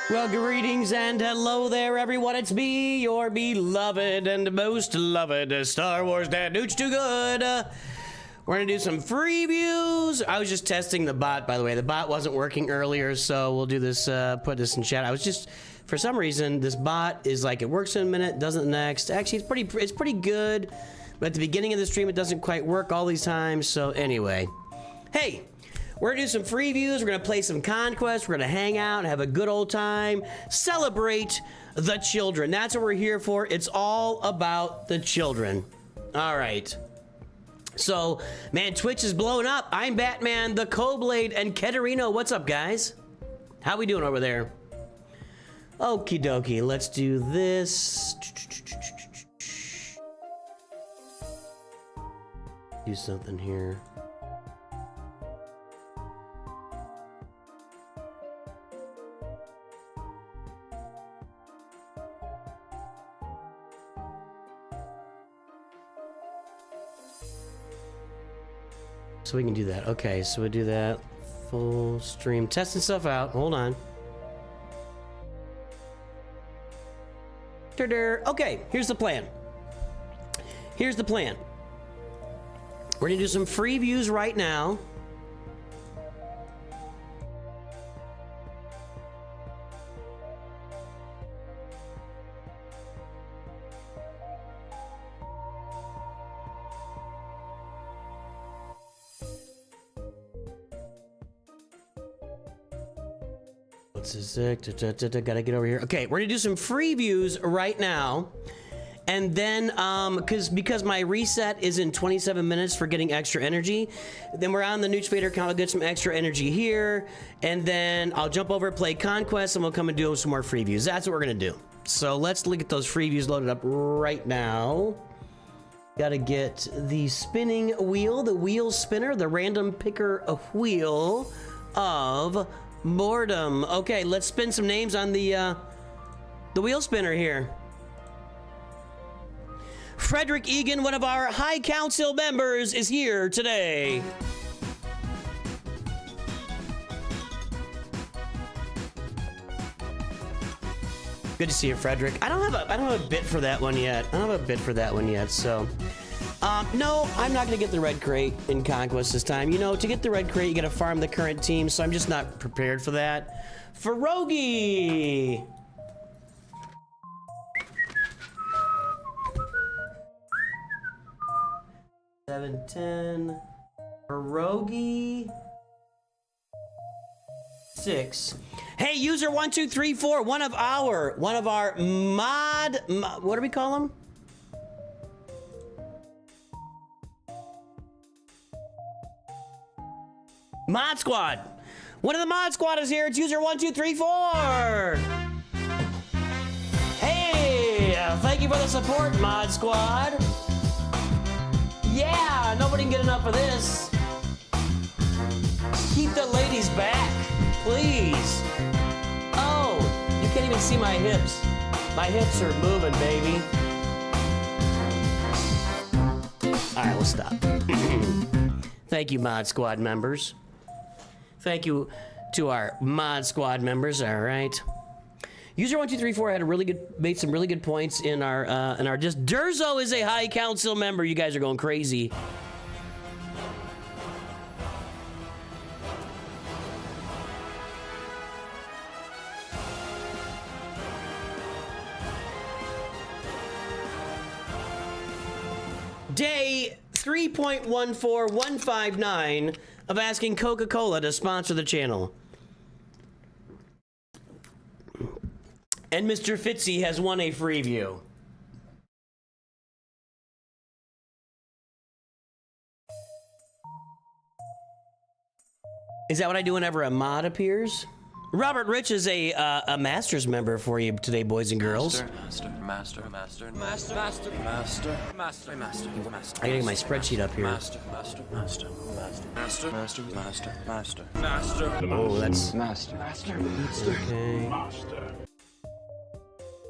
Well, greetings and hello there, everyone. It's me, your beloved and most loved Star Wars dad, Nooch2Gud. We're gonna do some freeviews. I was just testing the bot, by the way. The bot wasn't working earlier, so we'll do this, put this in chat. I was just, for some reason, this bot is like, it works in a minute, doesn't next. Actually, it's pretty good, but at the beginning of the stream, it doesn't quite work all these times, so anyway. Hey! We're gonna do some freeviews, we're gonna play some Conquest, we're gonna hang out and have a good old time, celebrate the children. That's what we're here for. It's all about the children. All right. So, man, Twitch is blowing up. I'm Batman, the Coblade, and Katerino. What's up, guys? How we doing over there? Okie dokie, let's do this. Do something here. So we can do that. Okay, so we do that. Full stream. Testing stuff out. Hold on. Okay, here's the plan. Here's the plan. We're gonna do some freeviews right now. Gotta get over here. Okay, we're gonna do some freeviews right now, and then because my reset is in 27 minutes for getting extra energy, then we're on the Nooch2Gud account. I'll get some extra energy here, and then I'll jump over and play Conquest, and we'll come and do some more freeviews. That's what we're gonna do. So let's look at those freeviews loaded up right now. Gotta get the spinning wheel, the wheel spinner, the random picker a wheel of boredom. Okay, let's spin some names on the wheel spinner here. Frederick Egan, one of our High Council members, is here today. Good to see you, Frederick. I don't have a bit for that one yet. So no, I'm not gonna get the red crate in Conquest this time. You know, to get the red crate, you gotta farm the current team, so I'm just not prepared for that. Froggy! $7.10. Froggy. 6. Hey, user 1234, one of our mod, what do we call them? Mod Squad. One of the Mod Squad is here. It's user 1234. Hey, thank you for the support, Mod Squad. Yeah, nobody can get enough of this. Keep the ladies back, please. Oh, you can't even see my hips. My hips are moving, baby. All right, we'll stop. Thank you, Mod Squad members. Thank you to our Mod Squad members, all right. User 1234 had a really good, made some really good points in our just. Durzo is a high council member. You guys are going crazy. Day 3.14159 of asking Coca-Cola to sponsor the channel. And Mr. Fitzy has won a free view. Is that what I do whenever a mod appears? Robert Rich is a Masters member for you today, boys and girls. Master. I gotta get my spreadsheet up here. Master. Oh, that's Master. okay.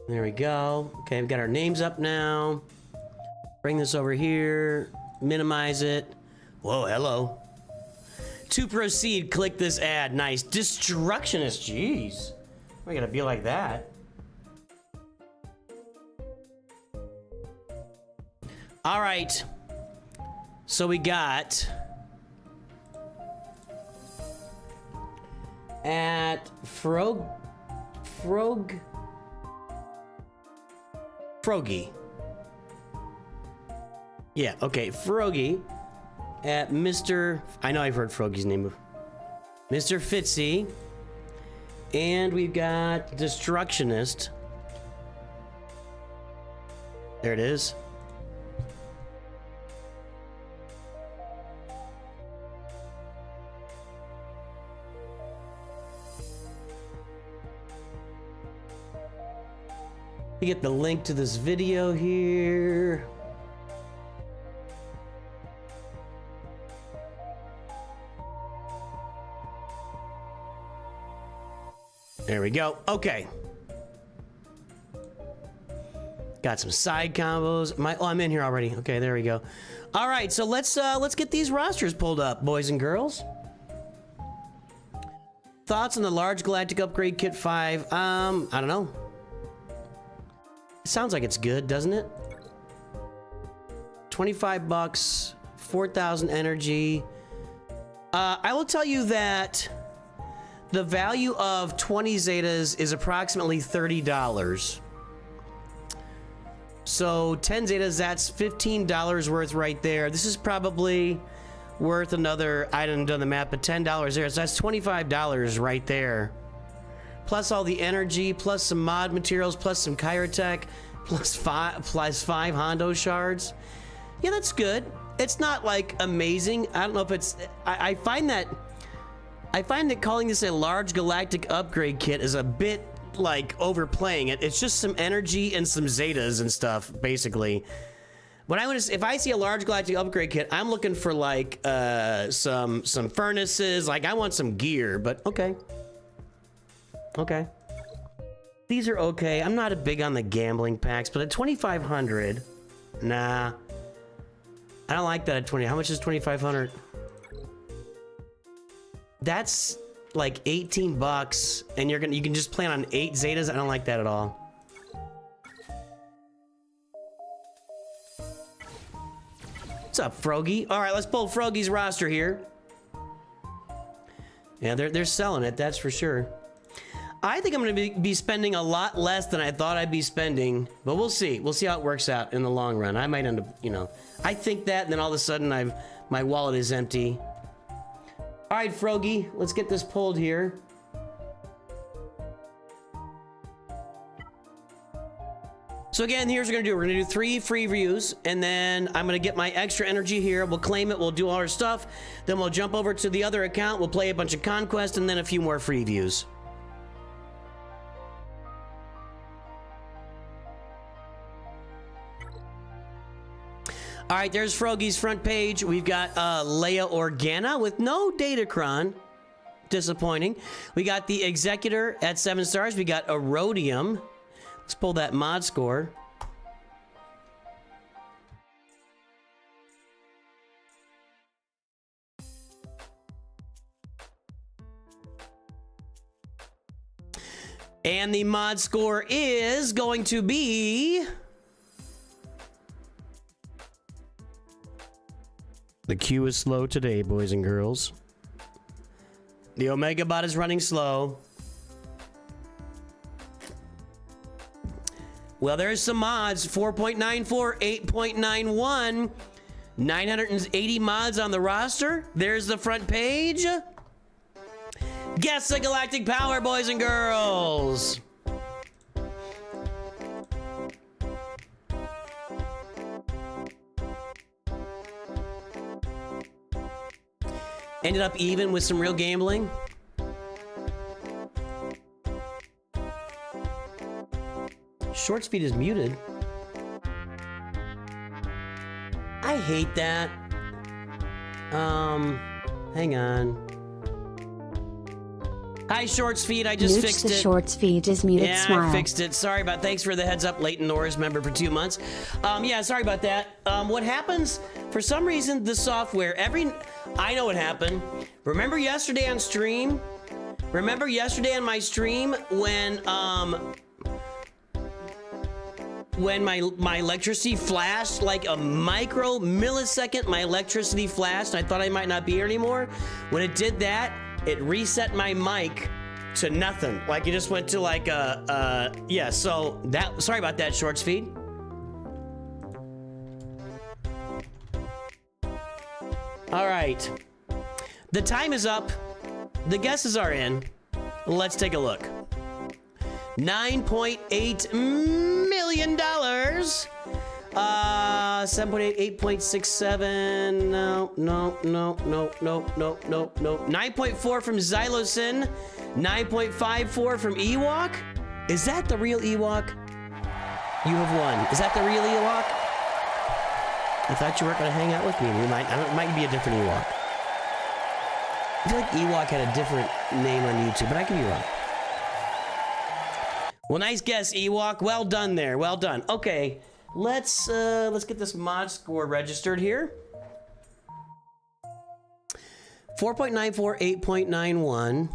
There we go. Okay, we've got our names up now. Bring this over here. Minimize it. Whoa, hello. To proceed, click this ad. Nice. Destructionist. Jeez. We're gonna be like that. All right. So we got at Froggy. Yeah, okay, Froggy at Mr. I know I've heard Froggy's name before. Mr. Fitzy. And we've got Destructionist. There it is. You get the link to this video here. There we go. Okay. Got some side combos. I'm in here already. Okay, there we go. All right, so let's get these rosters pulled up, boys and girls. Thoughts on the large galactic upgrade kit 5? I don't know. It sounds like it's good, doesn't it? 25 bucks, 4,000 energy. I will tell you that the value of 20 Zetas is approximately $30. So 10 Zetas, that's $15 worth right there. This is probably worth another, I didn't do the math, but $10 there. So that's $25 right there. Plus all the energy, plus some mod materials, plus some Kyrotech, plus five Hondo shards. Yeah, that's good. It's not like amazing. I don't know if it's, I find that calling this a large galactic upgrade kit is a bit like overplaying it. It's just some energy and some Zetas and stuff, basically. When if I see a large galactic upgrade kit, I'm looking for like some furnaces. Like I want some gear, but okay. Okay. These are okay. I'm not a big on the gambling packs, but at 2,500, nah. I don't like that at 20. How much is 2,500? That's like 18 bucks, and you can just plan on 8 Zetas. I don't like that at all. What's up, Froggy? All right, let's pull Froggy's roster here. Yeah, they're selling it, that's for sure. I think I'm going to be spending a lot less than I thought I'd be spending, but we'll see. We'll see how it works out in the long run. I might end up, you know, I think that, and then all of a sudden my wallet is empty. All right, Froggy, let's get this pulled here. So again, here's what we're gonna do. We're gonna do 3 free views, and then I'm gonna get my extra energy here. We'll claim it, we'll do all our stuff. Then we'll jump over to the other account. We'll play a bunch of Conquest, and then a few more free views. All right, there's Froggy's front page. We've got Leia Organa with no Datacron. Disappointing. We got the Executor at 7 stars. We got Erodium. Let's pull that mod score. And the mod score is going to be... The queue is slow today, boys and girls. The Omega bot is running slow. Well, there's some mods. 4.94, 8.91. 980 mods on the roster. There's the front page. Guess the galactic power, boys and girls. Ended up even with some real gambling. Short speed is muted. I hate that. Hang on. Hi, short speed. I just fixed it. The short speed is muted. Yeah, Smile. I fixed it. Sorry about. Thanks for the heads up, Leighton Norris, member for 2 months. Yeah, sorry about that. What happens? For some reason, the software. I know what happened. Remember yesterday on stream? Remember yesterday on my stream when my electricity flashed like a millisecond, my electricity flashed. I thought I might not be here anymore. When it did that, it reset my mic to nothing. Like it just went to like yeah, so that, sorry about that, short speed. All right, the time is up. The guesses are in. Let's take a look. $9.8 million. 7.8, 8.67. No. 9.4 from Xylosin. 9.54 from Ewok. Is that the real Ewok? You have won. Is that the real Ewok? I thought you weren't going to hang out with me. It might be a different Ewok. I feel like Ewok had a different name on YouTube, but I could be wrong. Well, nice guess, Ewok. Well done there. Well done. Okay, let's get this mod score registered here. 4.94, 8.91.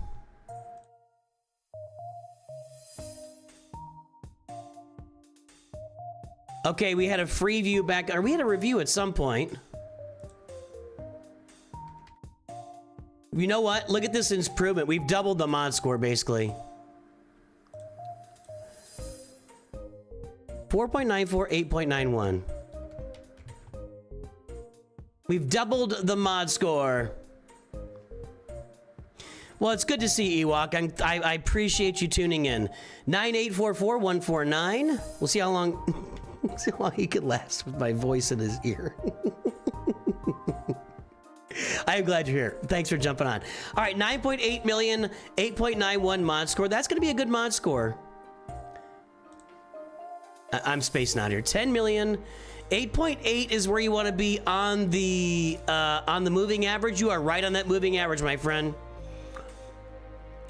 Okay, we had a free view back, or we had a review at some point. You know what? Look at this improvement. We've doubled the mod score, basically. 4.94, 8.91. We've doubled the mod score. Well, it's good to see, Ewok. I appreciate you tuning in. 9844149. We'll see how long... see how long he could last with my voice in his ear. I am glad you're here. Thanks for jumping on. All right, 9.8 million, 8.91 mod score. That's going to be a good mod score. I'm spacing out here. 10 million, 8.8 is where you want to be on the moving average. You are right on that moving average, my friend.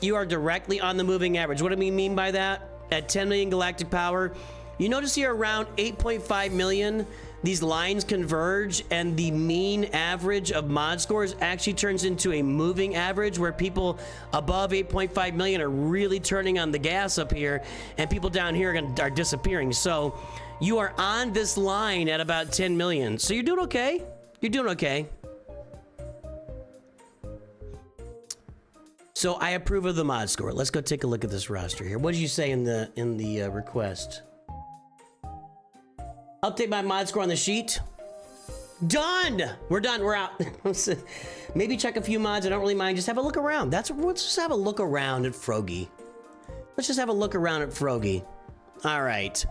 You are directly on the moving average. What do we mean by that? At 10 million galactic power, you notice here around 8.5 million, these lines converge and the mean average of mod scores actually turns into a moving average where people above 8.5 million are really turning on the gas up here and people down here are disappearing. So you are on this line at about 10 million. So you're doing okay. You're doing okay. So I approve of the mod score. Let's go take a look at this roster here. What did you say in the request? Update my mod score on the sheet. Done. We're done. We're out. Maybe check a few mods. I don't really mind. Just have a look around. Let's just have a look around at Froggy. Let's just have a look around at Froggy. All right.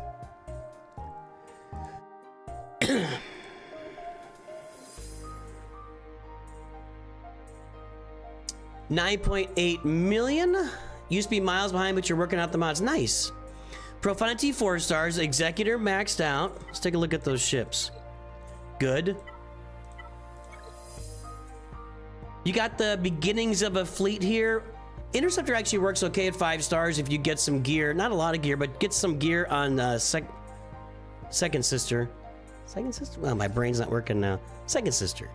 9.8 million. Used to be miles behind, but you're working out the mods. Nice. Profundity 4 stars. Executor maxed out. Let's take a look at those ships. Good. You got the beginnings of a fleet here. Interceptor actually works okay at 5 stars if you get some gear. Not a lot of gear, but get some gear on Second Sister. Second Sister? Well, my brain's not working now. Second Sister.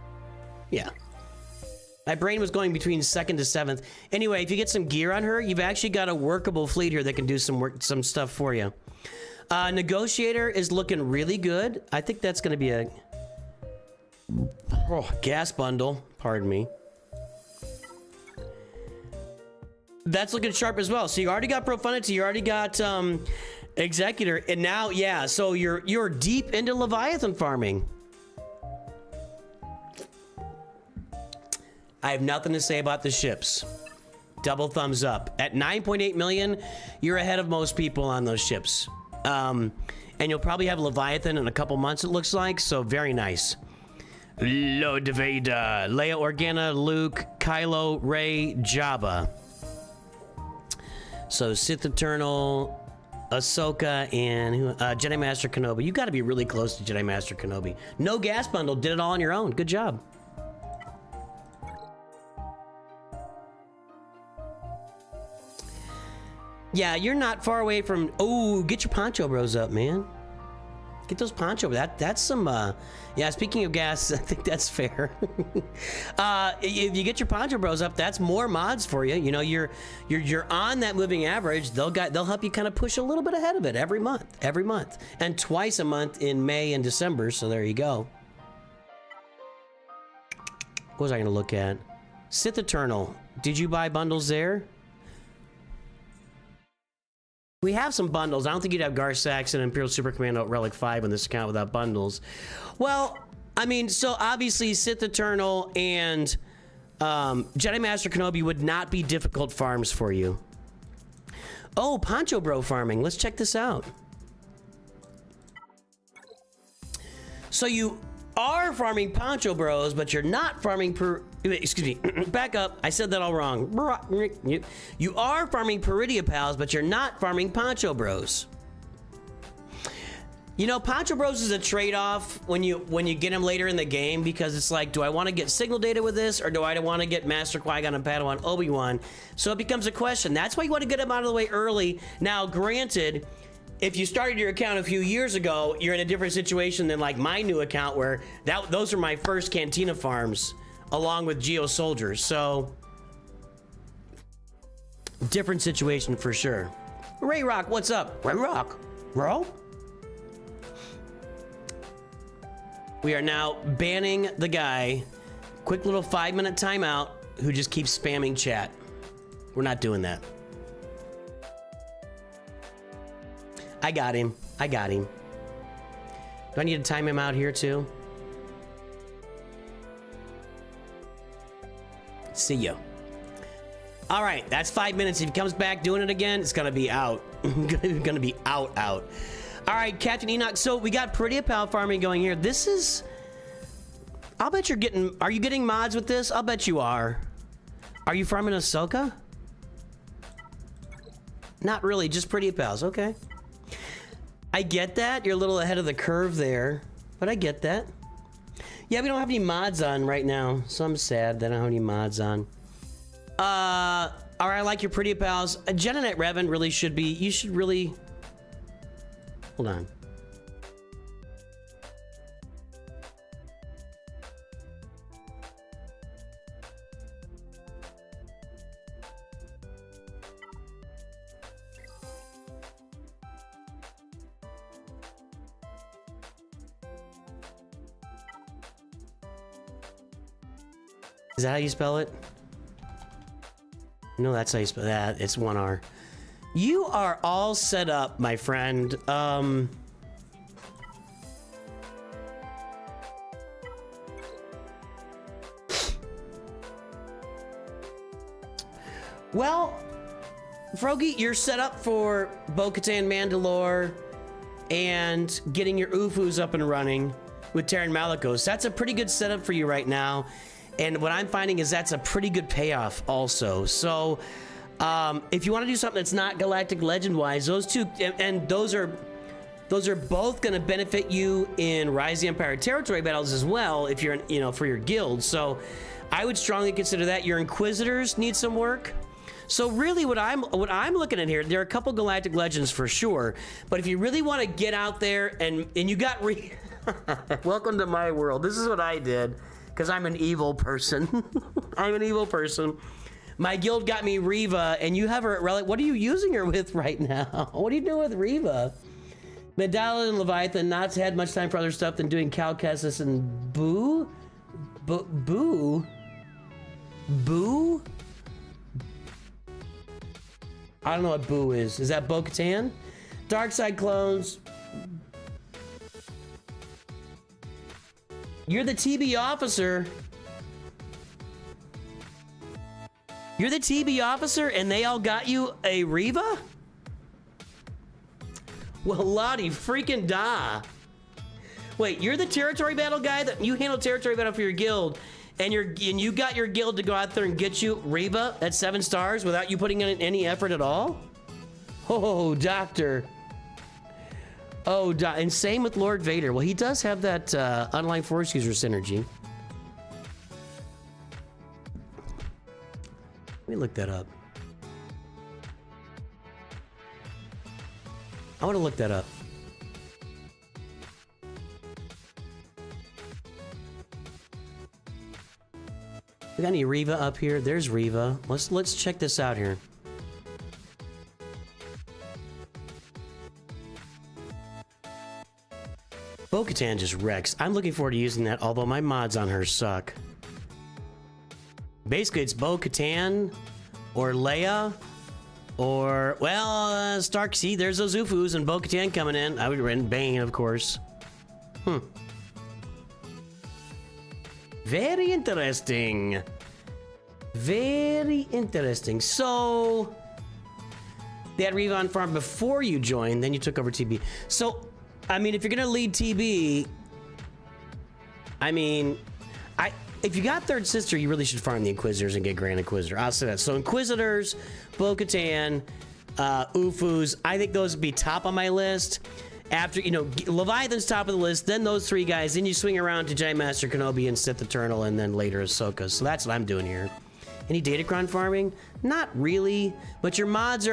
Yeah. My brain was going between 2nd to 7th. Anyway, if you get some gear on her, you've actually got a workable fleet here that can do some stuff for you. Negotiator is looking really good. I think that's going to be a gas bundle. Pardon me. That's looking sharp as well. So you already got profundity. You already got executor, and now yeah. So you're deep into Leviathan farming. I have nothing to say about the ships. Double thumbs up. At 9.8 million, you're ahead of most people on those ships. And you'll probably have Leviathan in a couple months, it looks like, so very nice. Lord Vader, Leia Organa, Luke, Kylo, Rey, Jabba. So Sith Eternal, Ahsoka, and Jedi Master Kenobi. You got to be really close to Jedi Master Kenobi. No gas bundle, did it all on your own. Good job. Yeah, you're not far away from... Oh, get your poncho bros up, man. Get those poncho... That's some... Yeah, speaking of gas, I think that's fair. If you get your poncho bros up, that's more mods for you. You know, you're on that moving average. They'll help you kind of push a little bit ahead of it every month. And twice a month in May and December, so there you go. What was I going to look at? Sith Eternal. Did you buy bundles there? We have some bundles. I don't think you'd have Gar Saxon and Imperial Super Commando Relic 5 on this account without bundles. Well, I mean, so obviously Sith Eternal and Jedi Master Kenobi would not be difficult farms for you. Oh, Poncho Bro farming. Let's check this out. So you are farming Poncho Bros, but you're not farming excuse me, back up. I said that all wrong. You are farming Peridia Pals, but you're not farming Poncho Bros. You know, Poncho Bros is a trade-off when you get them later in the game, because it's like, do I want to get signal data with this, or do I want to get Master Qui-Gon and Padawan Obi-Wan? So it becomes a question. That's why you want to get them out of the way early. Now, granted, if you started your account a few years ago, you're in a different situation than like my new account, where those are my first Cantina farms along with Geo Soldiers. So different situation for sure. Ray Rock, what's up? Ray Rock, bro. We are now banning the guy. Quick little 5-minute timeout who just keeps spamming chat. We're not doing that. I got him. Do I need to time him out here too? See ya. All right, that's 5 minutes. If he comes back doing it again, it's gonna be out. Gonna be out. All right, Captain Enoch. So we got Peridia Pal farming going here. This is... I'll bet you're getting... Are you getting mods with this? I'll bet you are. Are you farming Ahsoka? Not really, just Peridia Pals. Okay. I get that. You're a little ahead of the curve there, but I get that. Yeah, we don't have any mods on right now, so I'm sad that I don't have any mods on. All right, I like your Peridia Pals. Jedi Knight Revan really should be... You should really... Hold on. Is that how you spell it? No, that's how you spell that. It's 1 R. You are all set up, my friend. Well, Froggy, you're set up for Bo-Katan Mandalore and getting your UFUs up and running with Terran Malicos. That's a pretty good setup for you right now. And what I'm finding is that's a pretty good payoff also. So if you want to do something that's not Galactic Legend wise, those two, and those are both going to benefit you in Rise of the Empire territory battles as well, if you're, you know, for your guild. So I would strongly consider that. Your Inquisitors need some work. So really what I'm looking at here, there are a couple Galactic Legends for sure, but if you really want to get out there and you got welcome to my world. This is what I did, because I'm an evil person. I'm an evil person. My guild got me Reva, and you have her at relic. What are you using her with right now? What are you doing with Reva? Medallion and Leviathan not had much time for other stuff than doing Calcassus and Boo? Boo? I don't know what Boo is. Is that Bo-Katan? Darkside clones. You're the TB officer. You're the TB officer and they all got you a Reva? Well, Lottie freaking da. Wait, you're the territory battle guy that you handle territory battle for your guild and you got your guild to go out there and get you Reva at 7 stars without you putting in any effort at all? Oh, Doctor. Oh, and same with Lord Vader. Well, he does have that online force user synergy. Let me look that up. I want to look that up. We got any Reva up here? There's Reva. Let's check this out here. Bo-Katan just wrecks. I'm looking forward to using that, although my mods on her suck. Basically, it's Bo-Katan or Leia or, well, Stark. See, there's those Ufus and Bo-Katan coming in. I would run Bane, of course. Very interesting. Very interesting. So, they had Reva on farm before you joined, then you took over TB. So, I mean, if you're gonna lead TB, I mean, if you got Third Sister, you really should farm the Inquisitors and get Grand Inquisitor. I'll say that. So Inquisitors, Bo-Katan, Ufus, I think those would be top on my list. After, you know, Leviathan's top of the list, then those 3 guys, then you swing around to Giant Master Kenobi and Sith Eternal, and then later Ahsoka. So that's what I'm doing here. Any Datacron farming? Not really, but your mods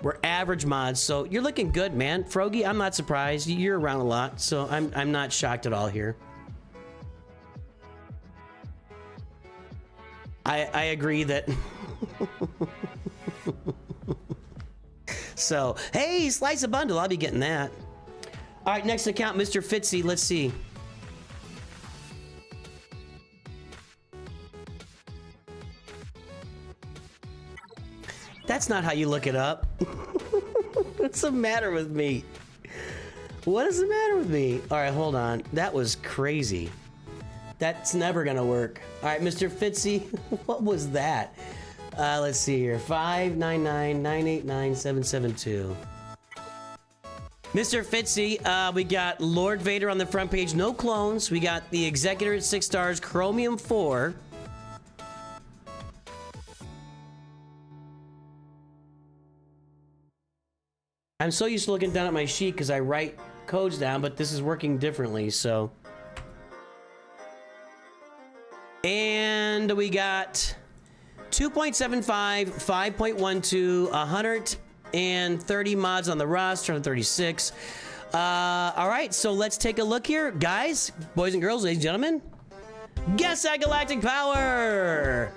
we're average mods, so you're looking good, man. Froggy, I'm not surprised. You're around a lot, so I'm not shocked at all here. I agree that. So, hey, slice a bundle. I'll be getting that. All right, next account, Mr. Fitzy. Let's see. That's not how you look it up. What's the matter with me? What is the matter with me? All right, hold on. That was crazy. That's never gonna work. All right, Mr. Fitzy, what was that? Let's see here. 599989772. Mr. Fitzy, we got Lord Vader on the front page. No clones. We got the Executor at 6 stars. Chromium 4. I'm so used to looking down at my sheet because I write codes down, but this is working differently, so. And we got 2.75, 5.12, 130 mods on the roster, 136. All right, so let's take a look here. Guys, boys and girls, ladies and gentlemen. Guess that galactic power!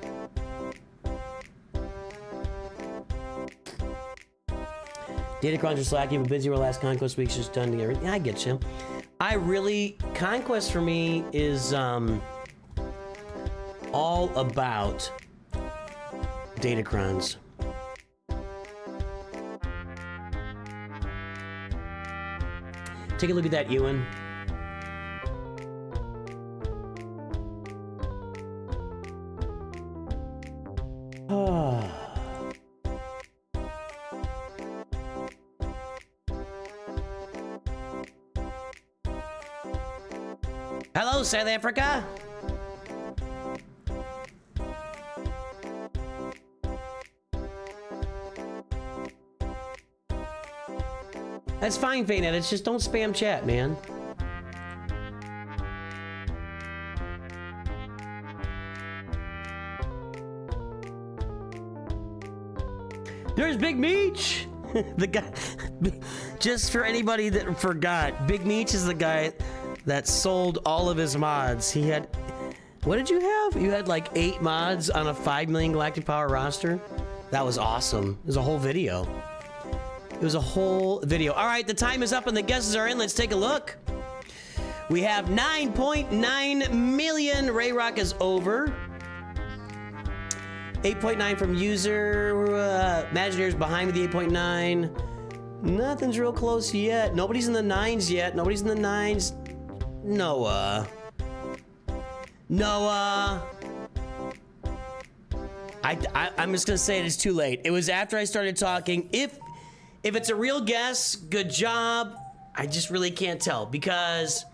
Datacrons are slacking, but busy. Our last Conquest week's just done to get everything. I get you. Conquest for me is all about Datacrons. Take a look at that, Ewan. Hello, South Africa. That's fine, Fainhead. It's just don't spam chat, man. There's Big Meech! The guy... Just for anybody that forgot, Big Meech is the guy that sold all of his mods. He had... What did you have? You had like 8 mods on a 5 million galactic power roster? That was awesome. It was a whole video. It was a whole video. All right, the time is up and the guesses are in. Let's take a look. We have 9.9 million. Rayrock is over. 8.9 from user. Imagineer's behind with the 8.9. Nothing's real close yet. Nobody's in the 9s yet. Nobody's in the 9s. Noah. I'm just gonna say it is too late. It was after I started talking. If it's a real guess, good job. I just really can't tell because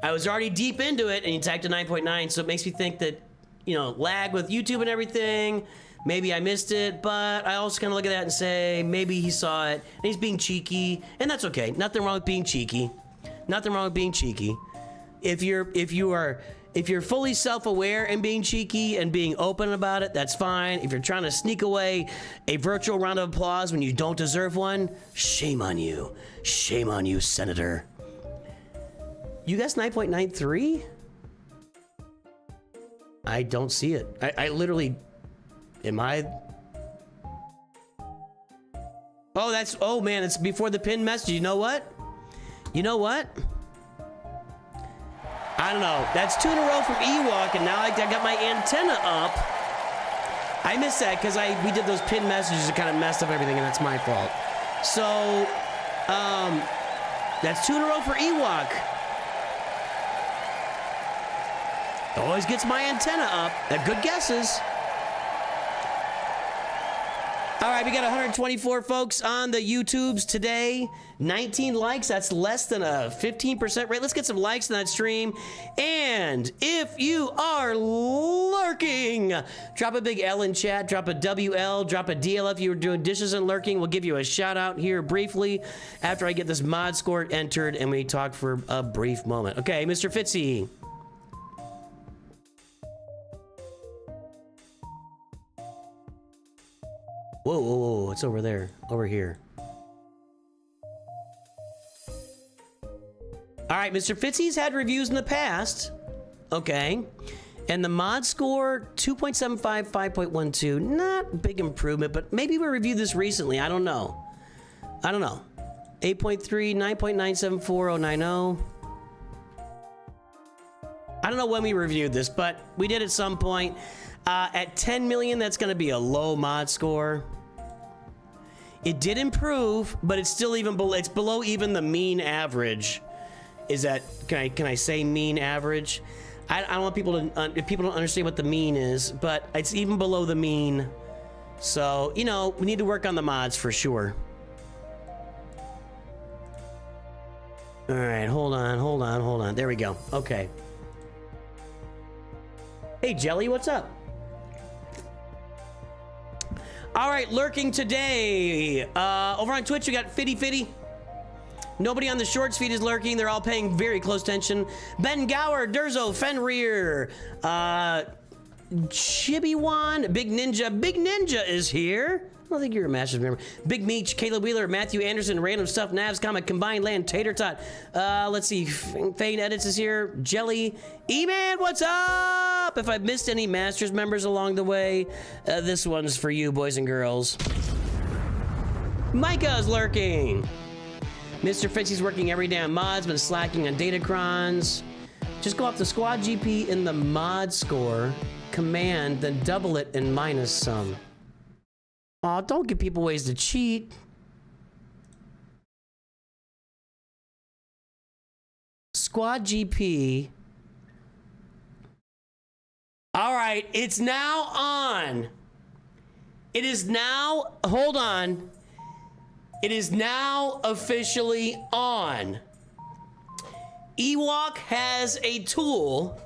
I was already deep into it and he typed a 9.9, so it makes me think that, you know, lag with YouTube and everything. Maybe I missed it, but I also kind of look at that and say maybe he saw it and he's being cheeky, and that's okay. Nothing wrong with being cheeky. Nothing wrong with being cheeky. If you're fully self-aware and being cheeky and being open about it, that's fine. If you're trying to sneak away a virtual round of applause when you don't deserve one, shame on you. Shame on you, Senator. You guessed 9.93? I don't see it. I literally... Am I... Oh, man, it's before the pinned message. You know what? You know what? I don't know. That's 2 in a row from Ewok, and now I got my antenna up. I missed that because we did those pinned messages that kind of messed up everything, and that's my fault. So, that's 2 in a row for Ewok. Always gets my antenna up. They're good guesses. All right, we got 124 folks on the YouTubes today. 19 likes, that's less than a 15% rate. Let's get some likes on that stream. And if you are lurking, drop a big L in chat, drop a WL, drop a DL if you were doing dishes and lurking. We'll give you a shout out here briefly after I get this mod score entered and we talk for a brief moment. Okay, Mr. Fitzy. Whoa, whoa, whoa, it's over there, over here. All right, Mr. Fitzy's had reviews in the past. Okay. And the mod score, 2.75, 5.12. Not big improvement, but maybe we reviewed this recently. I don't know. 8.3, 9.974090. I don't know when we reviewed this, but we did at some point. At 10 million, that's going to be a low mod score. It did improve, but it's still even below. It's below even the mean average. Is that can I say mean average? I don't want people to if people don't understand what the mean is, but it's even below the mean. So you know we need to work on the mods for sure. All right, hold on. There we go. Okay. Hey Jelly, what's up? All right, lurking today. Over on Twitch, we got Fitty. Nobody on the shorts feed is lurking. They're all paying very close attention. Ben Gower, Durzo, Fenrir, Chibiwan, Big Ninja is here. I don't think you're a Masters member. Big Meech, Caleb Wheeler, Matthew Anderson, Random Stuff, Navs, Comic, Combined Land, Tater Tot. Let's see, Fane Edits is here. Jelly, E-Man, what's up? If I've missed any Masters members along the way, this one's for you, boys and girls. Micah's lurking. Mr. Fitzy's working every day on mods, been slacking on Datacrons. Just go off the squad GP in the mod score command, then double it and minus some. Aw, don't give people ways to cheat. Squad GP. All right, it's now on. It is now, hold on. It is now officially on. Ewok has a tool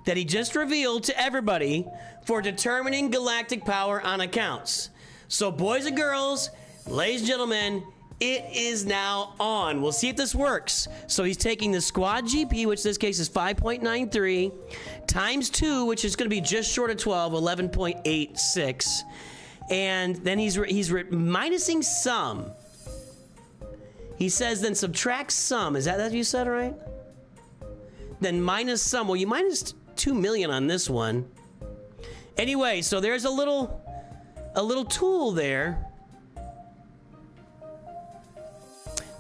that he just revealed to everybody for determining galactic power on accounts. So boys and girls, ladies and gentlemen, it is now on. We'll see if this works. So he's taking the squad GP, which in this case is 5.93, times 2, which is going to be just short of 12, 11.86. And then he's minusing some. He says then subtract some. Is that you said, right? Then minus some. Well, you minus 2 million on this one. Anyway, so there's a little tool there.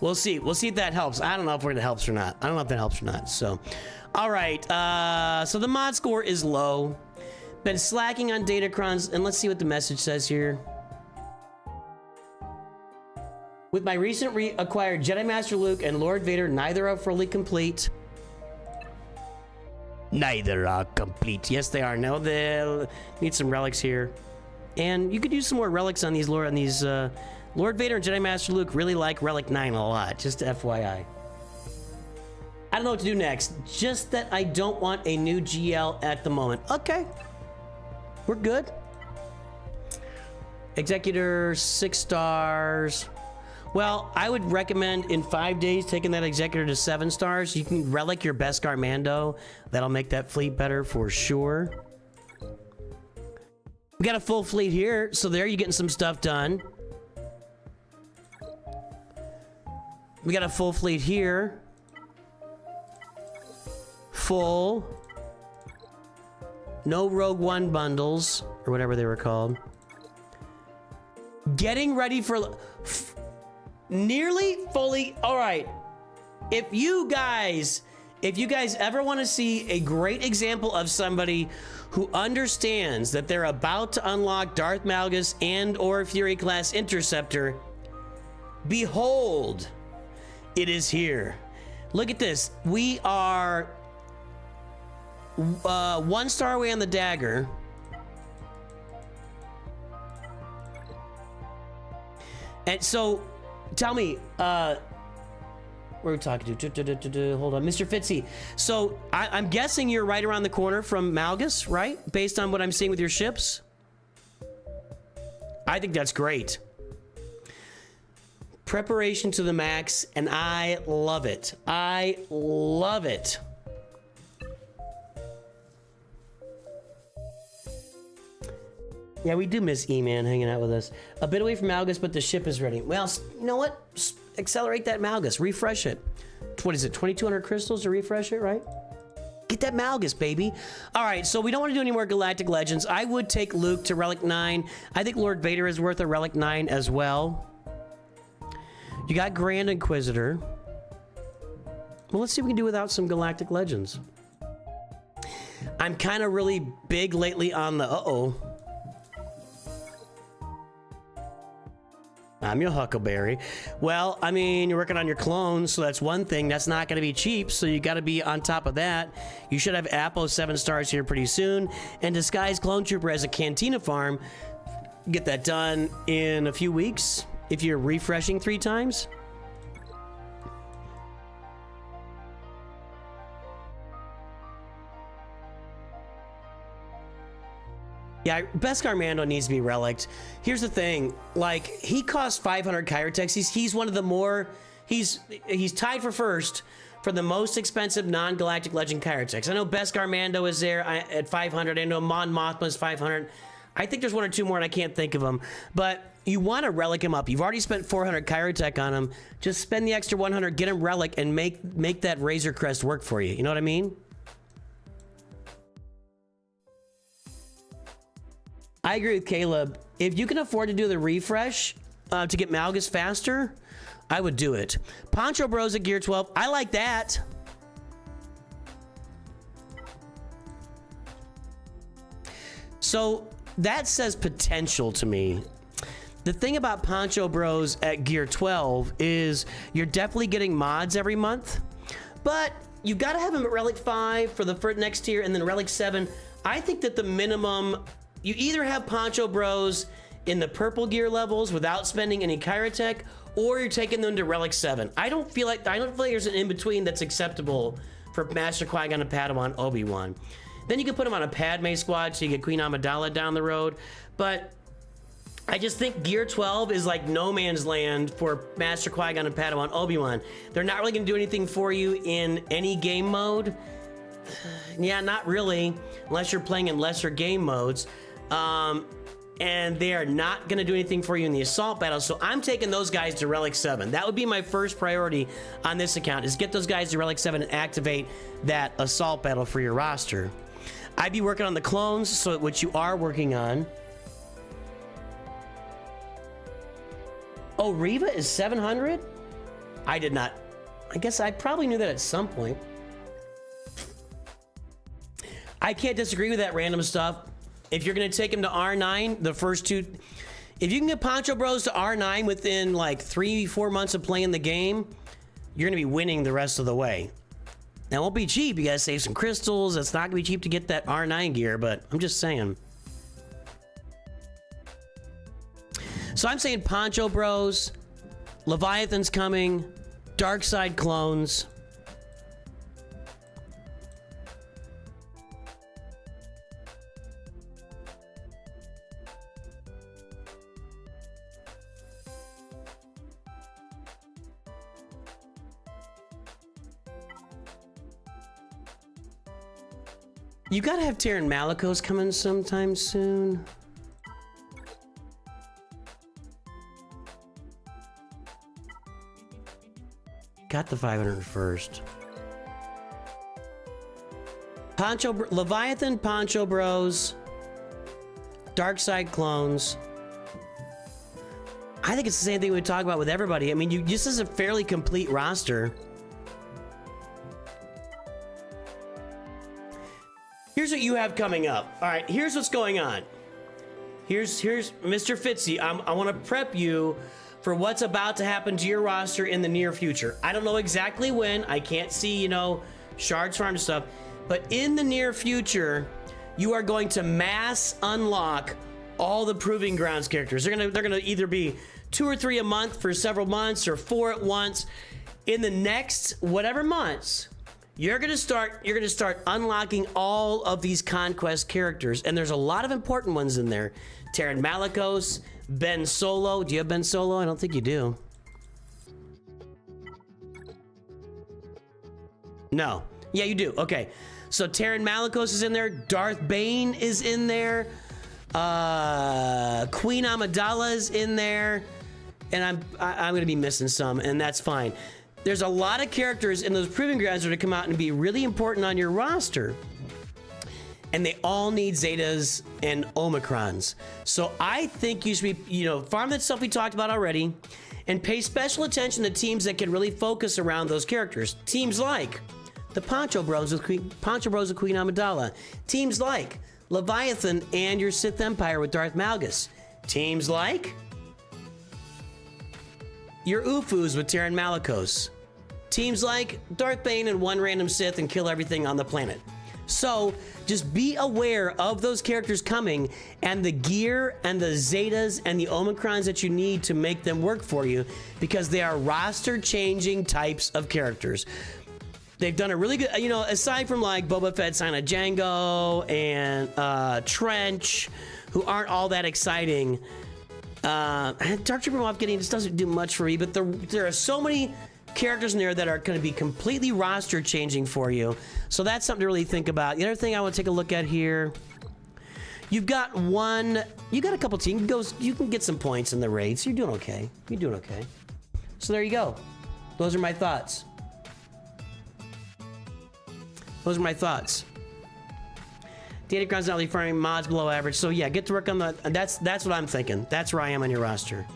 We'll see. We'll see if that helps. I don't know if it helps or not. I don't know if that helps or not. So, all right. So the mod score is low. Been slacking on datacrons, and let's see what the message says here. With my recent acquired Jedi Master Luke and Lord Vader, neither are fully complete. Neither are complete. Yes, they are. No, they'll need some relics here, and you could use some more relics on these Lord Vader and Jedi Master Luke really like Relic 9 a lot, just FYI. I don't know what to do next. Just that I don't want a new GL at the moment. Okay. We're good. Executor, 6 stars. Well, I would recommend in 5 days taking that Executor to 7 stars. You can relic your Beskar Mando. That'll make that fleet better for sure. We got a full fleet here, so there you're getting some stuff done. We got a full fleet here. Full. No Rogue One bundles, or whatever they were called. Getting ready for... nearly fully... Alright. If you guys ever want to see a great example of somebody who understands that they're about to unlock Darth Malgus and or Fury class Interceptor, behold, it is here. Look at this. We are 1 star away on the dagger. And so, tell me, where are we talking to? Hold on, Mr. Fitzy. So, I'm guessing you're right around the corner from Malgus, right? Based on what I'm seeing with your ships? I think that's great. Preparation to the max, and I love it. I love it. Yeah, we do miss E-Man hanging out with us. A bit away from Malgus, but the ship is ready. Well, you know what? Just accelerate that Malgus. Refresh it. What is it? 2,200 crystals to refresh it, right? Get that Malgus, baby. All right, so we don't want to do any more Galactic Legends. I would take Luke to Relic 9. I think Lord Vader is worth a Relic 9 as well. You got Grand Inquisitor. Well, let's see what we can do without some Galactic Legends. I'm kind of really big lately on the... Uh-oh. I'm your Huckleberry. Well, I mean, you're working on your clones, so that's one thing. That's not going to be cheap, so you got to be on top of that. You should have Apo 7 stars here pretty soon. And Disguised Clone Trooper as a Cantina farm. Get that done in a few weeks if you're refreshing 3 times. Yeah, Beskar Mando needs to be relicked. Here's the thing, like, he costs 500 Kyrotex. He's one of the more, he's tied for first for the most expensive non-Galactic Legend Kyrotex. I know Beskar Mando is there at 500. I know Mon Mothma is 500. I think there's 1 or 2 more and I can't think of them. But you want to relic him up. You've already spent 400 Kyrotech on him. Just spend the extra 100, get him relic, and make that Razor Crest work for you. You know what I mean? I agree with Caleb. If you can afford to do the refresh to get Malgus faster, I would do it. Poncho Bros at Gear 12. I like that. So that says potential to me. The thing about Poncho Bros at Gear 12 is you're definitely getting mods every month, but you've got to have them at Relic 5 for the next tier and then Relic 7. I think that the minimum... You either have Poncho Bros in the purple gear levels without spending any Kyrotech, or you're taking them to Relic 7. I don't feel like there's an in-between that's acceptable for Master Qui-Gon and Padawan Obi-Wan. Then you can put them on a Padme squad so you get Queen Amidala down the road. But I just think Gear 12 is like no man's land for Master Qui-Gon and Padawan Obi-Wan. They're not really going to do anything for you in any game mode. Yeah, not really, unless you're playing in lesser game modes. And they are not going to do anything for you in the assault battle, so I'm taking those guys to Relic 7. That would be my first priority on this account, is get those guys to Relic 7 and activate that assault battle for your roster. I'd be working on the clones, so which you are working on. Oh, Reva is 700? I did not. I guess I probably knew that at some point. I can't disagree with that random stuff. If you're going to take him to R9, the first two... If you can get Poncho Bros to R9 within like 3-4 months of playing the game, you're going to be winning the rest of the way. Now, it won't be cheap. You got to save some crystals. It's not going to be cheap to get that R9 gear, but I'm just saying. So I'm saying Poncho Bros, Leviathan's coming, Dark Side clones. You gotta have Terran Malicos coming sometime soon. Got the 500 first. Leviathan, Poncho Bros, Dark Side clones. I think it's the same thing we talk about with everybody. I mean, this is a fairly complete roster. Here's what you have coming up. All right, here's what's going on. Here's Mr. Fitzy. I want to prep you for what's about to happen to your roster in the near future. I don't know exactly when. I can't see, you know, Shards Farm stuff. But in the near future, you are going to mass unlock all the Proving Grounds characters. They're gonna either be 2 or 3 a month for several months or 4 at once. In the next whatever months, you're gonna start unlocking all of these Conquest characters, and there's a lot of important ones in there. Terran Malicos, Ben Solo. Do you have Ben Solo? I don't think you do. No. Yeah, you do. Okay. So Terran Malicos is in there. Darth Bane is in there. Queen Amidala is in there. And I'm gonna be missing some, and that's fine. There's a lot of characters in those Proving Grounds that are to come out and be really important on your roster. And they all need Zetas and Omicrons. So I think you should be, you know, farm that stuff we talked about already and pay special attention to teams that can really focus around those characters. Teams like the Poncho Bros with Queen Amidala. Teams like Leviathan and your Sith Empire with Darth Malgus. Teams like your Ufus with Terran Malicos. Teams like Darth Bane and one random Sith and kill everything on the planet. So just be aware of those characters coming and the gear and the Zetas and the Omicrons that you need to make them work for you, because they are roster changing types of characters. They've done a really good, you know, aside from like Boba Fett, Silent Django, and Trench, who aren't all that exciting. Dark Trooper Moff Gideon just doesn't do much for me, but there are so many characters in there that are going to be completely roster changing for you. So that's something to really think about. The other thing I want to take a look at here, you got a couple teams. You can get some points in the raids. You're doing okay. You're doing okay. So there you go. Those are my thoughts. Those are my thoughts. Data grounds not really farming mods below average. So yeah, get to work on the. That's what I'm thinking. That's where I am on your roster.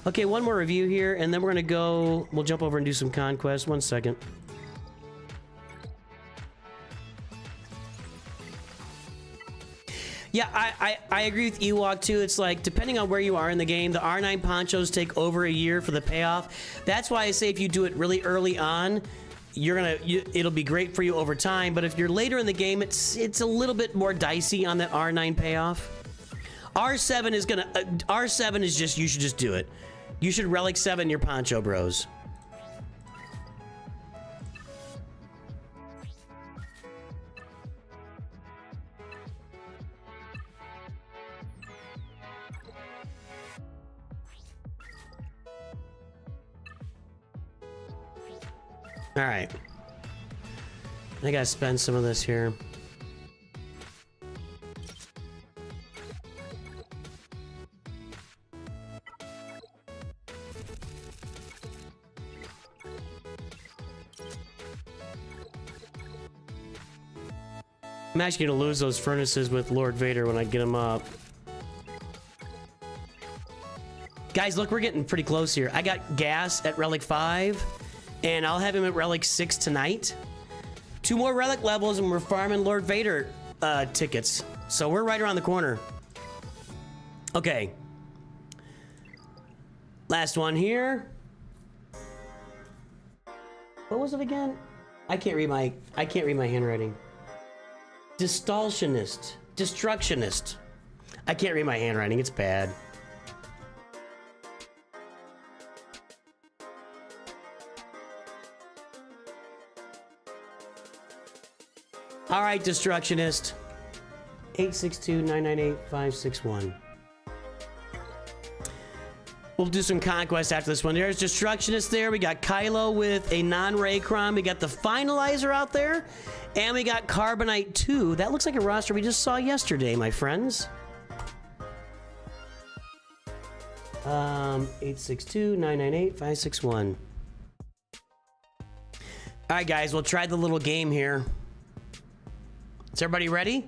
Okay, one more review here, and then we're gonna go. We'll jump over and do some Conquest. 1 second. Yeah, I agree with Ewok too. It's like, depending on where you are in the game, the R9 ponchos take over a year for the payoff. That's why I say if you do it really early on, it'll be great for you over time. But if you're later in the game, it's a little bit more dicey on that R9 payoff. R7 is just, you should just do it. You should Relic 7 your Poncho Bros. All right. I gotta spend some of this here. I'm actually gonna lose those furnaces with Lord Vader when I get them up. Guys, look, we're getting pretty close here. I got gas at Relic 5, and I'll have him at Relic 6 tonight. 2 more Relic levels, and we're farming Lord Vader tickets. So we're right around the corner. Okay. Last one here. What was it again? I can't read my handwriting. Destructionist. I can't read my handwriting. It's bad. All right, Destructionist. 862-998-561. We'll do some Conquest after this one. There's Destructionist there. We got Kylo with a non-Raycron. We got the Finalizer out there. And we got Carbonite 2. That looks like a roster we just saw yesterday, my friends. 862-998-561. All right, guys. We'll try the little game here. Is everybody ready?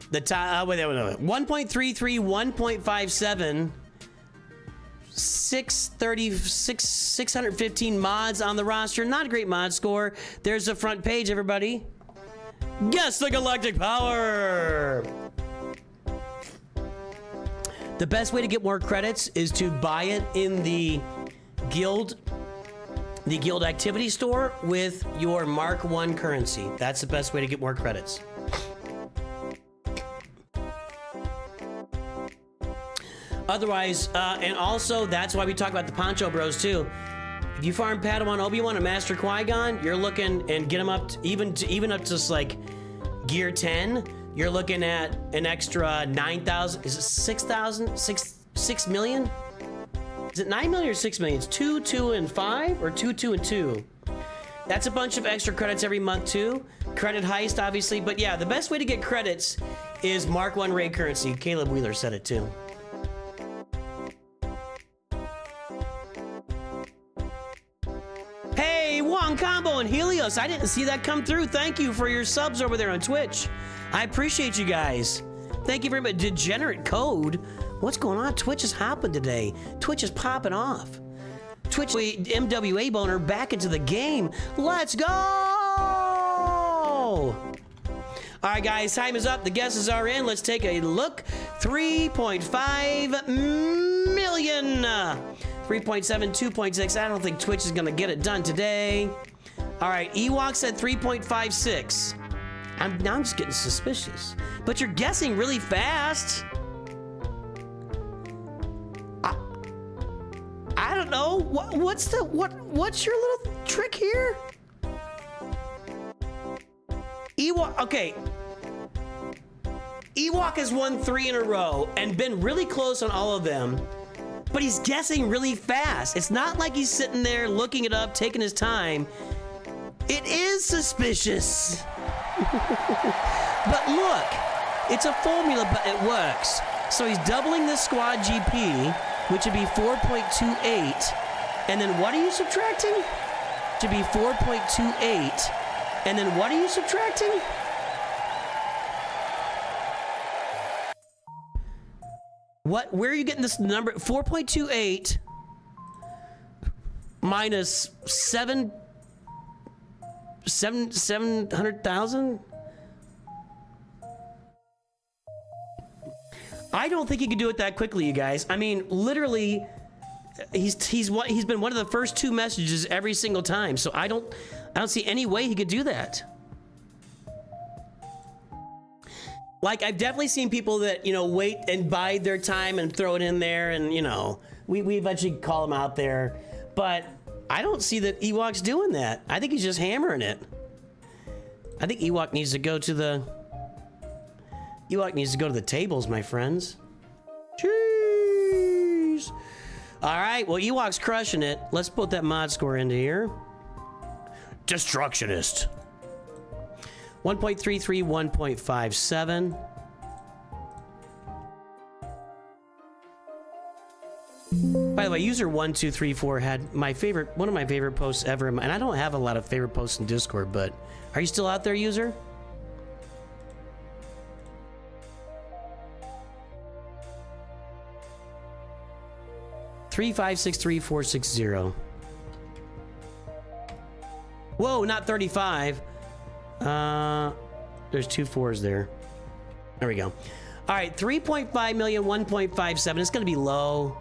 The top, wait, 1.33, 1.57, 615 mods on the roster. Not a great mod score. There's the front page, everybody. Guess the Galactic Power. The best way to get more credits is to buy it in the guild activity store with your Mark 1 currency. That's the best way to get more credits. Otherwise, and also that's why we talk about the Poncho Bros too. If you farm Padawan Obi-Wan and Master Qui-Gon, you're looking and get them up to, even up to like gear 10. You're looking at an extra 9,000. Is it 6,000? 6 million? Is it 9 million or 6 million? It's 2, 2, and 5, or 2, 2, and 2. That's a bunch of extra credits every month too. Credit heist, obviously, but yeah, the best way to get credits is Mark 1 raid currency. Caleb Wheeler said it too. Hey, Wong Combo and Helios, I didn't see that come through. Thank you for your subs over there on Twitch. I appreciate you guys. Thank you very much. Degenerate Code. What's going on? Twitch is hopping today. Twitch is popping off. Twitch MWA Boner back into the game. Let's go! All right, guys, time is up. The guesses are in. Let's take a look. 3.5 million. 3.7, 2.6. I don't think Twitch is gonna get it done today. All right, Ewok said 3.56. Now I'm just getting suspicious. But you're guessing really fast. I don't know. What's your little trick here? Ewok, okay. Ewok has won 3 in a row and been really close on all of them. But he's guessing really fast. It's not like he's sitting there looking it up, taking his time. It is suspicious. But look, it's a formula, but it works. So he's doubling the squad GP, which would be 4.28. And then what are you subtracting? To be 4.28. And then what are you subtracting? Where are you getting this number? 4.28 minus 700,000? I don't think he could do it that quickly, you guys. I mean, literally, he's been one of the first 2 messages every single time. So I don't see any way he could do that. Like, I've definitely seen people that, you know, wait and bide their time and throw it in there, and, you know, we eventually call him out there. But I don't see that Ewok's doing that. I think he's just hammering it. I think Ewok needs to go to the tables, my friends. Jeez. All right, well, Ewok's crushing it. Let's put that mod score into here. Destructionist. 1.33, 1.57. By the the way, user 1234 had one of my favorite posts ever, and I don't have a lot of favorite posts in Discord, but are you still out there, user? $3563460. Whoa, not 35. There's 2 4s there. There we go. All right, 3.5 million, 1.57. It's going to be low.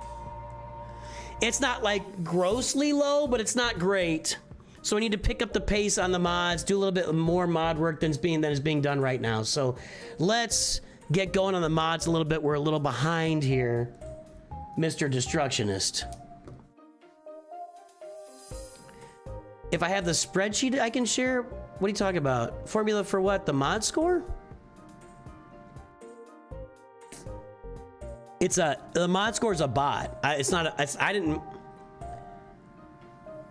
It's not like grossly low, but it's not great. So we need to pick up the pace on the mods, do a little bit more mod work than is being done right now. So let's get going on the mods a little bit. We're a little behind here, Mr. Destructionist. If I have the spreadsheet I can share, what are you talking about? Formula for what? The mod score? The mod score is a bot. It's not. I didn't.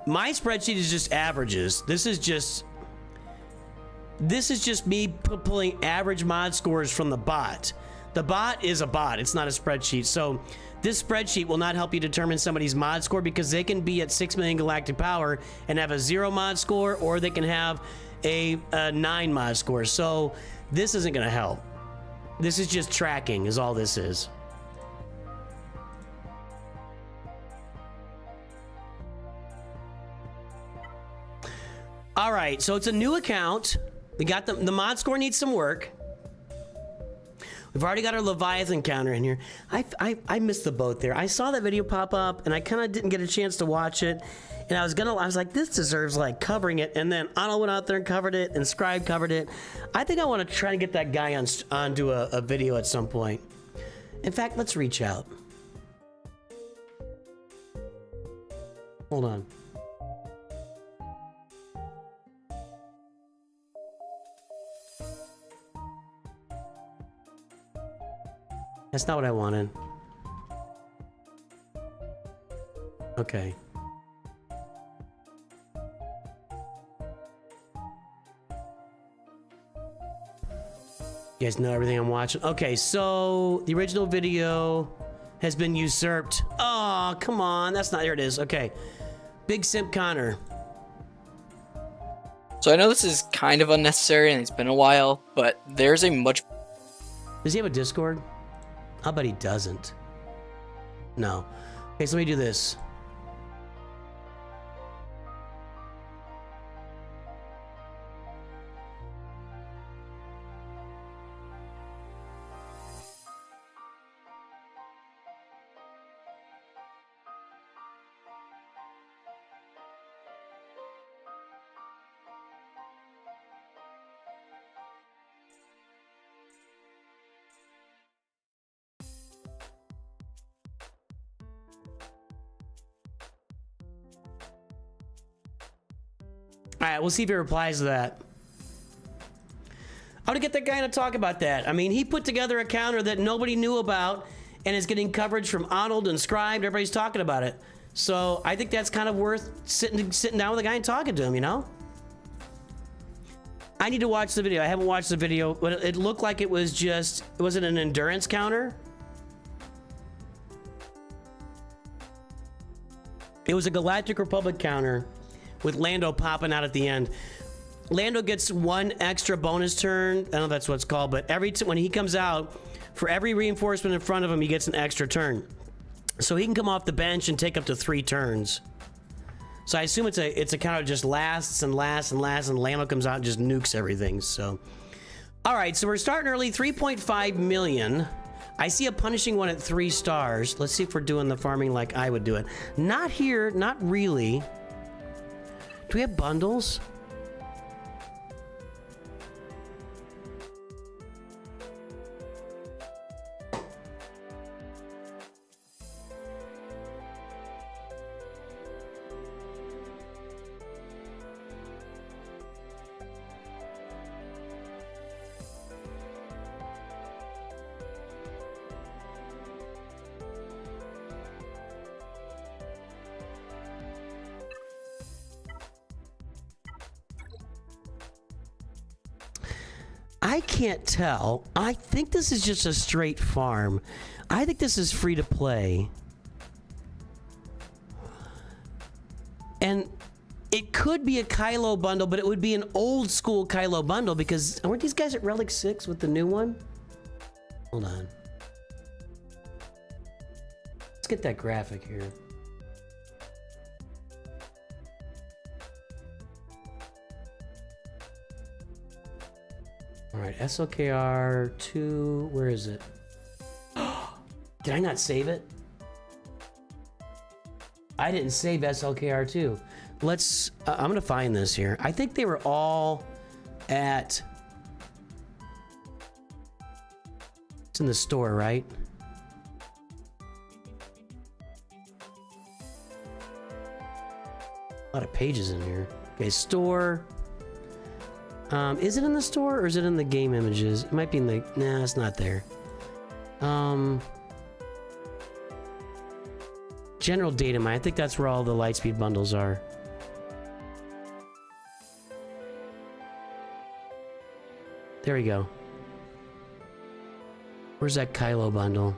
My spreadsheet is just averages. This is just me pulling average mod scores from the bot. The bot is a bot. It's not a spreadsheet. So this spreadsheet will not help you determine somebody's mod score because they can be at 6 million galactic power and have a 0 mod score, or they can have a 9 mod score. So this isn't going to help. This is just tracking is all this is. All right, so it's a new account. We got the mod score needs some work. We've already got our Leviathan counter in here. I missed the boat there. I saw that video pop up and I kind of didn't get a chance to watch it. And I was like, this deserves like covering it. And then Otto went out there and covered it, and Scribe covered it. I think I want to try to get that guy onto a video at some point. In fact, let's reach out. Hold on. That's not what I wanted. Okay. You guys know everything I'm watching? Okay, so the original video has been usurped. Oh, come on. That's not... There it is. Okay. Big Simp Connor. So I know this is kind of unnecessary and it's been a while, but there's a much... Does he have a Discord? I'll bet he doesn't. No. Okay, so let me do this. All right, we'll see if he replies to that. I want to get that guy to talk about that. I mean, he put together a counter that nobody knew about and is getting coverage from Arnold and Scribe. Everybody's talking about it. So I think that's kind of worth sitting down with a guy and talking to him, you know? I need to watch the video. I haven't watched the video, but it looked like it was just... Was it an endurance counter? It was a Galactic Republic counter with Lando popping out at the end. Lando gets 1 extra bonus turn. I don't know if that's what it's called, but when he comes out, for every reinforcement in front of him, he gets an extra turn. So he can come off the bench and take up to 3 turns. So I assume it's a counter that just lasts and lasts and lasts, and Lando comes out and just nukes everything. So, all right, so we're starting early, 3.5 million. I see a punishing one at 3 stars. Let's see if we're doing the farming like I would do it. Not here, not really. Do we have bundles? I can't tell. I think this is just a straight farm. I think this is free to play. And it could be a Kylo bundle, but it would be an old school Kylo bundle because weren't these guys at Relic 6 with the new one? Hold on. Let's get that graphic here. All right, SLKR 2, where is it? Did I not save it? I didn't save SLKR 2. Let's, I'm gonna find this here. I think they were all at, it's in the store, right? A lot of pages in here. Okay, store. Is it in the store or is it in the game images? It might be in the, nah, it's not there. General data mine. I think that's where all the Lightspeed bundles are. There we go. Where's that Kylo bundle?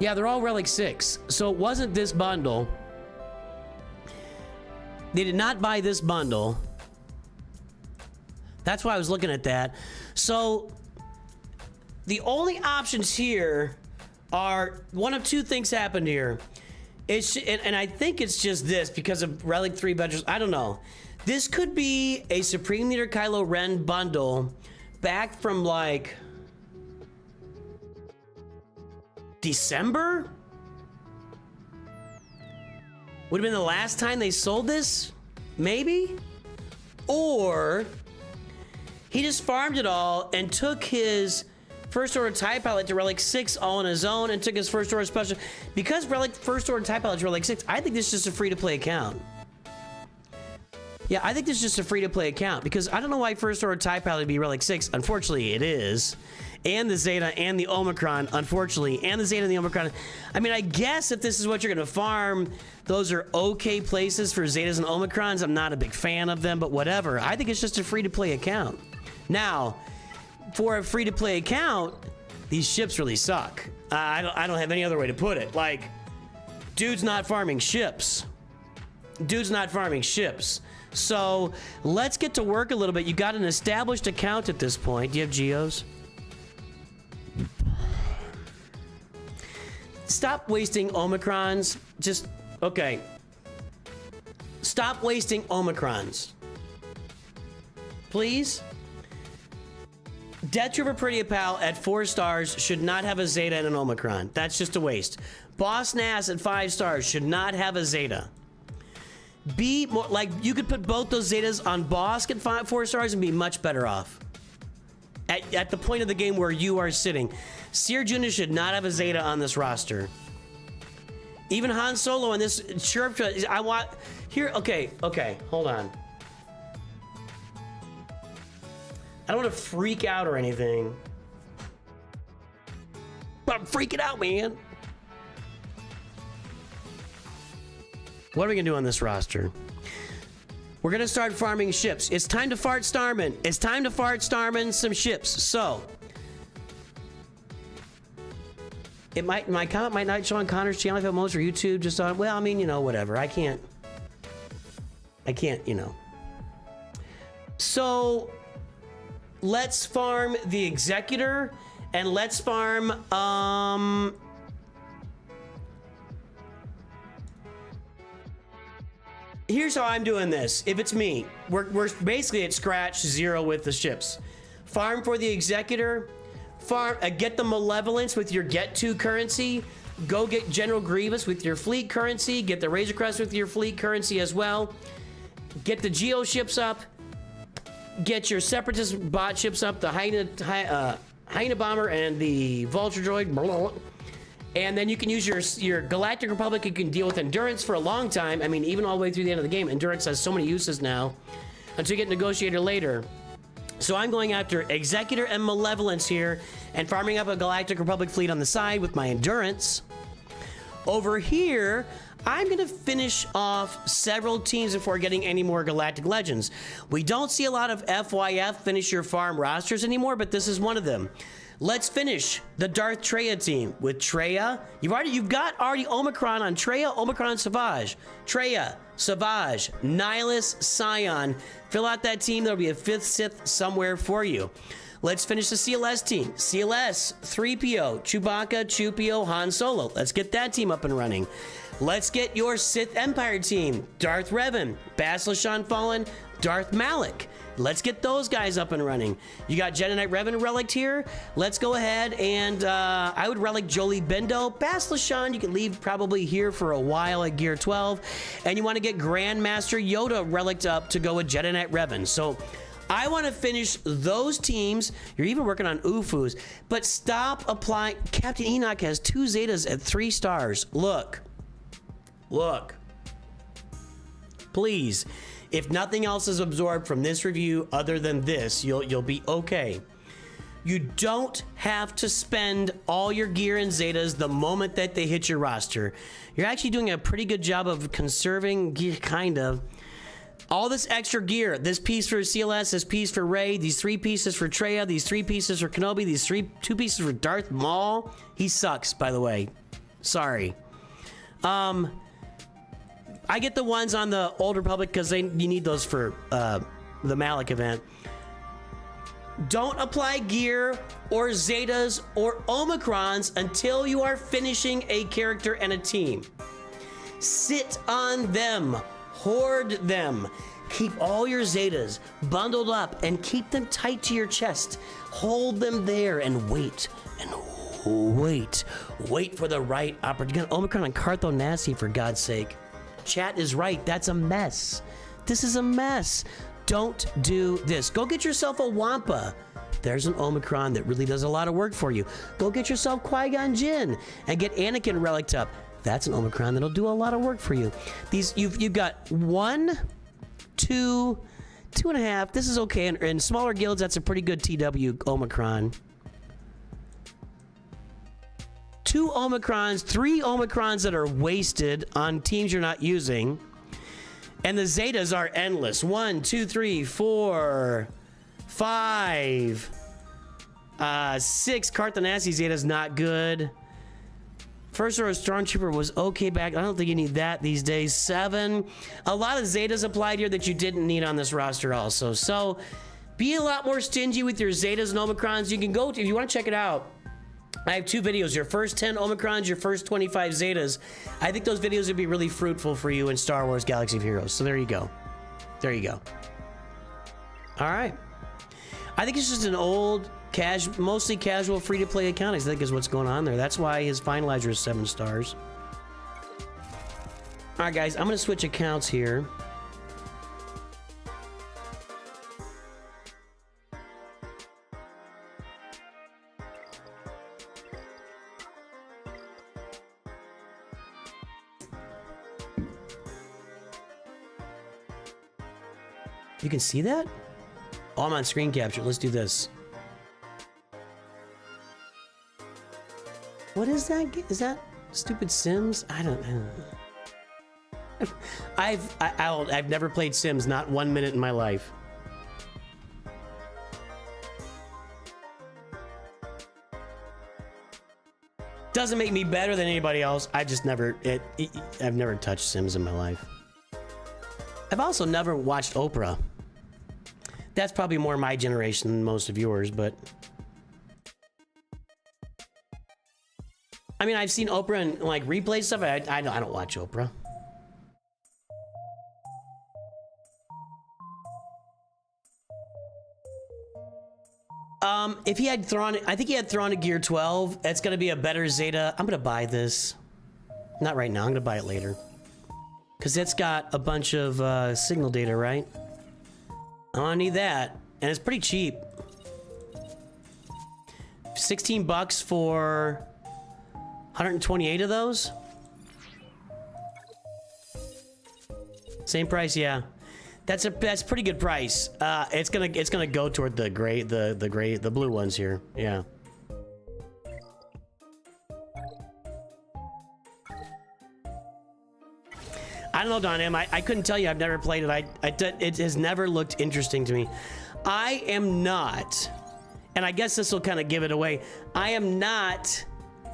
Yeah, they're all Relic 6. So it wasn't this bundle. They did not buy this bundle. That's why I was looking at that. So the only options here are one of two things happened here. And I think it's just this because of Relic 3 budgets. I don't know. This could be a Supreme Leader Kylo Ren bundle back from like December? Would have been the last time they sold this? Maybe? Or he just farmed it all and took his First Order TIE Pilot to Relic 6 all on his own and took his First Order Special. Because Relic First Order TIE Pilot is Relic 6, I think this is just a free-to-play account. Yeah, I think this is just a free-to-play account because I don't know why First Order TIE Pilot would be Relic 6. Unfortunately, it is. And the Zeta and the Omicron, unfortunately. And the Zeta and the Omicron. I mean, I guess if this is what you're going to farm, those are okay places for Zetas and Omicrons. I'm not a big fan of them, but whatever. I think it's just a free-to-play account. Now, for a free-to-play account, these ships really suck. I don't have any other way to put it. Like, dude's not farming ships. Dude's not farming ships. So let's get to work a little bit. You got an established account at this point. Do you have Geos? Stop wasting Omicrons. Just, okay. Stop wasting Omicrons. Please? Death Trooper Pretty Pal at 4 stars should not have a Zeta and an Omicron. That's just a waste. Boss Nass at 5 stars should not have a Zeta. Be more like you could put both those Zetas on Bosk at 4 stars and be much better off. At the point of the game where you are sitting. Seer Junior should not have a Zeta on this roster. Even Han Solo and this Chirp, I want here. Okay, hold on. I don't want to freak out or anything, but I'm freaking out, man. What are we gonna do on this roster? We're gonna start farming ships. It's time to fart Starman. It's time to fart Starman some ships. So, my comment might not show on Connor's channel if it most or YouTube just on. Well, I mean, you know, whatever. I can't, you know. So, let's farm the Executor and let's farm here's how I'm doing this. If it's me, we're basically at scratch 0 with the ships. Farm for the Executor. Farm, get the Malevolence with your Get To currency. Go get General Grievous with your fleet currency. Get the Razor Crest with your fleet currency as well. Get the Geo ships up. Get your Separatist bot ships up. The Hyena Bomber and the Vulture Droid. Blah. And then you can use your Galactic Republic. You can deal with Endurance for a long time. I mean, even all the way through the end of the game. Endurance has so many uses now. Until you get Negotiator later. So I'm going after Executor and Malevolence here. And farming up a Galactic Republic fleet on the side with my Endurance. Over here, I'm going to finish off several teams before getting any more Galactic Legends. We don't see a lot of FYF finish your farm rosters anymore, but this is one of them. Let's finish the Darth Treya team with Treya. You've got Omicron on Treya, Omicron, Savage. Treya, Savage, Nihilus, Scion. Fill out that team. There'll be a 5th Sith somewhere for you. Let's finish the CLS team. CLS, 3PO, Chewbacca, Chewpio, Han Solo. Let's get that team up and running. Let's get your Sith Empire team. Darth Revan, Basilisk Fallen, Darth Malik. Let's get those guys up and running. You got Jedi Knight Revan relic here. Let's go ahead and I would relic Jolie Bendo. Basilisk you can leave probably here for a while at Gear 12. And you want to get Grandmaster Yoda relic up to go with Jedi Knight Revan. So I want to finish those teams. You're even working on UFUs, but stop applying. Captain Enoch has 2 Zetas at 3 stars. Look, please, if nothing else is absorbed from this review other than this, you'll be okay. You don't have to spend all your gear and Zetas the moment that they hit your roster. You're actually doing a pretty good job of conserving gear, kind of. All this extra gear, this piece for CLS, this piece for Rey, these 3 pieces for Treya, these 3 pieces for Kenobi, these 2 pieces for Darth Maul. He sucks, by the way. Sorry. I get the ones on the Old Republic because you need those for the Malik event. Don't apply gear or Zetas or Omicrons until you are finishing a character and a team. Sit on them. Hoard them. Keep all your Zetas bundled up and keep them tight to your chest. Hold them there and wait. Wait for the right opportunity. Omicron and Cartho Nasty, for God's sake. Chat is right. That's a mess. This is a mess. Don't do this. Go get yourself a Wampa. There's an Omicron that really does a lot of work for you. Go get yourself Qui-Gon Jinn and get Anakin relicked up. That's an Omicron that'll do a lot of work for you. You've got 1, 2, 2.5. This is okay. In smaller guilds, that's a pretty good TW Omicron. 2 Omicrons, 3 Omicrons that are wasted on teams you're not using. And the Zetas are endless. 1, 2, 3, 4, 5, 6. Carthanasi Zeta's not good. First Order Stormtrooper was okay back. I don't think you need that these days. 7. A lot of Zetas applied here that you didn't need on this roster also. So be a lot more stingy with your Zetas and Omicrons. You can go to, if you want to check it out, I have 2 videos. Your first 10 Omicrons, your first 25 Zetas. I think those videos would be really fruitful for you in Star Wars Galaxy of Heroes. So there you go. There you go. All right. I think it's just an old, mostly casual, free-to-play account, I think is what's going on there. That's why his finalizer is 7 stars. All right, guys, I'm going to switch accounts here. You can see that? Oh, I'm on screen capture. Let's do this. What is that? Is that stupid Sims? I don't know. I've never played Sims, not 1 minute in my life. Doesn't make me better than anybody else. I just never, I've never touched Sims in my life. I've also never watched Oprah. That's probably more my generation than most of yours, but I mean, I've seen Oprah and like replay stuff. I don't watch Oprah. If he had Thrawn, I think he had Thrawn to Gear 12. It's gonna be a better Zeta. I'm gonna buy this. Not right now. I'm gonna buy it later. Because it's got a bunch of signal data, right? I don't need that. And it's pretty cheap. 16 bucks for 128 of those? Same price, yeah. That's pretty good price. It's gonna go toward the gray, the blue ones here. Yeah. I don't know, Don M. I couldn't tell you. I've never played it. It has never looked interesting to me. I am not and I guess this will kind of give it away. I am not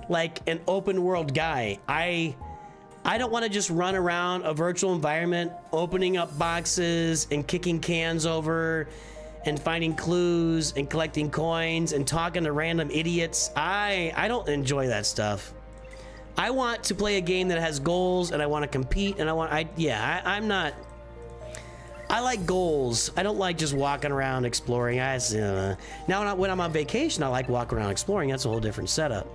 like an open world guy. I don't want to just run around a virtual environment, opening up boxes and kicking cans over and finding clues and collecting coins and talking to random idiots. I don't enjoy that stuff. I want to play a game that has goals, and I want to compete, and I'm not. I like goals. I don't like just walking around exploring. Now when I'm on vacation, I like walking around exploring. That's a whole different setup.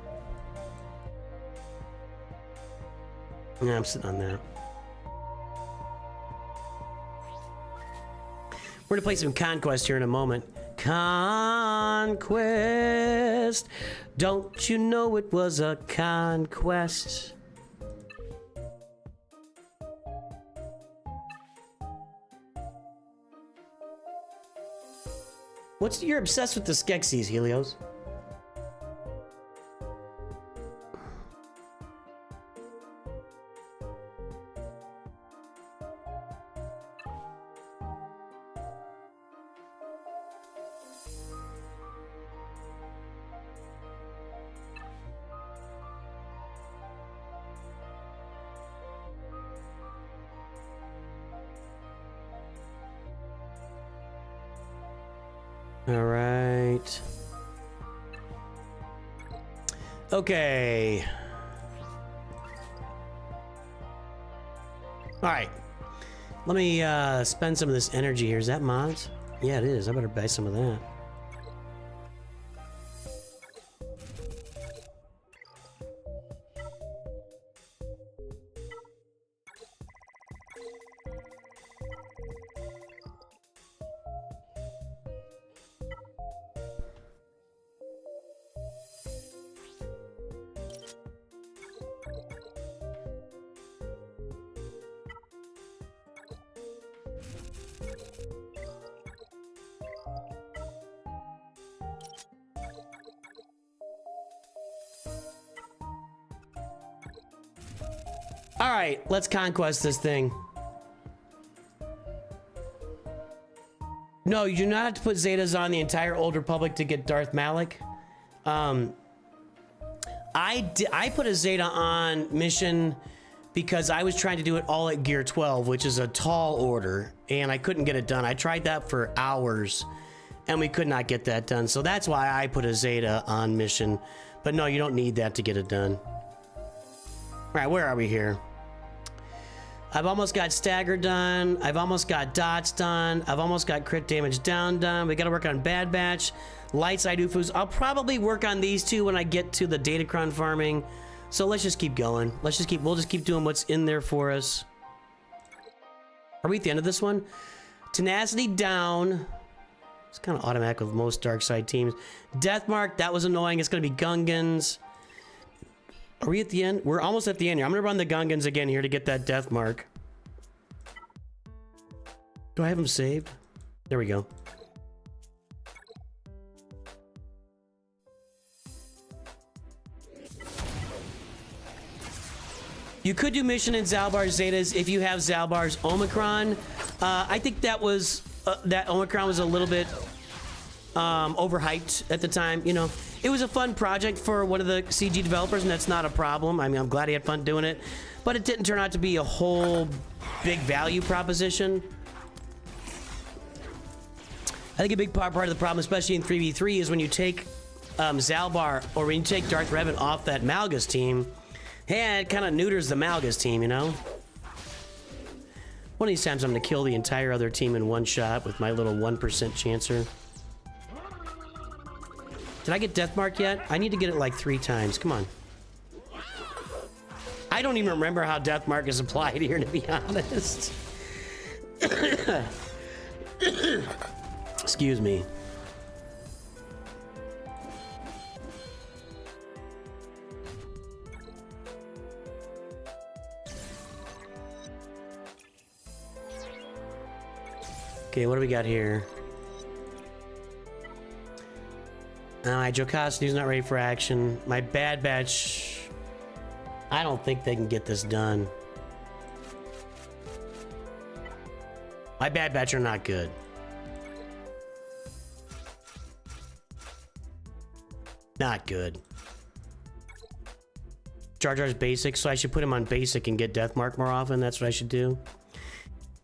Yeah, I'm sitting on that. We're gonna play some Conquest here in a moment. Conquest. Don't you know it was a conquest? You're obsessed with the Skeksis, Helios. All right. Okay. All right. Let me spend some of this energy here. Is that mods? Yeah, it is. I better buy some of that. All right, let's conquest this thing. No, you do not have to put Zetas on the entire Old Republic to get Darth Malik. I put a Zeta on mission because I was trying to do it all at Gear 12, which is a tall order, and I couldn't get it done. I tried that for hours, and we could not get that done. So that's why I put a Zeta on mission. But no, you don't need that to get it done. All right, where are we here? I've almost got Stagger done. I've almost got Dots done. I've almost got Crit Damage Down done. We got to work on Bad Batch, Light Side Ufus. I'll probably work on these two when I get to the Datacron farming. So let's just keep going. We'll just keep doing what's in there for us. Are we at the end of this one? Tenacity down. It's kind of automatic with most Dark Side teams. Deathmark, that was annoying. It's going to be Gungans. Are we at the end? We're almost at the end here. I'm going to run the Gungans again here to get that death mark. Do I have them saved? There we go. You could do mission in Zalbar's Zetas if you have Zalbar's Omicron. I think that was that Omicron was a little bit overhyped at the time. You know, it was a fun project for one of the CG developers, and that's not a problem. I mean, I'm glad he had fun doing it, but it didn't turn out to be a whole big value proposition. I think a big part of the problem, especially in 3v3, is when you take Zalbar or when you take Darth Revan off that Malgus team. Hey, it kind of neuters the Malgus team, you know? One of these times I'm going to kill the entire other team in one shot with my little 1% chancer. Did I get Deathmark yet? I need to get it like 3 times. Come on. I don't even remember how Deathmark is applied here, to be honest. Excuse me. Okay, what do we got here? My Jocosity's not ready for action. My Bad Batch, I don't think they can get this done. My Bad Batch are not good. Not good. Jar Jar's basic, so I should put him on basic and get Death Mark more often. That's what I should do.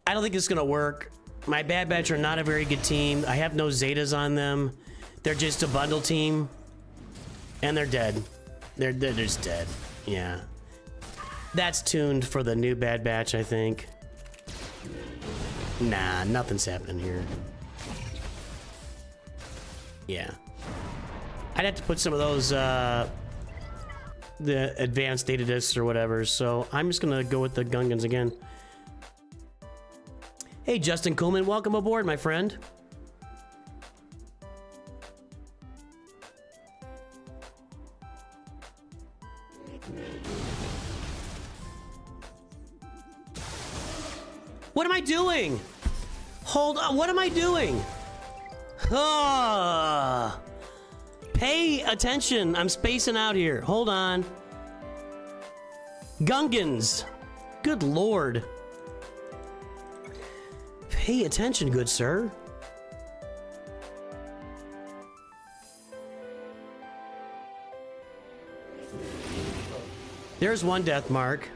I don't think it's gonna work. My Bad Batch are not a very good team. I have no Zetas on them. They're just a bundle team. And they're dead. They're just dead. Yeah. That's tuned for the new Bad Batch, I think. Nah, nothing's happening here. Yeah. I'd have to put some of those, the advanced data discs or whatever, so I'm just gonna go with the Gungans again. Hey, Justin Coleman, welcome aboard, my friend. What am I doing? Hold on, what am I doing? Ah, pay attention, I'm spacing out here. Hold on. Gungans. Good lord. Pay attention, good sir. There's one death mark.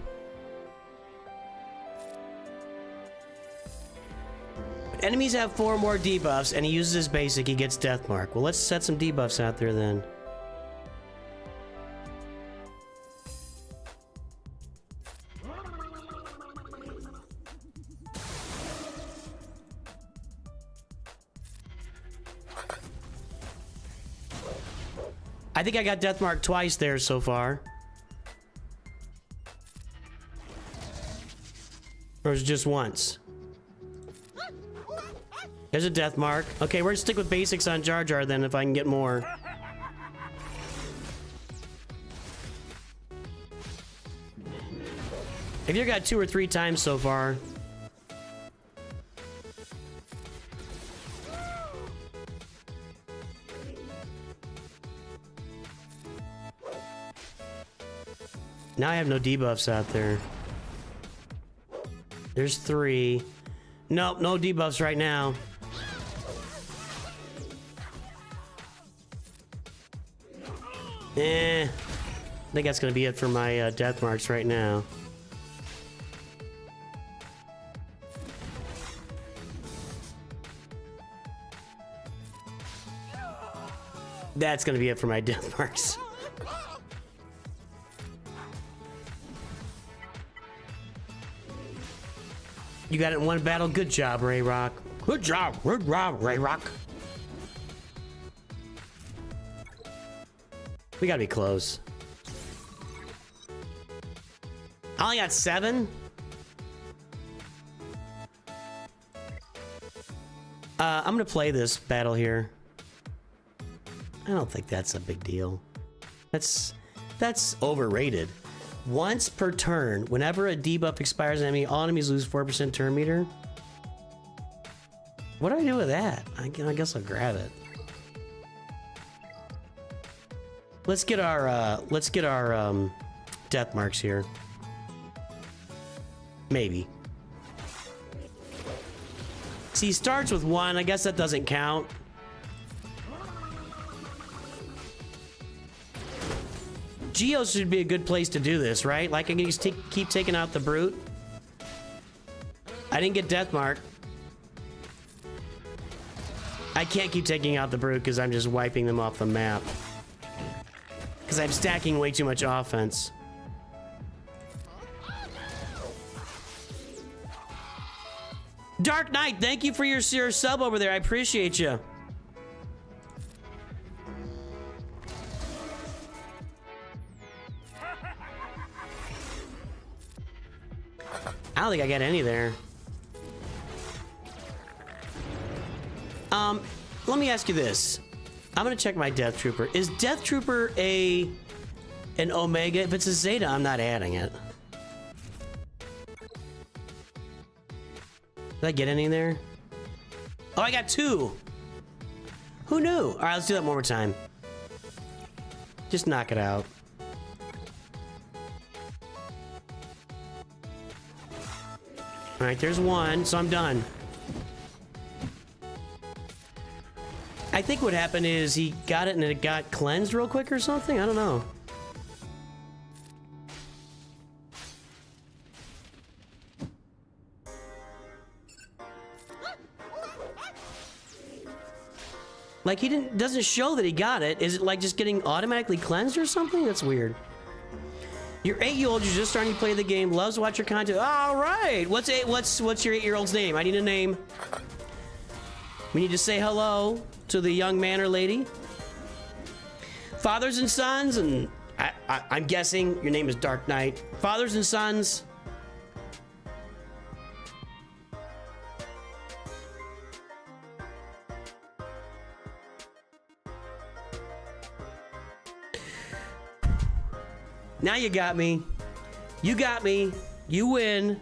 Enemies have 4 more debuffs, and he uses his basic, he gets death mark. Well, let's set some debuffs out there then. I think I got death mark twice there so far. Or is it just once? There's a death mark. Okay, we're gonna stick with basics on Jar Jar then if I can get more. If you got 2 or 3 times so far. Now I have no debuffs out there. There's 3. Nope, no debuffs right now. I think that's gonna be it for my death marks right now. That's gonna be it for my death marks. You got it in one battle. Good job, Ray Rock. Good job, Ray Rock. We gotta be close. I only got 7. I'm gonna play this battle here. I don't think that's a big deal. That's overrated. Once per turn, whenever a debuff expires on enemy, all enemies lose 4% turn meter. What do I do with that? I guess I'll grab it. Let's get our death marks here. Maybe. See, he starts with 1. I guess that doesn't count. Geos should be a good place to do this, right? Like I can just keep taking out the brute. I didn't get death mark. I can't keep taking out the brute because I'm just wiping them off the map. Because I'm stacking way too much offense. Dark Knight, thank you for your sub over there. I appreciate you. I don't think I got any there. Let me ask you this. I'm gonna check my Death Trooper. Is Death Trooper an Omega? If it's a Zeta, I'm not adding it. Did I get any there? Oh, I got 2. Who knew? All right, let's do that one more time. Just knock it out. All right, there's 1, so I'm done. I think what happened is he got it and it got cleansed real quick or something. I don't know. Like he doesn't show that he got it. Is it like just getting automatically cleansed or something? That's weird. You're 8-year-old, you're just starting to play the game, loves to watch your content. All right. What's your 8-year-old's name? I need a name. We need to say hello to the young man or lady. Fathers and sons, and I'm guessing your name is Dark Knight. Fathers and sons. Now you got me. You got me. You win.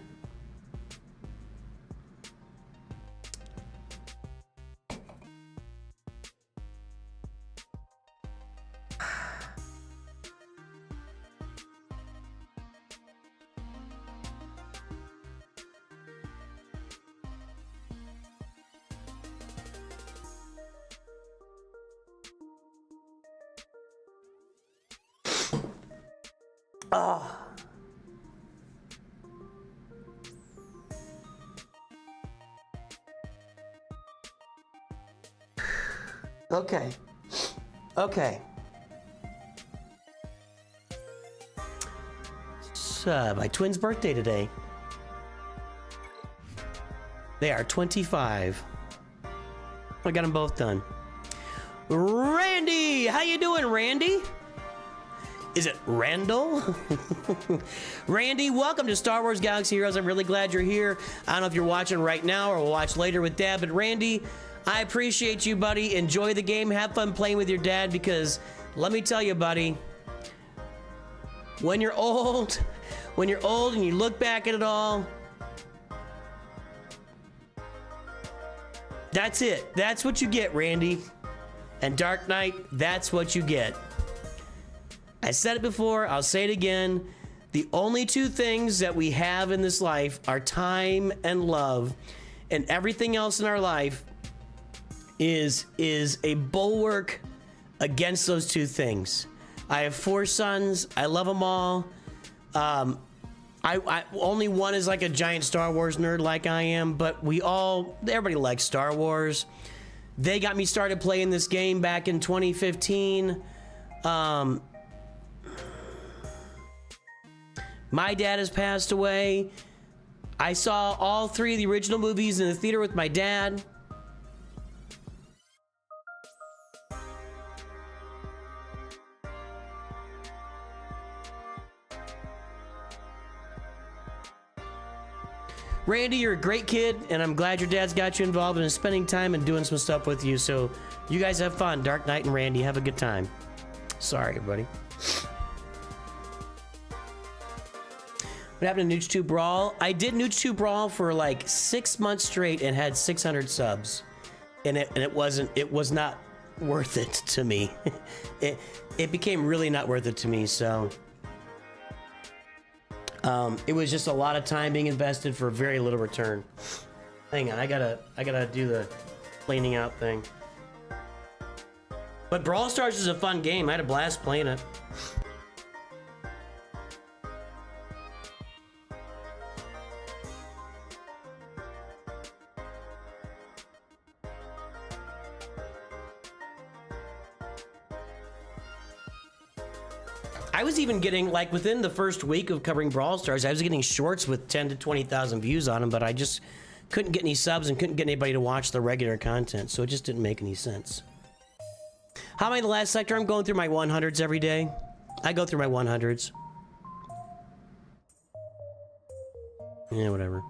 Oh. Okay. Okay. It's my twin's birthday today. They are 25. I got them both done. Randy! How you doing, Randy? Is it Randall? Randy, welcome to Star Wars Galaxy Heroes. I'm really glad you're here. I don't know if you're watching right now or will watch later with Dad, but Randy, I appreciate you, buddy. Enjoy the game. Have fun playing with your dad because let me tell you, buddy, when you're old and you look back at it all, that's it. That's what you get, Randy. And Dark Knight, that's what you get. I said it before, I'll say it again. The only two things that we have in this life are time and love. And everything else in our life is a bulwark against those two things. I have 4 sons. I love them all. I only one is like a giant Star Wars nerd like I am, but everybody likes Star Wars. They got me started playing this game back in 2015. My dad has passed away. I saw all 3 of the original movies in the theater with my dad. Randy, you're a great kid, and I'm glad your dad's got you involved and is spending time and doing some stuff with you. So you guys have fun. Dark Knight and Randy, have a good time. Sorry, everybody. What happened to Nooch2 Brawl? I did Nooch2 Brawl for like 6 months straight and had 600 subs, and it was not worth it to me. it became really not worth it to me. So it was just a lot of time being invested for very little return. Hang on, I gotta do the cleaning out thing. But Brawl Stars is a fun game. I had a blast playing it. I was even getting, like, within the first week of covering Brawl Stars, I was getting shorts with 10 to 20,000 views on them, but I just couldn't get any subs and couldn't get anybody to watch the regular content, so it just didn't make any sense. How am I in the last sector? I'm going through my 100s every day. I go through my 100s. Yeah, whatever.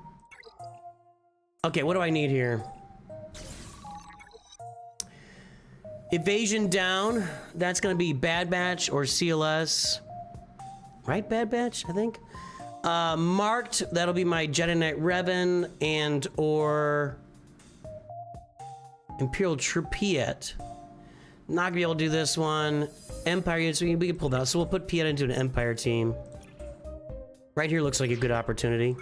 Okay, what do I need here? Evasion down. That's gonna be Bad Batch or CLS. Right, Bad Batch, I think. Marked, that'll be my Jedi Knight Revan and or Imperial Troop Piet. Not gonna be able to do this one. Empire, so we can pull that out. So we'll put Piet into an Empire team. Right here looks like a good opportunity.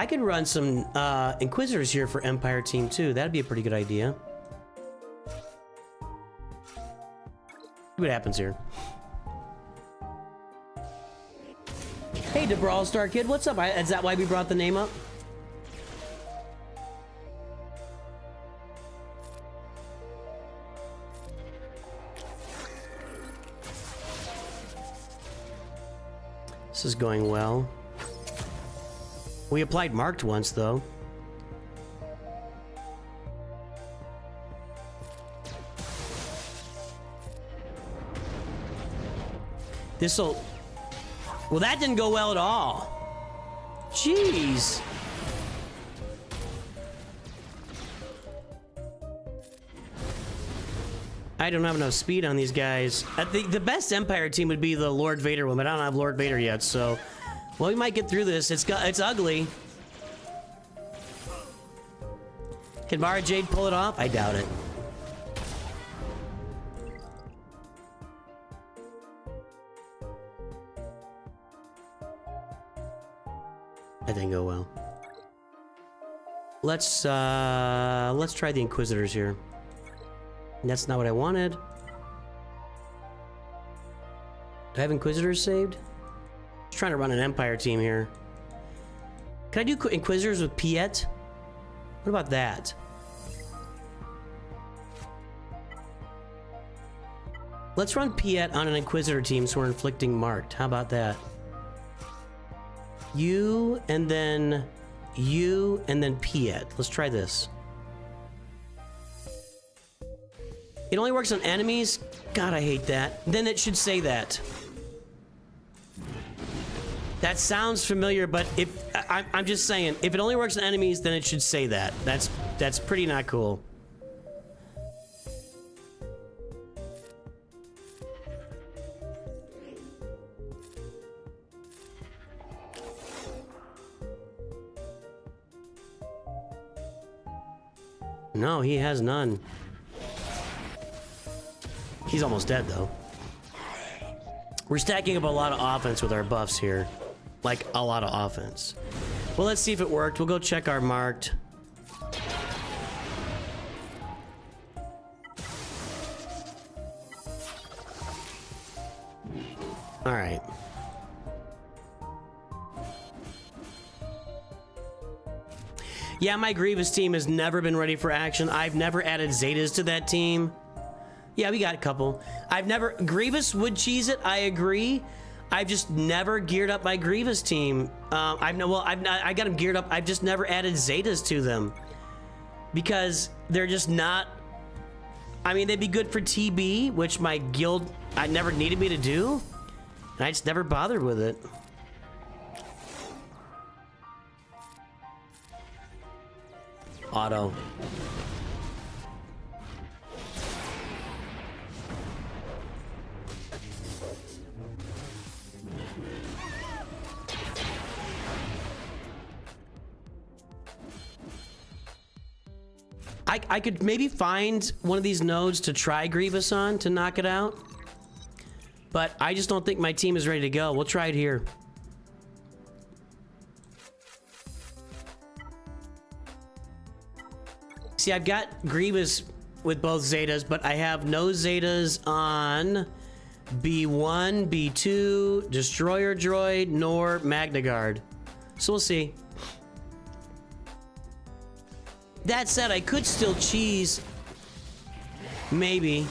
I could run some Inquisitors here for Empire team too. That'd be a pretty good idea. See what happens here. Hey, DeBrawl Star Kid, what's up? Is that why we brought the name up? This is going well. We applied marked once, though. This'll... Well, that didn't go well at all. Jeez. I don't have enough speed on these guys. The best Empire team would be the Lord Vader one, but I don't have Lord Vader yet, so... Well, we might get through this. It's ugly. Can Mara Jade pull it off? I doubt it. That didn't go well. Let's try the Inquisitors here. That's not what I wanted. Do I have Inquisitors saved? Just trying to run an Empire team here. Can I do Inquisitors with Piet? What about that? Let's run Piet on an Inquisitor team so we're inflicting marked. How about that? You, and then Piet. Let's try this. It only works on enemies? God, I hate that. Then it should say that. That sounds familiar, but if I'm just saying, if it only works on enemies, then it should say that. That's pretty not cool. No, he has none. He's almost dead, though. We're stacking up a lot of offense with our buffs here. Like, a lot of offense. Well, let's see if it worked. We'll go check our marked. All right. Yeah, my Grievous team has never been ready for action. I've never added Zetas to that team. Yeah, we got a couple. Grievous would cheese it, I agree. I've just never geared up my Grievous team. I got them geared up. I've just never added Zetas to them. Because they're just not... I mean, they'd be good for TB, which my guild never needed me to do. And I just never bothered with it. Auto. I could maybe find one of these nodes to try Grievous on to knock it out. But I just don't think my team is ready to go. We'll try it here. See, I've got Grievous with both Zetas, but I have no Zetas on B1, B2, Destroyer Droid, nor Magna Guard. So we'll see. That said, I could still cheese. Maybe.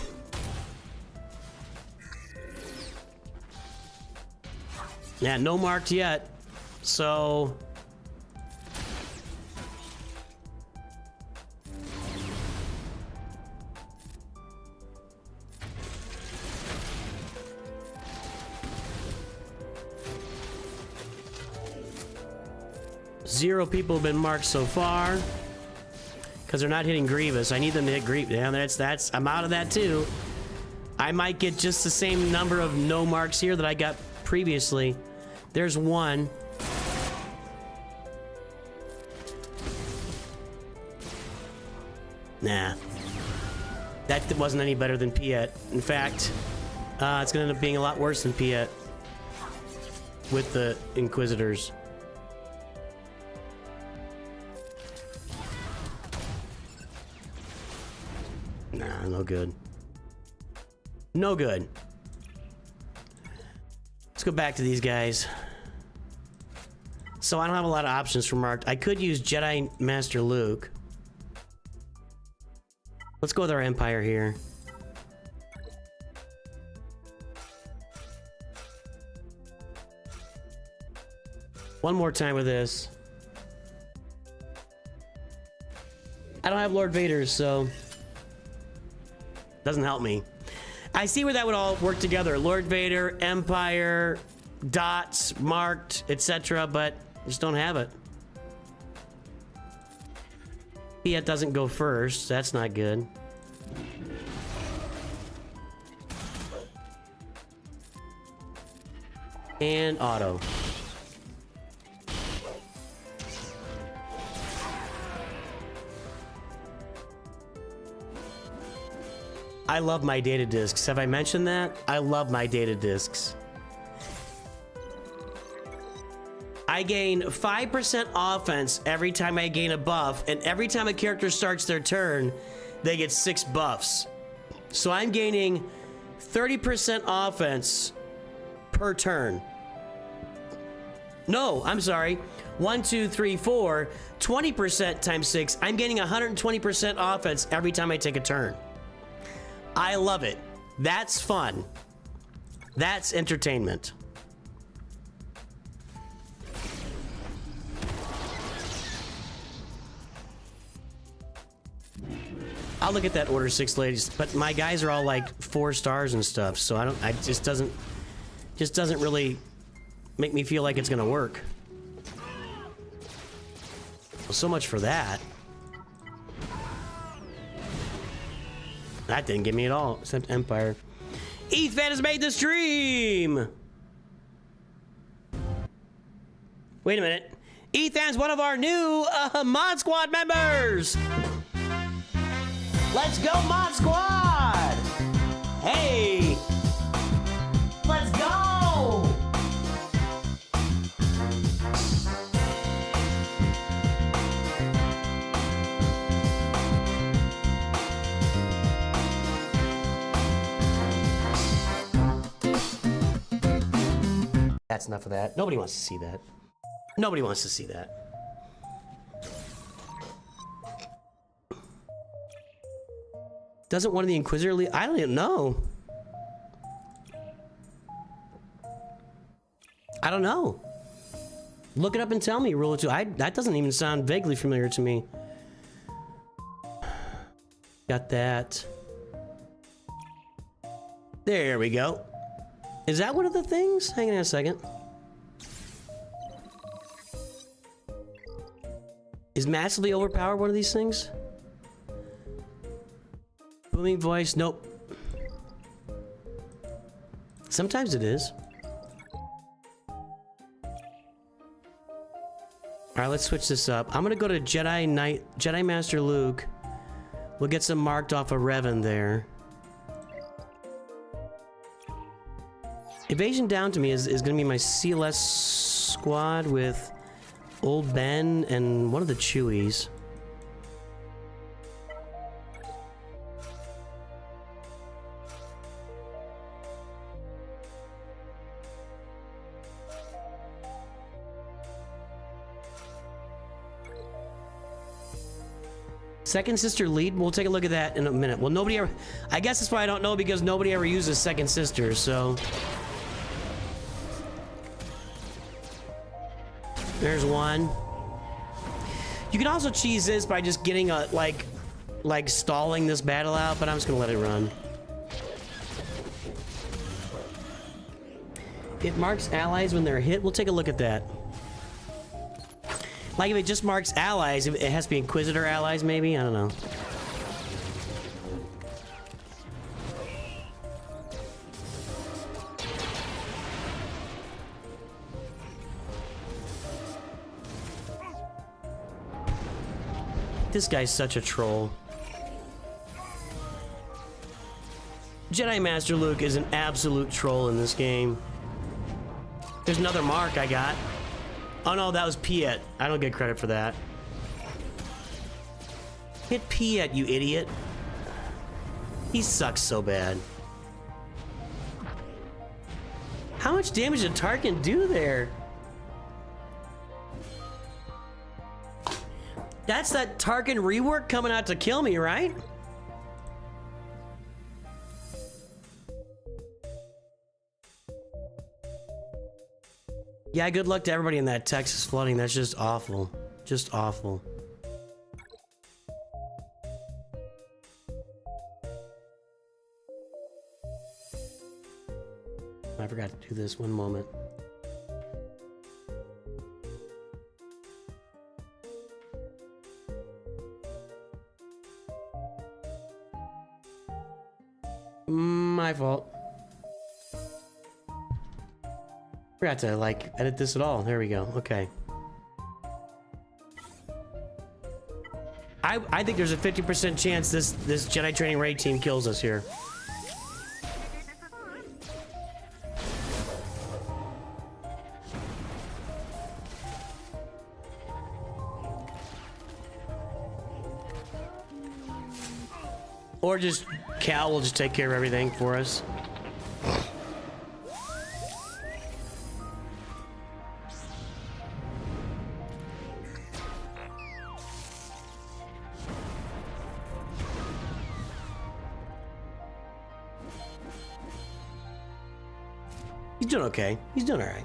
Yeah, no marked yet. So... Zero people have been marked so far. Because they're not hitting Grievous. I need them to hit Grievous. Yeah, I'm out of that too. I might get just the same number of no marks here that I got previously. There's one. Nah. That wasn't any better than Piet. In fact, it's gonna end up being a lot worse than Piet. With the Inquisitors. No good. No good. Let's go back to these guys. So I don't have a lot of options for marked. I could use Jedi Master Luke. Let's go with our Empire here. One more time with this. I don't have Lord Vader's, so doesn't help me. I see where that would all work together. Lord Vader, Empire, dots, marked, etc., but just don't have it. Fiat doesn't go first. That's not good. And auto. I love my data discs. Have I mentioned that? I love my data discs. I gain 5% offense every time I gain a buff, and every time a character starts their turn, they get 6 buffs. So I'm gaining 30% offense per turn. No, I'm sorry. 1, 2, 3, 4, 20% times 6. I'm gaining 120% offense every time I take a turn. I love it. That's fun. That's entertainment. I'll look at that Order 6 ladies, but my guys are all like 4 stars and stuff, so it just doesn't really make me feel like it's gonna work. Well, so much for that. That didn't get me at all, except Empire. Ethan has made the stream! Wait a minute. Ethan's one of our new Mod Squad members! Let's go, Mod Squad! Hey! Let's go! That's enough of that. Nobody wants to see that. Nobody wants to see that. Doesn't one of the Inquisitor leave? I don't even know. I don't know. Look it up and tell me, Rule of 2. That doesn't even sound vaguely familiar to me. Got that. There we go. Is that one of the things? Hang on a second. Is massively overpowered one of these things? Booming voice, nope. Sometimes it is. Alright, let's switch this up. I'm gonna go to Jedi Master Luke. We'll get some marked off of Revan there. Evasion down to me is gonna be my CLS squad with Old Ben and one of the Chewies. Second sister lead? We'll take a look at that in a minute. Well, nobody ever... I guess that's why I don't know, because nobody ever uses second sister, so... There's one. You can also cheese this by just getting a, like stalling this battle out, but I'm just gonna let it run. It marks allies when they're hit. We'll take a look at that. Like if it just marks allies, it has to be Inquisitor allies, maybe? I don't know. This guy's such a troll. Jedi Master Luke is an absolute troll in this game. There's another mark I got. Oh no, that was Piet. I don't get credit for that. Hit Piet, you idiot. He sucks so bad. How much damage did Tarkin do there? That's that Tarkin rework coming out to kill me, right? Yeah, good luck to everybody in that Texas flooding. That's just awful. Just awful. I forgot to do this. One moment. My fault. Forgot to like edit this at all. There we go. Okay. I think there's a 50% chance this Jedi training raid team kills us here. Or just Cal will just take care of everything for us. He's doing okay. He's doing all right.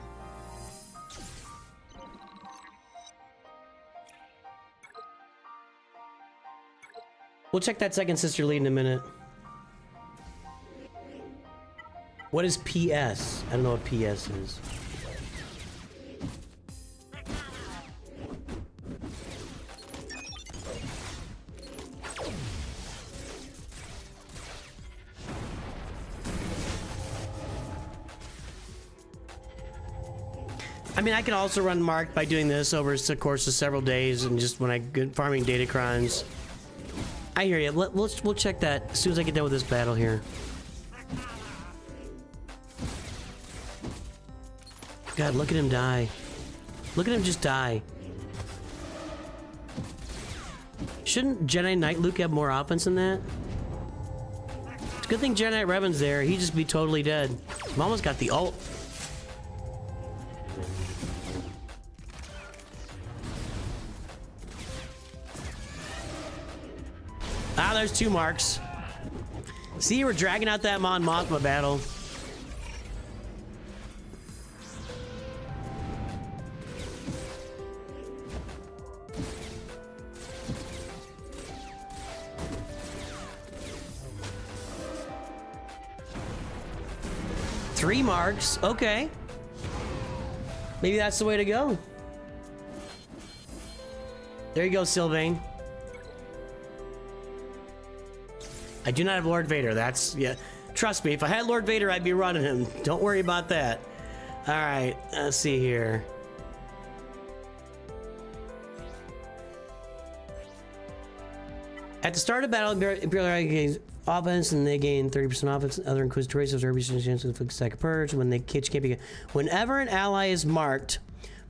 We'll check that second sister lead in a minute. What is PS? I don't know what PS is. I mean, I can also run marked by doing this over the course of several days and just when I get farming datacrons. I hear you. We'll check that as soon as I get done with this battle here. God, look at him die. Look at him just die. Shouldn't Jedi Knight Luke have more offense than that? It's a good thing Jedi Knight Revan's there. He'd just be totally dead. Mama's got the ult. Ah, there's two marks. See, we're dragging out that Mon Mothma battle. Three marks, okay. Maybe that's the way to go. There you go, Sylvain. I do not have Lord Vader. That's, yeah. Trust me, if I had Lord Vader, I'd be running him. Don't worry about that. All right, let's see here. At the start of battle, Imperial Army gains offense, and they gain 30% offense. Other Inquisitorials have 30% chance to inflict stack of purge when they can't be. Whenever an ally is marked,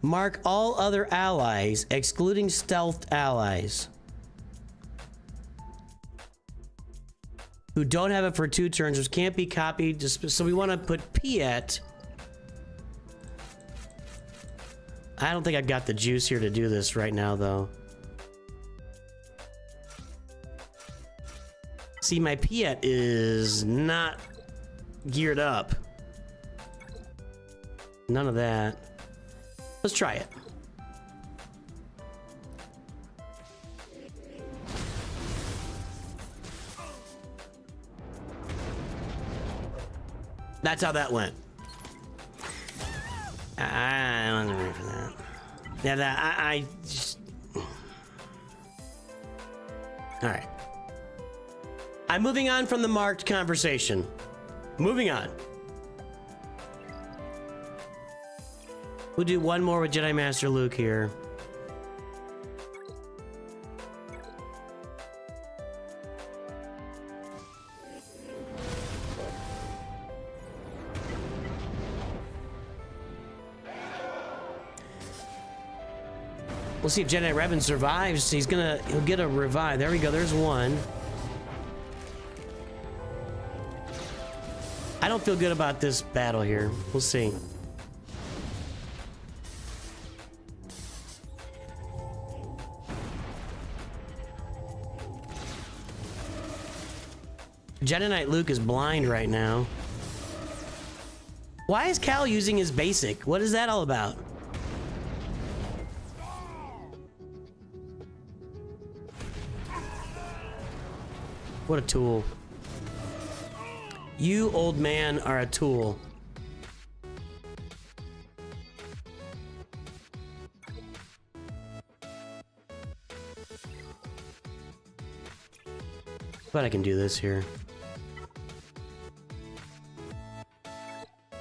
mark all other allies, excluding stealthed allies, who don't have it for 2 turns, which can't be copied. Just so we want to put Piet. I don't think I've got the juice here to do this right now, though. See, my Piet is not geared up. None of that. Let's try it. That's how that went. I wasn't ready for that. Yeah, I just... All right. I'm moving on from the marked conversation. Moving on. We'll do one more with Jedi Master Luke here. We'll see if Jedi Revan survives. He'll get a revive. There we go. There's one. I don't feel good about this battle here. We'll see. Jedi Knight Luke is blind right now. Why is Cal using his basic? What is that all about? What a tool. You, old man, are a tool. But I can do this here.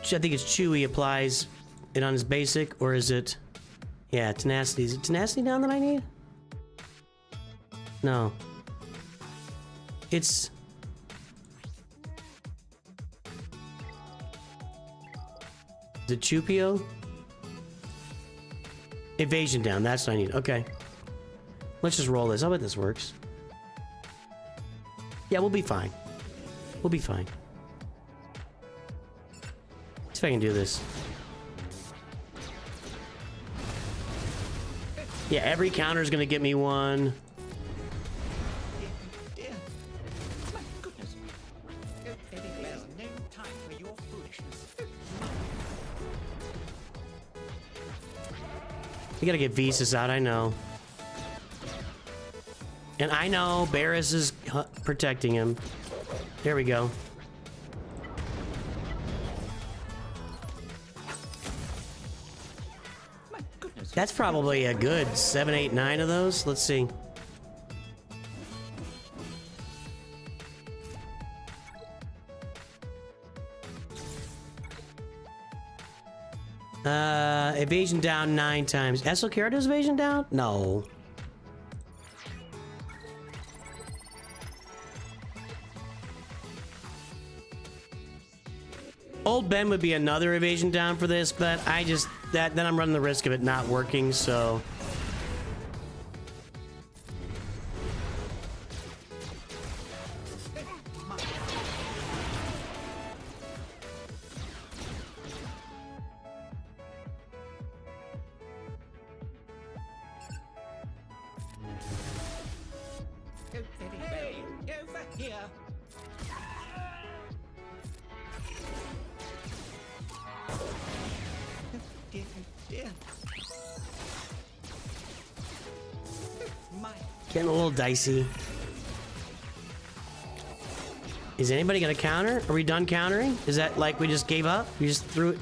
I think it's Chewy applies it on his basic, or is it... Yeah, tenacity. Is it tenacity down that I need? No. It's... Is it Chupio? Evasion down, that's what I need. Okay. Let's just roll this. I'll bet this works. Yeah, we'll be fine. We'll be fine. See if I can do this. Yeah, every counter is gonna get me one. Dear, my goodness. There's no time for your foolishness. You gotta get Visas out, I know. And I know Barris is protecting him. There we go. My goodness. That's probably a good 7, 8, 9 of those. Let's see. Evasion down 9 times. Esocara does evasion down? No. Old Ben would be another evasion down for this, but I just then I'm running the risk of it not working, so Hey, over here. Dear, dear. My getting a little dicey. Is anybody gonna counter? Are we done countering? Is that like we just gave up? We just threw it?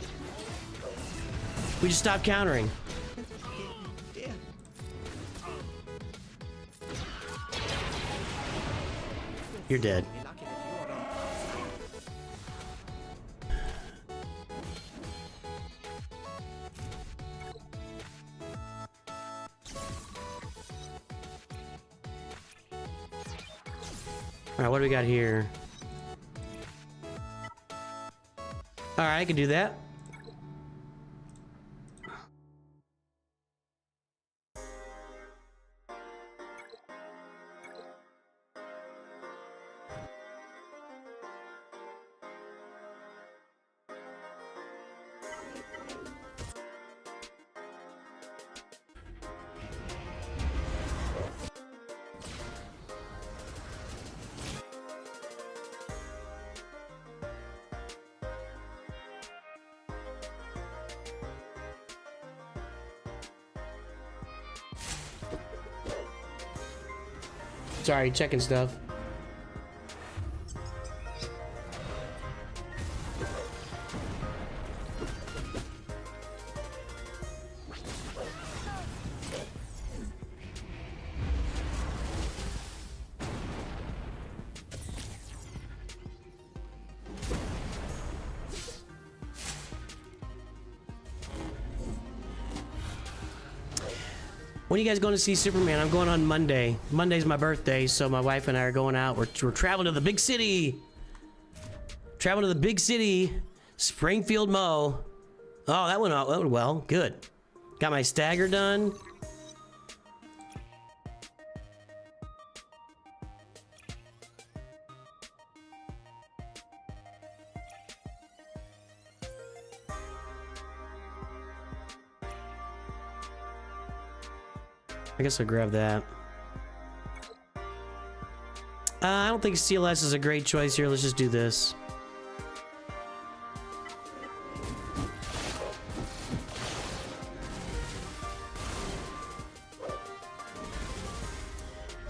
We just stopped countering. dear. You're dead. Be lucky that you're on our side. Alright, what do we got here? Alright, I can do that. Sorry, checking stuff. When are you guys going to see Superman? I'm going on Monday. Monday's my birthday, so my wife and I are going out. We're traveling to the big city. Traveling to the big city. Springfield Mo. Oh, that went well. Good. Got my stagger done. I guess I'll grab that. I don't think CLS is a great choice here. Let's just do this.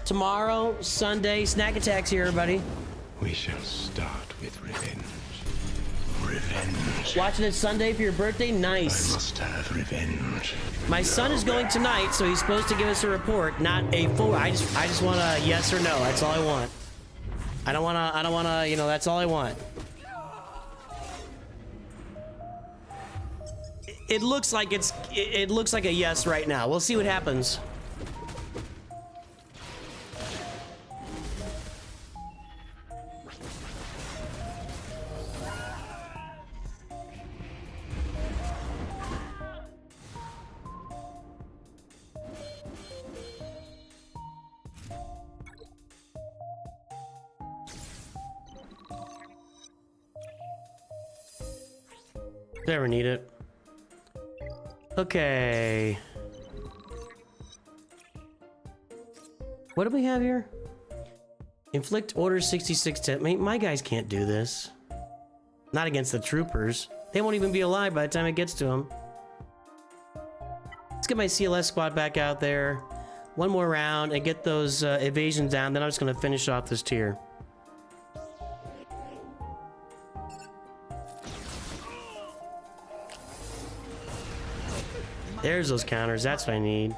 Tomorrow, Sunday, snack attacks here, everybody. We shall start with revenge. Revenge. Watching it Sunday for your birthday? I Nice. must have revenge. My son is going tonight, so he's supposed to give us a report, not a full. I just want a yes or no. That's all I want. I don't wanna, you know, that's all I want. It looks like it looks like a yes right now. We'll see what happens. Never need it. Okay. What do we have here? Inflict order 66 to my guys can't do this. Not against the troopers. They won't even be alive by the time it gets to them. Let's get my CLS squad back out there. One more round and get those evasions down. Then I'm just gonna finish off this tier. There's those counters. That's what I need.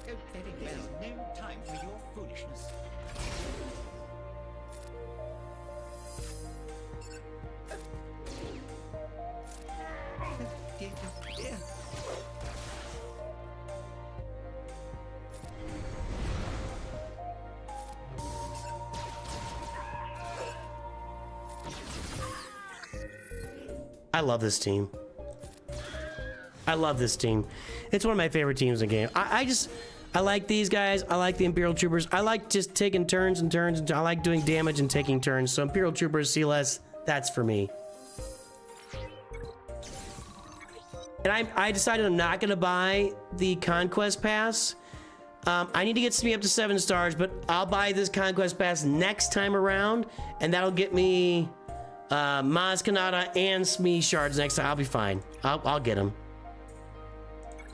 Oh, very well. No time for your foolishness. Oh, dear, oh, dear. I love this team. I love this team. It's one of my favorite teams in the game. I like these guys. I like the Imperial Troopers. I like just taking turns and turns. And I like doing damage and taking turns. So Imperial Troopers, CLS, that's for me. And I decided I'm not going to buy the Conquest Pass. I need to get me up to 7 stars, but I'll buy this Conquest Pass next time around. And that'll get me Maz Kanata and Smee shards next time. I'll be fine. I'll get them.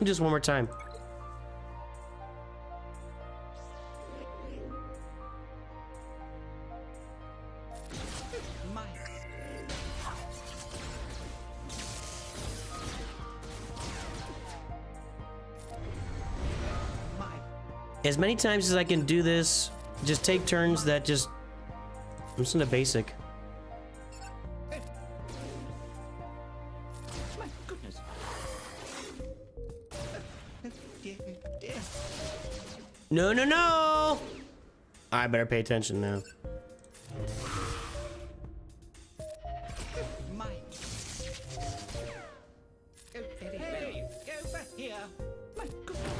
Just one more time. My. My. As many times as I can do this, just take turns that just... I'm just in a basic. My goodness. Oh, dear, oh, dear. No, no, no! I better pay attention now. My. Oh, very well. Go back here. My goodness.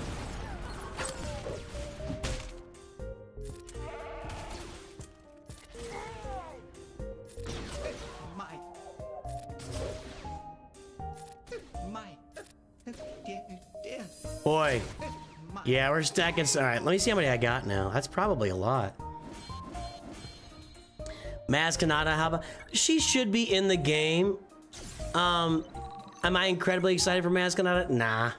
My. My. Oh, dear, oh, dear. Boy. My. Yeah, we're stacking... Alright, let me see how many I got now. That's probably a lot. Maz Kanata, how about... She should be in the game. Am I incredibly excited for Maz Kanata? Nah.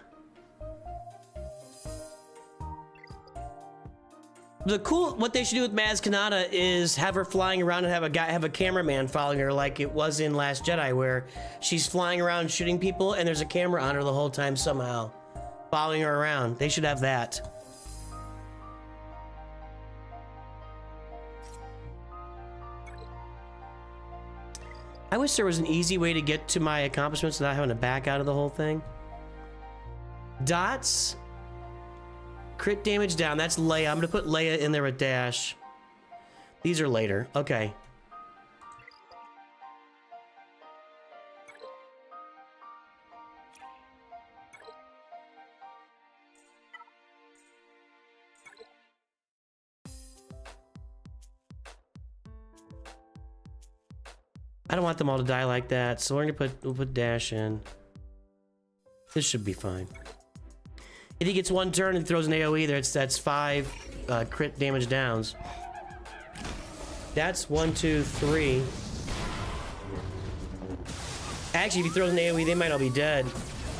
What they should do with Maz Kanata is have her flying around and have a cameraman following her like it was in Last Jedi, where she's flying around shooting people and there's a camera on her the whole time somehow, following her around. They should have that. I wish there was an easy way to get to my accomplishments without having to back out of the whole thing. Dots. Crit damage down. That's Leia. I'm going to put Leia in there with dash. These are later. Okay. I don't want them all to die like that, so we'll put dash in. This should be fine. If he gets one turn and throws an AoE there, that's 5 crit damage downs. That's 1, 2, 3. Actually, if he throws an AoE, they might all be dead.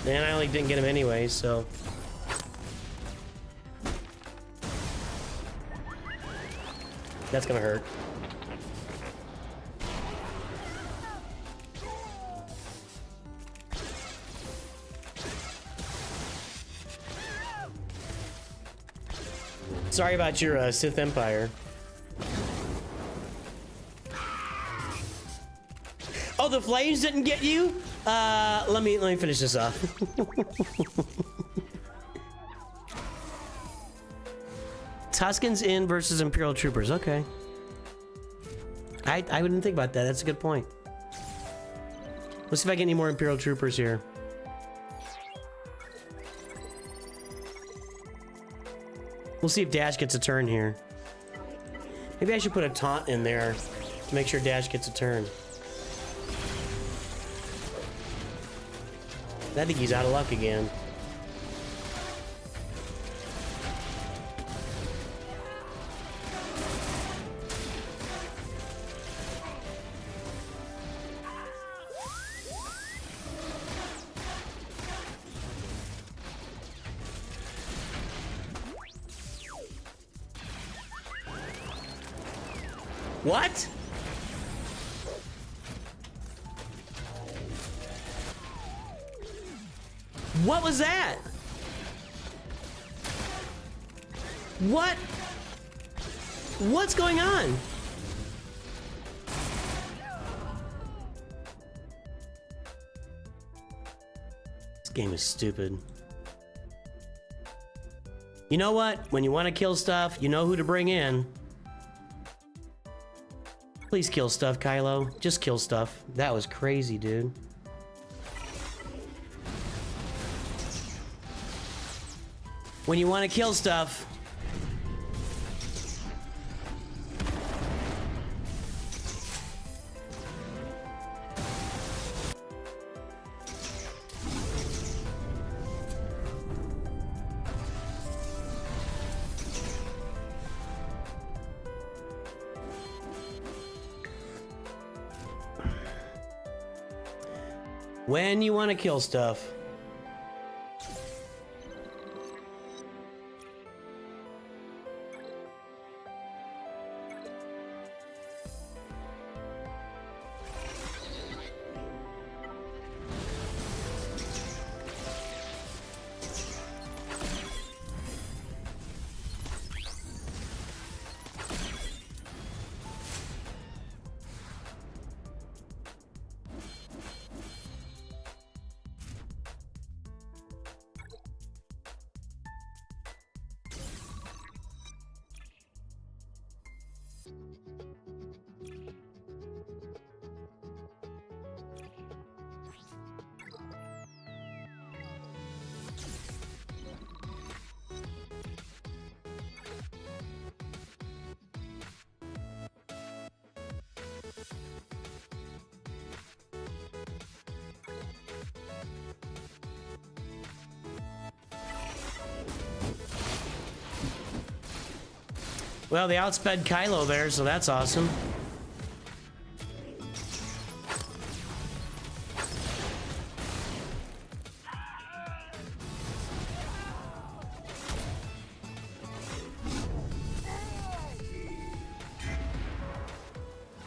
And I only didn't get him anyway, so. That's gonna hurt. Sorry about your Sith Empire. Oh, the flames didn't get you? Let me finish this off. Tuskens in versus Imperial Troopers. Okay. I wouldn't think about that. That's a good point. Let's see if I get any more Imperial Troopers here. We'll see if Dash gets a turn here. Maybe I should put a taunt in there to make sure Dash gets a turn. I think he's out of luck again. What? What was that? What? What's going on? This game is stupid. You know what? When you want to kill stuff, you know who to bring in. Please kill stuff, Kylo. Just kill stuff. That was crazy, dude. When you want to kill stuff. When you want to kill stuff. Well, they outsped Kylo there, so that's awesome.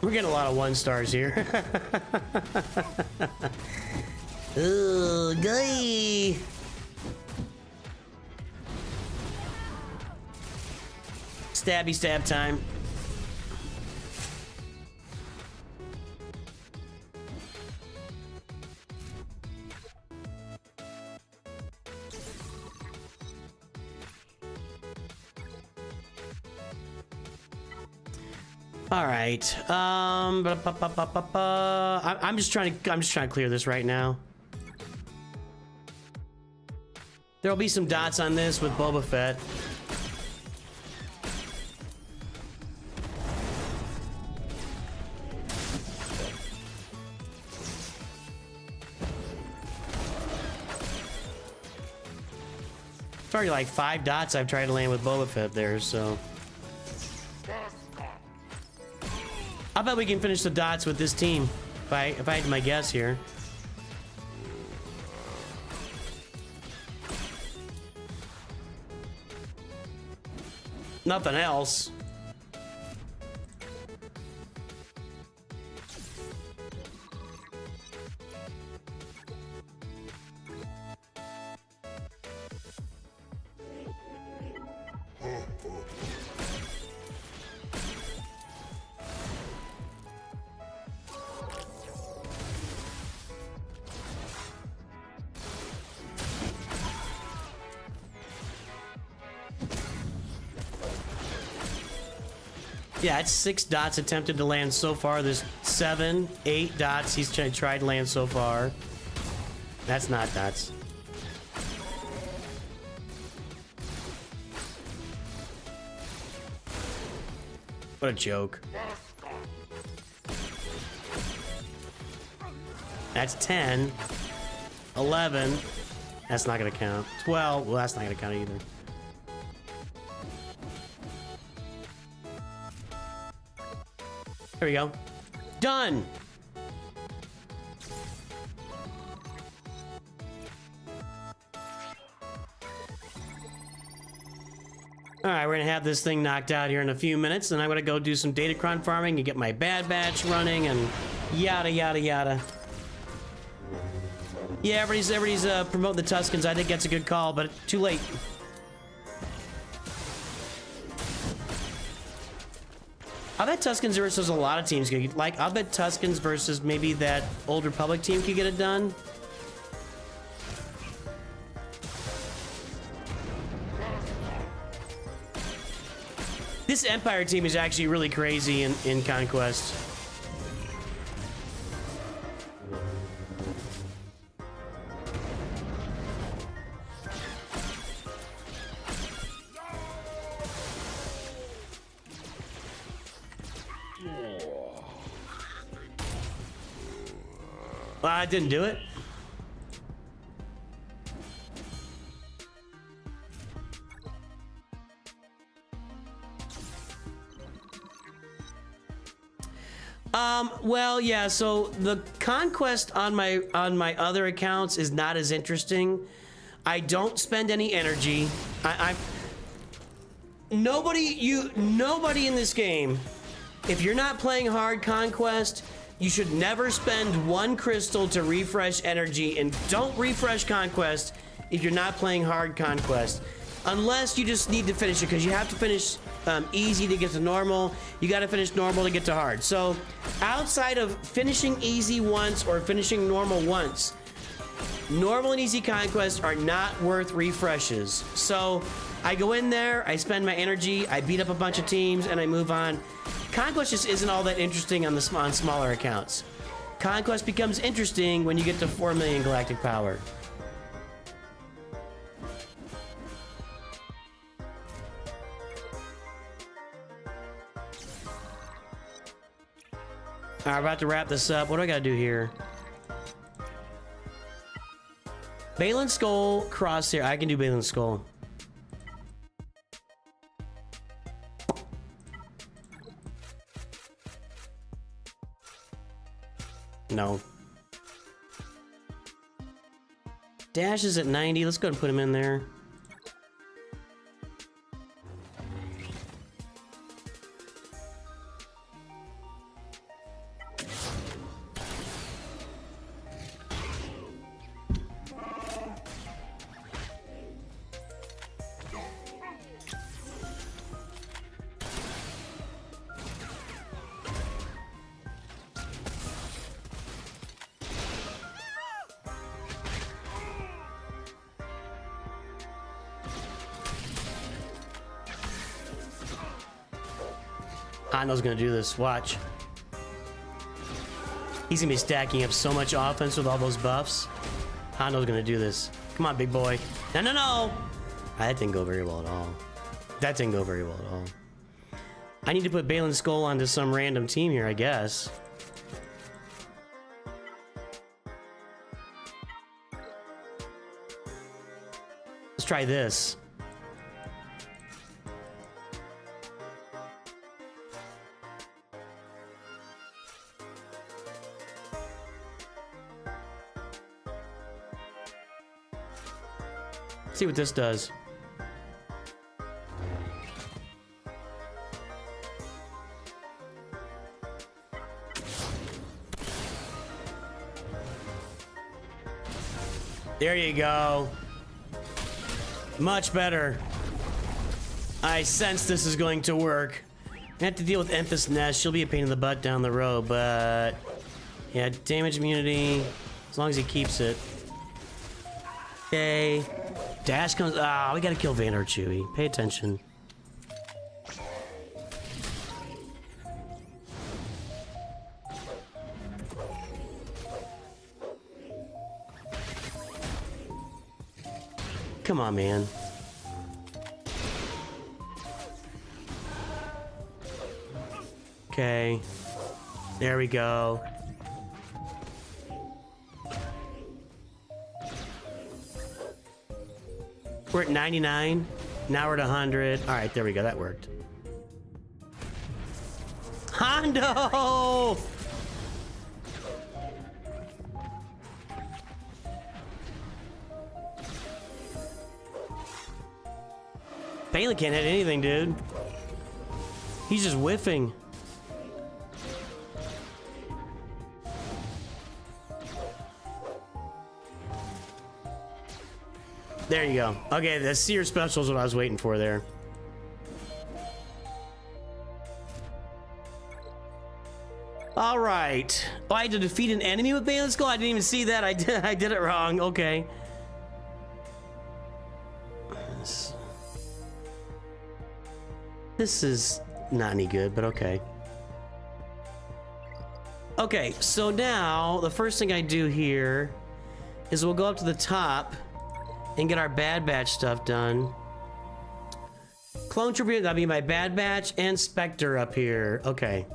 We're getting a lot of 1-stars here. Ooh, guy. Stabby stab time. All right. I'm just trying to clear this right now. There'll be some dots on this with Boba Fett. It's already like 5 dots I've tried to land with Boba Fett there, so. I bet we can finish the dots with this team, if I had my guess here. Nothing else. Yeah, it's 6 dots attempted to land so far. There's 7, 8 dots he's tried to land so far. That's not dots. What a joke. That's 10. 11. That's not gonna count. 12. Well, that's not gonna count either. There we go. Done! Alright, we're gonna have this thing knocked out here in a few minutes, and I'm gonna go do some Datacron farming and get my Bad Batch running and yada yada yada. Yeah, everybody's promoting the Tuskens. I think that's a good call, but too late. I bet Tuskens versus a lot of teams could, like, I bet Tuskens versus maybe that Old Republic team could get it done. This Empire team is actually really crazy in Conquest. Well, I didn't do it. Well, yeah, so the Conquest on my other accounts is not as interesting. I don't spend any energy. Nobody in this game, if you're not playing hard Conquest, you should never spend 1 crystal to refresh energy, and don't refresh Conquest if you're not playing hard Conquest. Unless you just need to finish it, because you have to finish easy to get to normal. You got to finish normal to get to hard. So outside of finishing easy once or finishing normal once, normal and easy Conquest are not worth refreshes. So I go in there, I spend my energy, I beat up a bunch of teams, and I move on. Conquest just isn't all that interesting on smaller accounts. Conquest becomes interesting when you get to 4 million galactic power. All right, we're about to wrap this up. What do I gotta do here? Balin Skull, Crosshair. I can do Balin Skull. No. Dash is at 90. Let's go ahead and put him in there. Hando's gonna do this. Watch. He's gonna be stacking up so much offense with all those buffs. Hando's gonna do this. Come on, big boy. No, no, no! That didn't go very well at all. That didn't go very well at all. I need to put Balin Skull onto some random team here, I guess. Let's try this. see what this does. There you go. Much better. I sense this is going to work. I have to deal with Emphas Nest. She'll be a pain in the butt down the road, but yeah, damage immunity, as long as he keeps it. Okay. Dash comes. Ah, we gotta kill Vander Chewy. Pay attention. Come on, man. Okay. There we go. We're at 99. Now we're at 100. All right, there we go. That worked. Hondo! Balin can't hit anything, dude. He's just whiffing. There you go. Okay, the Seer special is what I was waiting for there. All right. Oh, I had to defeat an enemy with Balin's Skull? I didn't even see that. I did it wrong. Okay. This is not any good, but okay. Okay, so now the first thing I do here is we'll go up to the top and get our Bad Batch stuff done. Clone Trooper, that'll be my Bad Batch, and Spectre up here. Okay.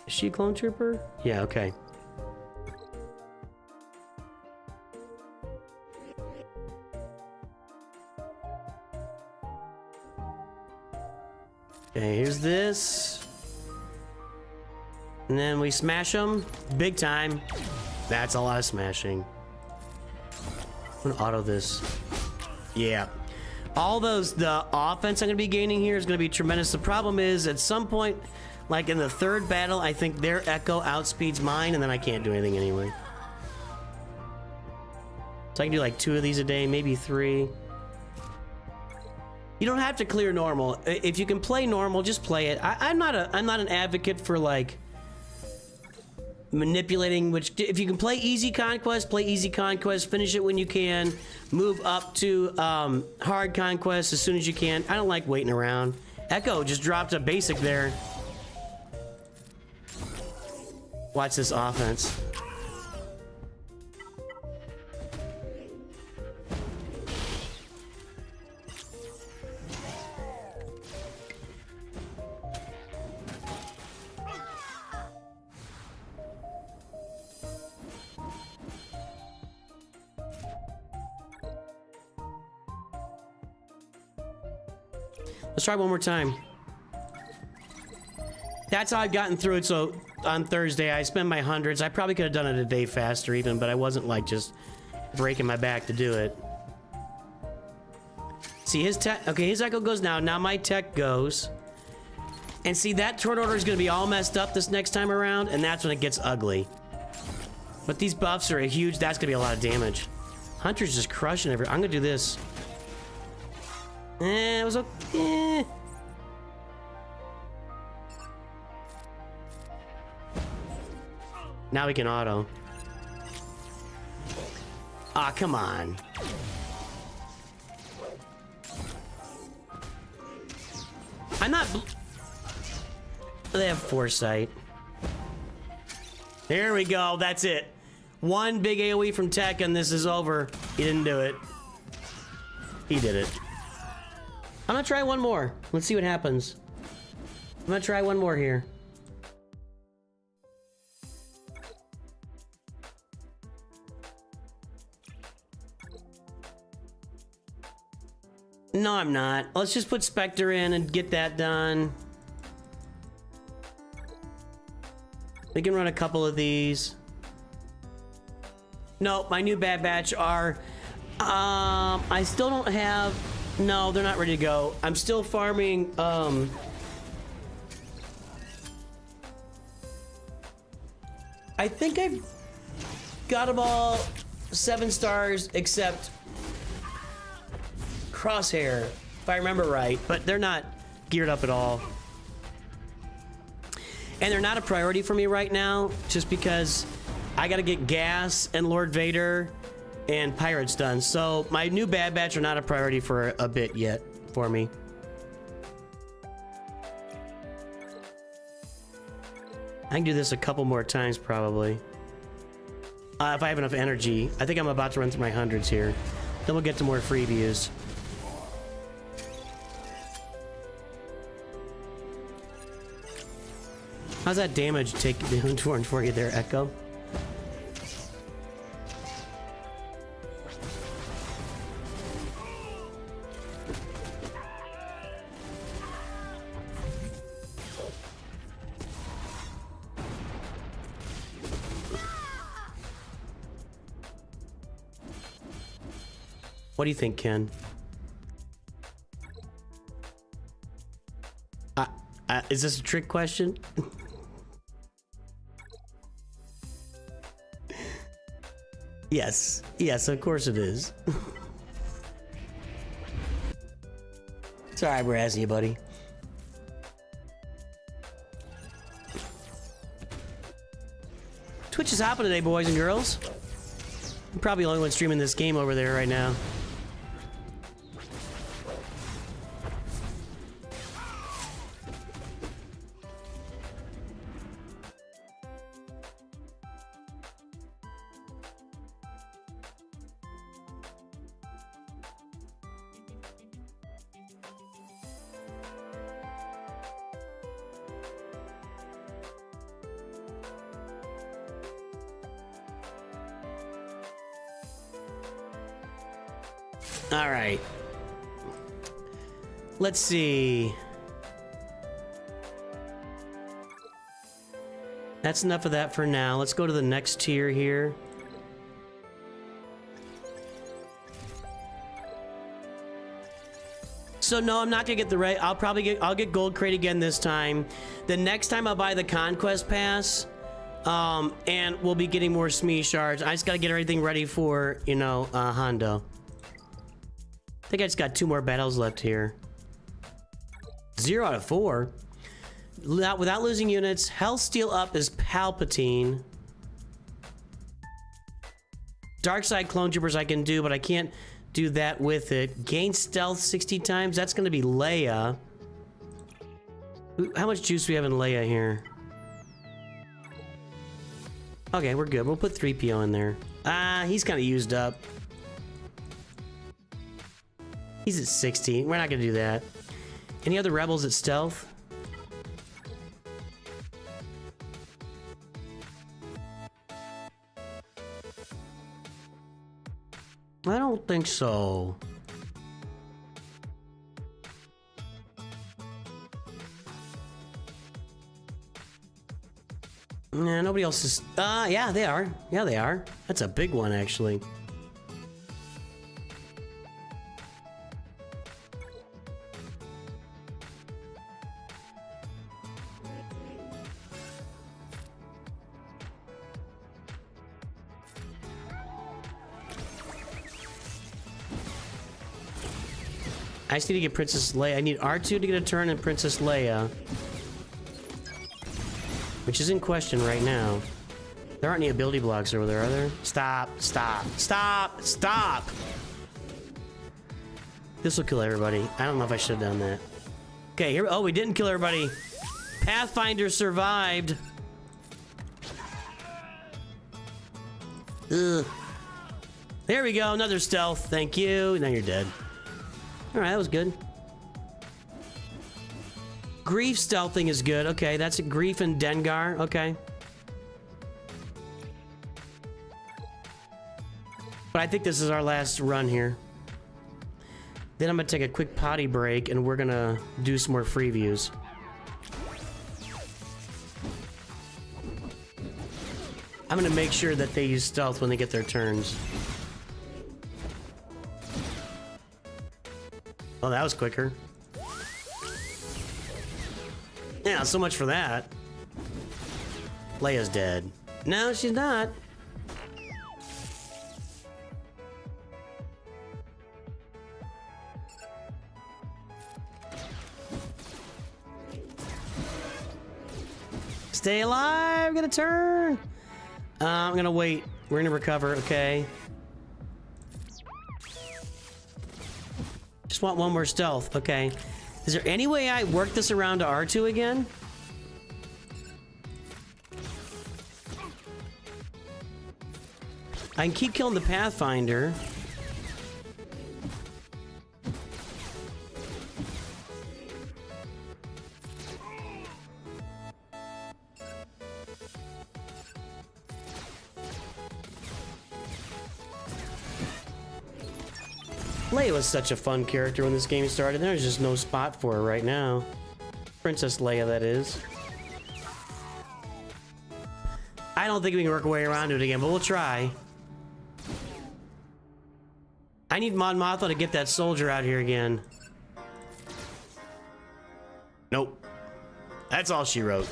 Is she a Clone Trooper? Yeah, okay. Okay, here's this. And then we smash them big time. That's a lot of smashing. I'm gonna auto this. Yeah. All those, the offense I'm gonna be gaining here is gonna be tremendous. The problem is at some point, like in the third battle, I think their Echo outspeeds mine, and then I can't do anything anyway. So I can do like 2 of these a day, maybe 3. You don't have to clear normal. If you can play normal, just play it. I'm not an advocate for like manipulating. Which if you can play easy conquest, play easy conquest. Finish it when you can. Move up to hard conquest as soon as you can. I don't like waiting around. Echo just dropped a basic there. Watch this offense. Let's try one more time. That's how I've gotten through it. So on Thursday, I spent my hundreds. I probably could have done it a day faster even, but I wasn't like just breaking my back to do it. See his tech, okay, his Echo goes now. Now my tech goes. And see, that turn order is gonna be all messed up this next time around, and that's when it gets ugly. But these buffs are huge, that's gonna be a lot of damage. Hunter's just crushing everything. I'm gonna do this. It was okay. Now we can auto. Ah, come on. I'm not. They have foresight. There we go. That's it. One big AoE from Tech, and this is over. He didn't do it. He did it. I'm gonna try one more. Let's see what happens. I'm gonna try one more here. No, I'm not. Let's just put Spectre in and get that done. We can run a couple of these. No, my new Bad Batch are... I still don't have... No, they're not ready to go. I'm still farming... I think I've got them all 7 stars except Crosshair, if I remember right, but they're not geared up at all. And they're not a priority for me right now, just because I gotta get Gas and Lord Vader and Pirates done. So my new Bad Batch are not a priority for a bit yet for me. I can do this a couple more times probably. If I have enough energy. I think I'm about to run through my hundreds here. Then we'll get to more freeviews. How's that damage doing for you there, Echo? What do you think, Ken? Is this a trick question? Yes. Yes, of course it is. Sorry, we're asking you, buddy. Twitch is hopping today, boys and girls. I'm probably the only one streaming this game over there right now. All right. Let's see. That's enough of that for now. Let's go to the next tier here. So no, I'm not gonna get the right. I'll get gold crate again this time. The next time I'll buy the Conquest pass. And we'll be getting more SME shards. I just gotta get everything ready for, you know, Hondo. I think I just got 2 more battles left here. 0 out of 4. Without losing units. Health steal up is Palpatine. Dark side clone troopers I can do, but I can't do that with it. Gain stealth 60 times. That's going to be Leia. How much juice do we have in Leia here? Okay, we're good. We'll put 3PO in there. He's kind of used up. He's at 60. We're not going to do that. Any other rebels at stealth? I don't think so. Nah, nobody else is... yeah, they are. Yeah, they are. That's a big one, actually. I just need to get Princess Leia. I need R2 to get a turn and Princess Leia. Which is in question right now. There aren't any ability blocks over there, are there? Stop, stop, stop, stop! This will kill everybody. I don't know if I should have done that. Okay, here. Oh, we didn't kill everybody. Pathfinder survived. Ugh. There we go. Another stealth. Thank you. Now you're dead. Alright, that was good. Grief stealthing is good. Okay, that's a Grief and Dengar. Okay. But I think this is our last run here. Then I'm gonna take a quick potty break and we're gonna do some more free views. I'm gonna make sure that they use stealth when they get their turns. Oh, that was quicker. Yeah, so much for that. Leia's dead. No, she's not. Stay alive, gonna turn. I'm gonna wait. We're gonna recover, okay? Just want one more stealth, okay. Is there any way I work this around to R2 again? I can keep killing the Pathfinder. Leia was such a fun character when this game started. There's just no spot for her right now. Princess Leia, that is. I don't think we can work our way around it again, but we'll try. I need Mon Mothma to get that soldier out here again. Nope. That's all she wrote.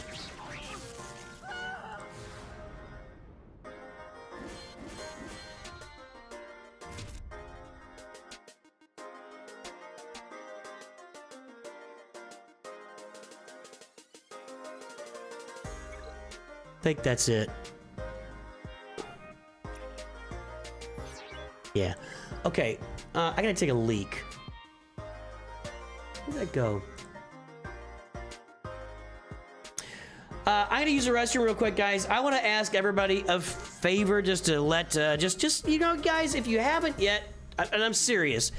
I think that's it. Yeah. Okay. I gotta take a leak. Where'd that go? I'm gonna use the restroom real quick, guys. I want to ask everybody a favor, just to let, just you know, guys, if you haven't yet, and I'm serious.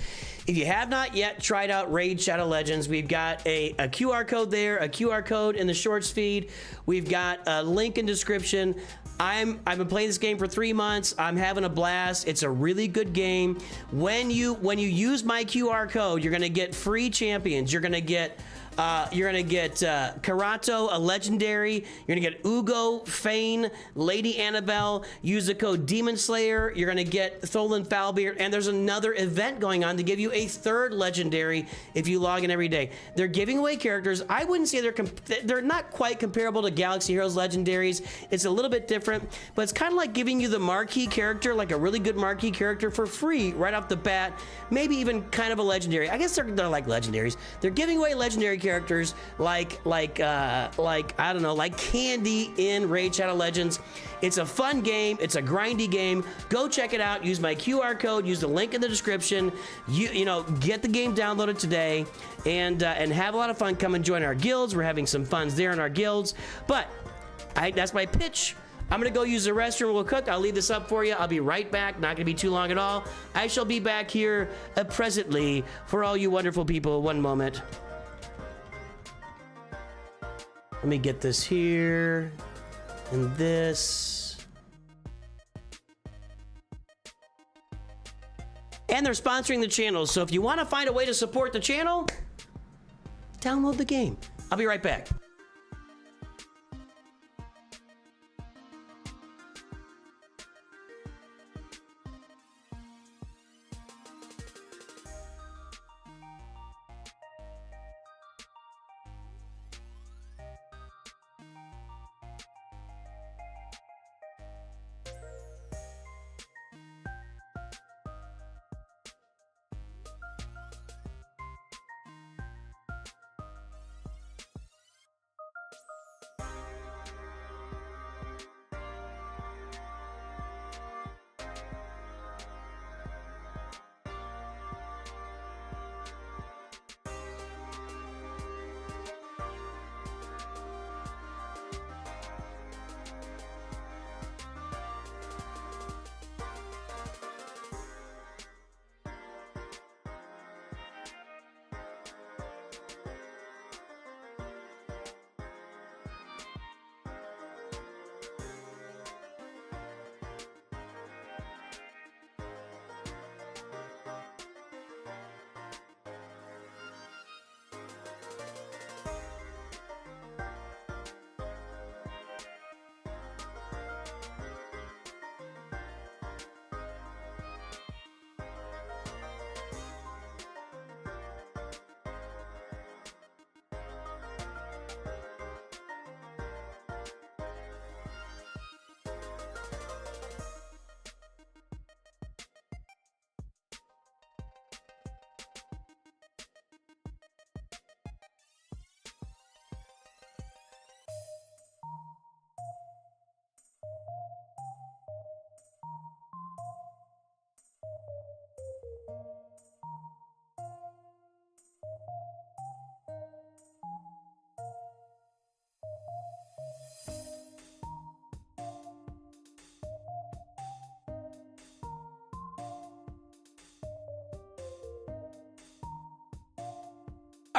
If you have not yet tried out Raid Shadow Legends, we've got a QR code there, a QR code in the shorts feed. We've got a link in description. I've been playing this game for 3 months. I'm having a blast. It's a really good game. When you use my QR code, you're gonna get free champions. You're gonna get Karato, a legendary. You're gonna get Ugo, Fane, Lady Annabelle. Use the code DEMONSLAYER. You're gonna get Tholin, Foulbeard, and there's another event going on to give you a third legendary if you log in every day. They're giving away characters. I wouldn't say they're not quite comparable to Galaxy Heroes legendaries. It's a little bit different, but it's kind of like giving you the marquee character, like a really good marquee character for free right off the bat. Maybe even kind of a legendary. I guess they're like legendaries. They're giving away legendary characters like I don't know, like candy in Raid Shadow Legends. It's a fun game. It's a grindy game. Go check it out. Use my QR code. Use the link in the description. You know, get the game downloaded today, and have a lot of fun. Come and join our guilds. We're having some funs there in our guilds. But that's my pitch. I'm gonna go use the restroom real quick. I'll leave this up for you. I'll be right back. Not gonna be too long at all. I shall be back here presently for all you wonderful people. One moment. Let me get this here and this. And they're sponsoring the channel, so if you want to find a way to support the channel, download the game. I'll be right back.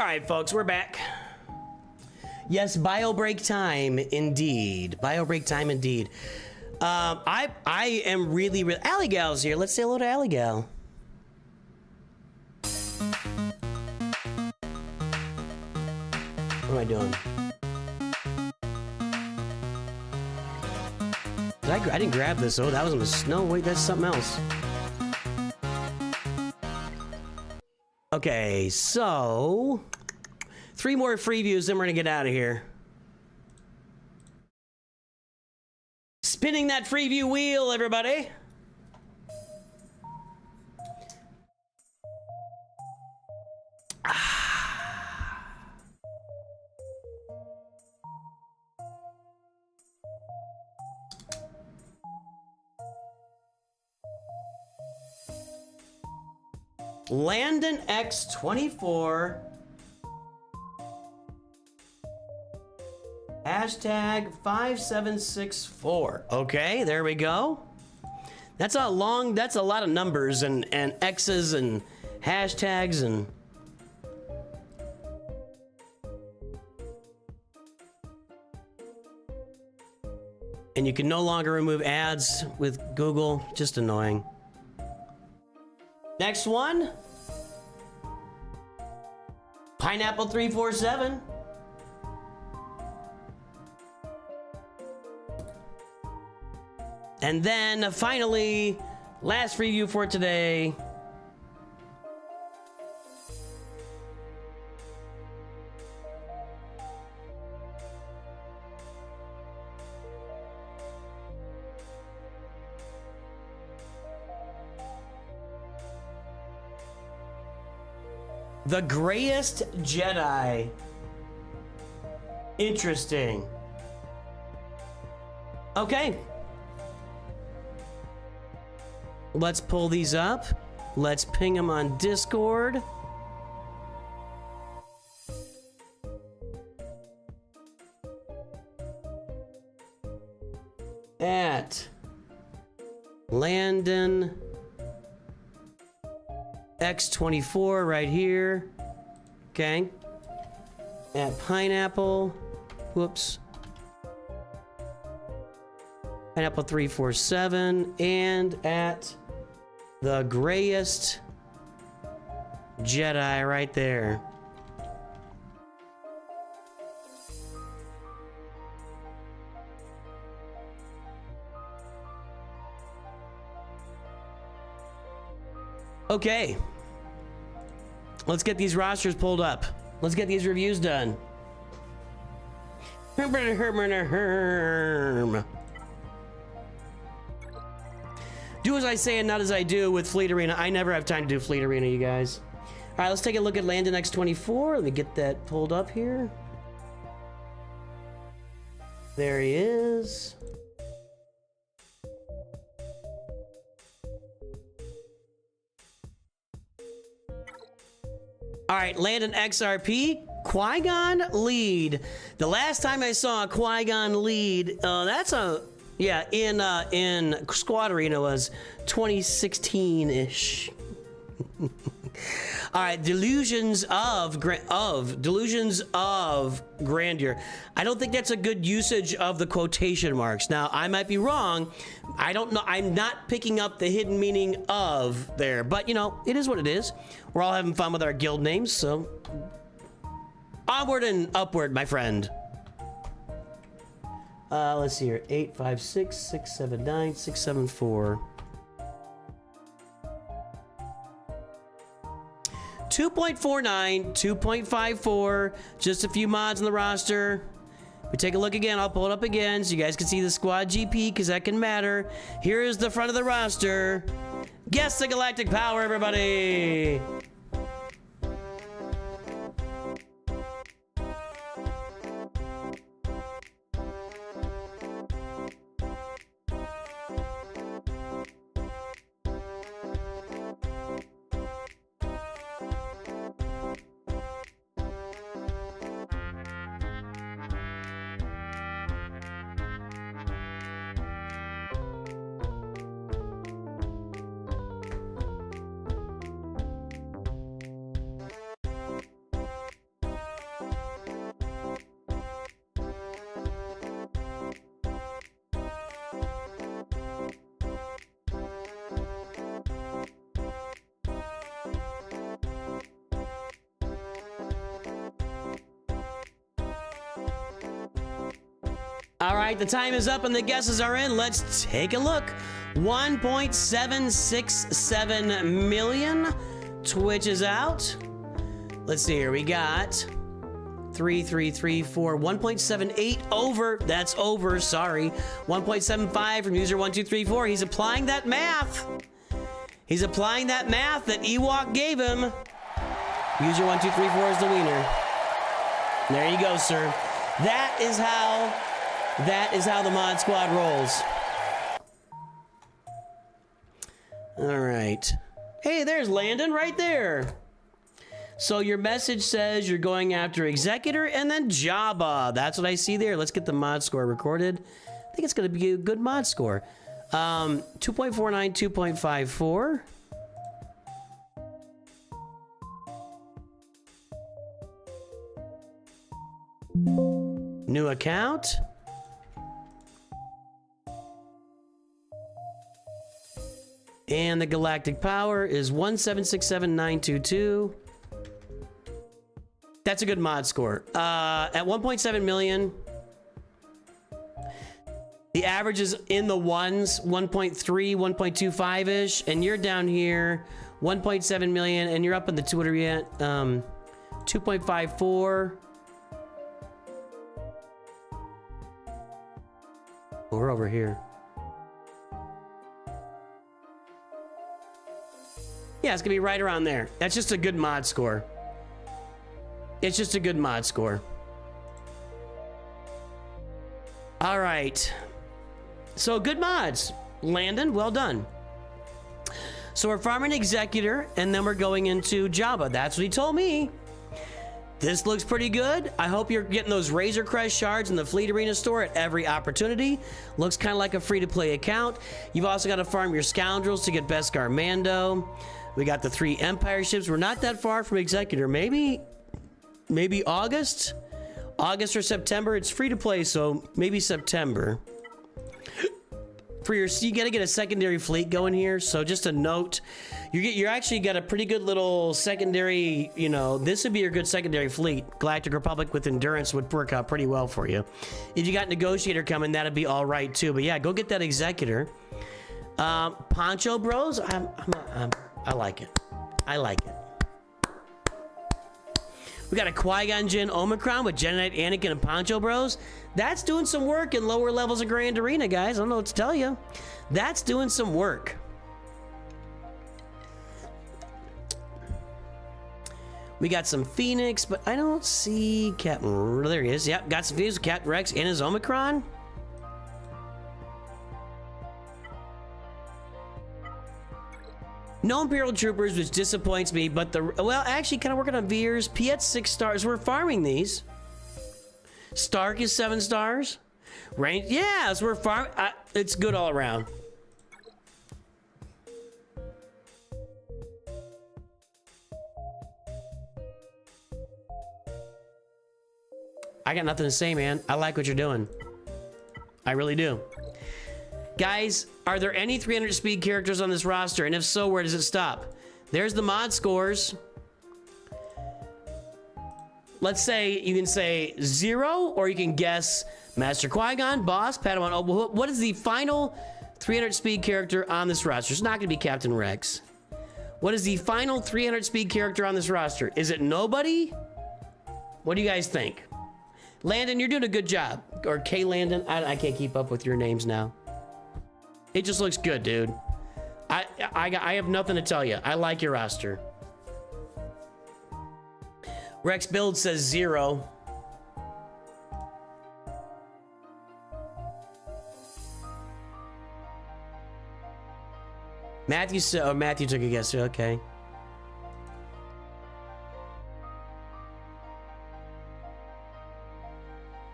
All right, folks, we're back. Yes, bio break time, indeed. Bio break time, indeed. I am really. Alley Gal's here. Let's say hello to Alley Gal. What am I doing? I didn't grab this. Oh, that was no. Wait, that's something else. Okay, so 3 more free views, then we're gonna get out of here. Spinning that free view wheel, everybody. Landon X24. Hashtag 5764. Okay, there we go. That's a lot of numbers and X's and hashtags and. And you can no longer remove ads with Google. Just annoying. Next one. Pineapple 347. And then finally, last review for today. The Grayest Jedi. Interesting. Okay. Let's pull these up. Let's ping them on Discord. At Landon X24 right here. Okay. At Pineapple. Whoops. Pineapple 347. And at The Grayest Jedi right there. Okay. Let's get these rosters pulled up. Let's get these reviews done. Do as I say and not as I do with Fleet Arena. I never have time to do Fleet Arena, you guys. All right, let's take a look at Landon X24. Let me get that pulled up here. There he is. All right, Landon XRP, Qui-Gon lead. The last time I saw a Qui-Gon lead, that's a, yeah, in Squad Arena was 2016-ish. All right, Delusions of Grandeur. I don't think that's a good usage of the quotation marks. Now, I might be wrong. I don't know. I'm not picking up the hidden meaning of there, but you know, it is what it is. We're all having fun with our guild names, so onward and upward, my friend. Let's see here. 856 679 674. 2.49, 2.54, just a few mods on the roster. We take a look again. I'll pull it up again so you guys can see the squad GP because that can matter. Here is the front of the roster. Guess the galactic power, everybody. All right, the time is up and the guesses are in. Let's take a look. 1.767 million. Twitch is out. Let's see here. We got 3334, 1.78 over. That's over. Sorry. 1.75 from user 1234. He's applying that math. He's applying that math that Ewok gave him. User 1234 is the wiener. There you go, sir. That is how the mod squad rolls. All right. Hey, there's Landon right there. So your message says you're going after Executor and then Jabba. That's what I see there. Let's get the mod score recorded. I think it's going to be a good mod score. 2.49, 2.54. New account. And the galactic power is 1767922. That's a good mod score. At 1.7 million, the average is in the ones, 1.3, 1.25-ish, and you're down here, 1.7 million, and you're up in the Twitter yet, 2.54. We're over here. Yeah, it's gonna be right around there. That's just a good mod score. It's just a good mod score. All right. So good mods. Landon, well done. So we're farming Executor, and then we're going into Jabba. That's what he told me. This looks pretty good. I hope you're getting those Razor Crest shards in the Fleet Arena store at every opportunity. Looks kind of like a free-to-play account. You've also got to farm your Scoundrels to get Beskar Mando. We got the 3 Empire ships. We're not that far from Executor. Maybe August or September. It's free to play, so maybe September. For your, you got to get a secondary fleet going here. So just a note, you're actually got a pretty good little secondary. You know, this would be your good secondary fleet. Galactic Republic with Endurance would work out pretty well for you. If you got Negotiator coming, that'd be all right too. But yeah, go get that Executor. Poncho Bros. I like it. I like it. We got a Qui-Gon Jinn Omicron with Jedi Knight Anakin and Poncho Bros. That's doing some work in lower levels of Grand Arena, guys. I don't know what to tell you. That's doing some work. We got some Phoenix, but I don't see Captain... There he is. Yep, got some Phoenix with Captain Rex and his Omicron. No Imperial Troopers, which disappoints me, but well, actually kind of working on Veers. Piet's 6 stars. We're farming these. Stark is 7 stars. Range, yeah, so we're farming. It's good all around. I got nothing to say, man. I like what you're doing. I really do. Guys, are there any 300 speed characters on this roster? And if so, where does it stop? There's the mod scores. Let's say you can say 0, or you can guess Master Qui-Gon, Boss, Padawan. Oh, what is the final 300 speed character on this roster? It's not going to be Captain Rex. What is the final 300 speed character on this roster? Is it nobody? What do you guys think? Landon, you're doing a good job. Or K Landon. I can't keep up with your names now. It just looks good, dude. I have nothing to tell you. I like your roster. Rex Build says 0. Matthew took a guess. Okay.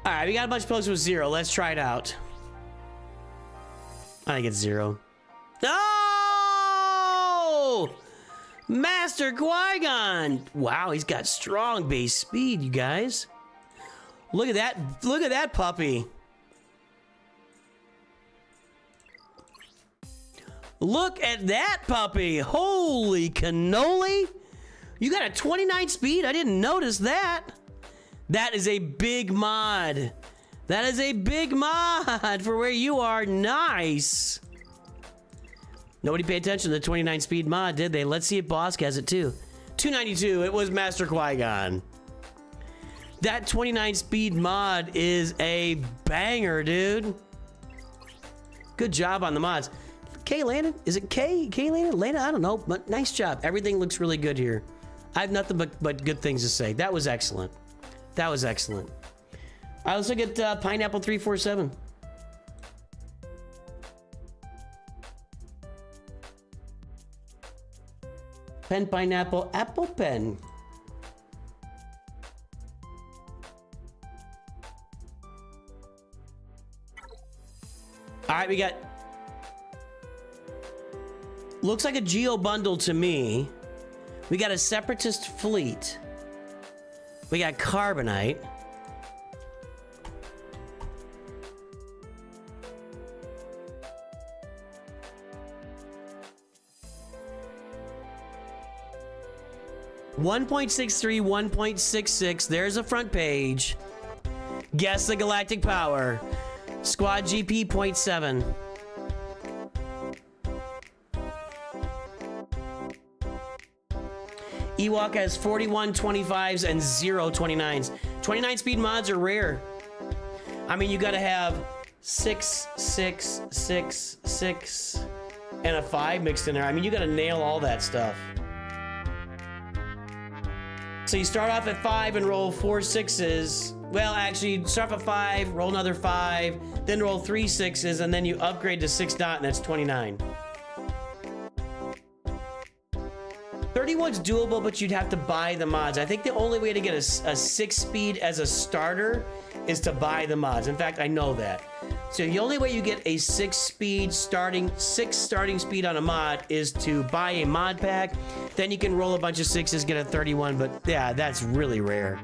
All right, we got a bunch of folks with 0. Let's try it out. I think it's 0. Oh! Master Qui-Gon! Wow, he's got strong base speed, you guys. Look at that. Look at that puppy. Look at that puppy. Holy cannoli. You got a 29 speed? I didn't notice that. That is a big mod. That is a big mod for where you are. Nice. Nobody paid attention to the 29 speed mod, did they? Let's see if Bosk has it too. 292. It was Master Qui-Gon. That 29 speed mod is a banger, dude. Good job on the mods. K Landon? Is it K? K Landon? Landon? I don't know, but nice job. Everything looks really good here. I have nothing but good things to say. That was excellent. That was excellent. All right, let's look at Pineapple 347. Pen, pineapple, apple pen. All right, we got... Looks like a Geo bundle to me. We got a Separatist fleet. We got Carbonite. .63, 1.66. There's a front page. Guess the galactic power. Squad GP 0.7. Ewok has 41 25s and 0 29s. 29 speed mods are rare. I mean, you gotta have 6, 6, 6, 6, and a 5 mixed in there. I mean, you gotta nail all that stuff. So you start off at 5 and roll 4 6s. Well, actually, start off at 5, roll another 5, then roll 3 6s, and then you upgrade to 6 dot, and that's 29. 31's doable, but you'd have to buy the mods. I think the only way to get a 6 speed as a starter is to buy the mods. In fact, I know that. So the only way you get a 6 starting speed on a mod is to buy a mod pack. Then you can roll a bunch of 6s, get a 31, but yeah, that's really rare.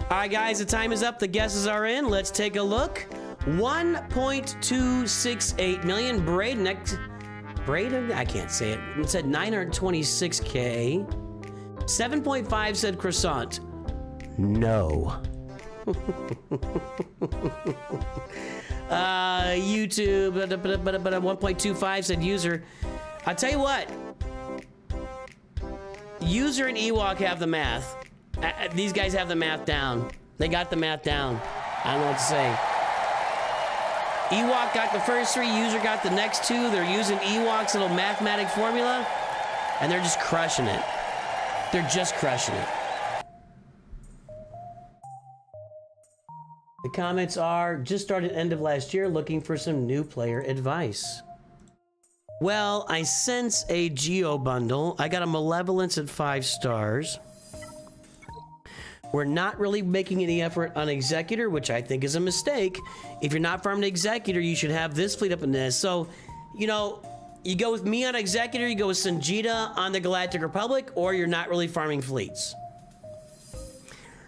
All right, guys, the time is up. The guesses are in. Let's take a look. 1.268 million. Braden, I can't say it. It said 926K. 7.5 said croissant. No. YouTube, 1.25 said user. I'll tell you what. User and Ewok have the math. These guys have the math down. They got the math down. I don't know what to say. Ewok got the first 3, User got the next 2. They're using Ewok's little mathematic formula, and they're just crushing it. They're just crushing it. The comments are, just started end of last year looking for some new player advice. Well, I sense a Geo bundle. I got a Malevolence at 5 stars. We're not really making any effort on Executor, which I think is a mistake. If you're not farming Executor, you should have this fleet up in this. So, you know, you go with me on Executor, you go with Sanjita on the Galactic Republic, or you're not really farming fleets.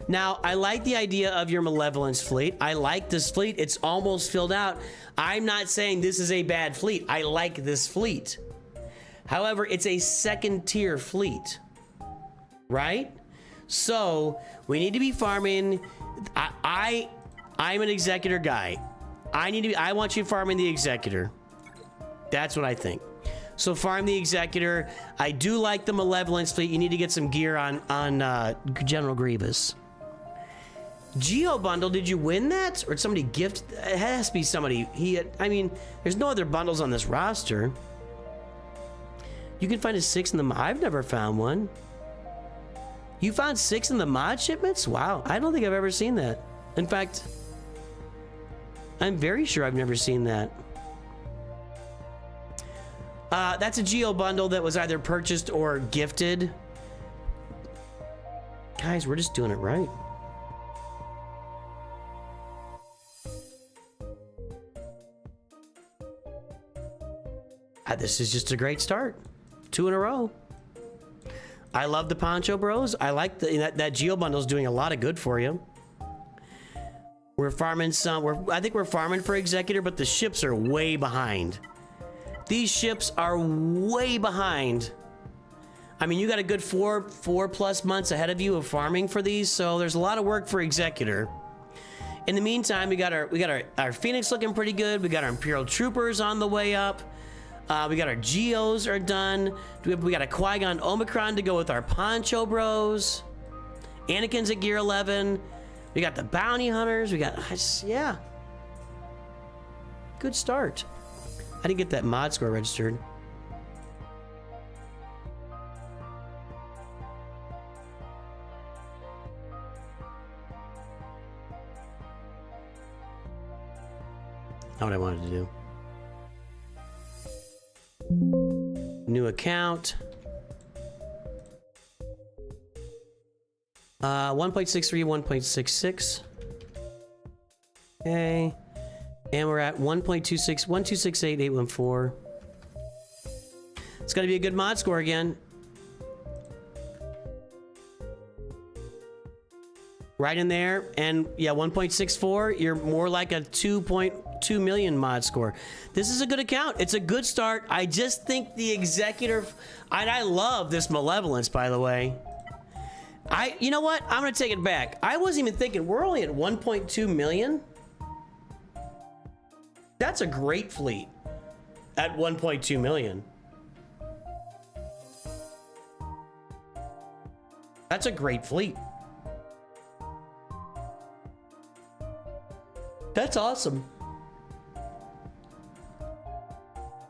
Now, I like the idea of your Malevolence fleet. I like this fleet. It's almost filled out. I'm not saying this is a bad fleet. I like this fleet. However, it's a second-tier fleet, right? So we need to be farming. I'm an Executor guy. I want you farming the Executor. That's what I think. So farm the Executor. I do like the Malevolence fleet. You need to get some gear on General Grievous. Geo bundle, did you win that? Or did somebody gift? It has to be somebody. I mean, there's no other bundles on this roster. You can find a 6 in the... I've never found one. You found 6 in the mod shipments? Wow, I don't think I've ever seen that. In fact, I'm very sure I've never seen that. That's a Geo bundle that was either purchased or gifted. Guys, we're just doing it right. This is just a great start. 2 in a row. I love the Poncho Bros. I like that Geo bundle is doing a lot of good for you. We're farming some. I think we're farming for Executor, but the ships are way behind. These ships are way behind. I mean, you got a good four plus months ahead of you of farming for these, so there's a lot of work for Executor. In the meantime, we got our Phoenix looking pretty good. We got our Imperial Troopers on the way up. We got our Geos are done. We got a Qui-Gon Omicron to go with our Poncho Bros. Anakin's at gear 11. We got the Bounty Hunters. We got, yeah. Good start. I didn't get that mod score registered. Not what I wanted to do. New account. 1.63, 1.66. Okay. And we're at 1.26, 1268814. It's gonna be a good mod score again. Right in there. And yeah, 1.64, you're more like a 2.2 million mod score. This is a good account. It's a good start. I just think the Executor, and I love this Malevolence, by the way. You know what? I'm gonna take it back. I wasn't even thinking, we're only at 1.2 million. That's a great fleet at 1.2 million. That's a great fleet. That's awesome.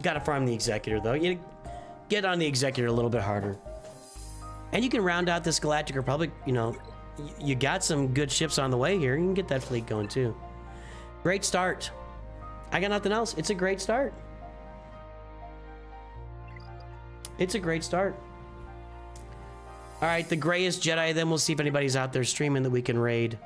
Gotta farm the Executor, though. You get on the Executor a little bit harder. And you can round out this Galactic Republic, you know, you got some good ships on the way here. You can get that fleet going, too. Great start. I got nothing else. It's a great start. It's a great start. All right, the Grayest Jedi, then we'll see if anybody's out there streaming that we can raid.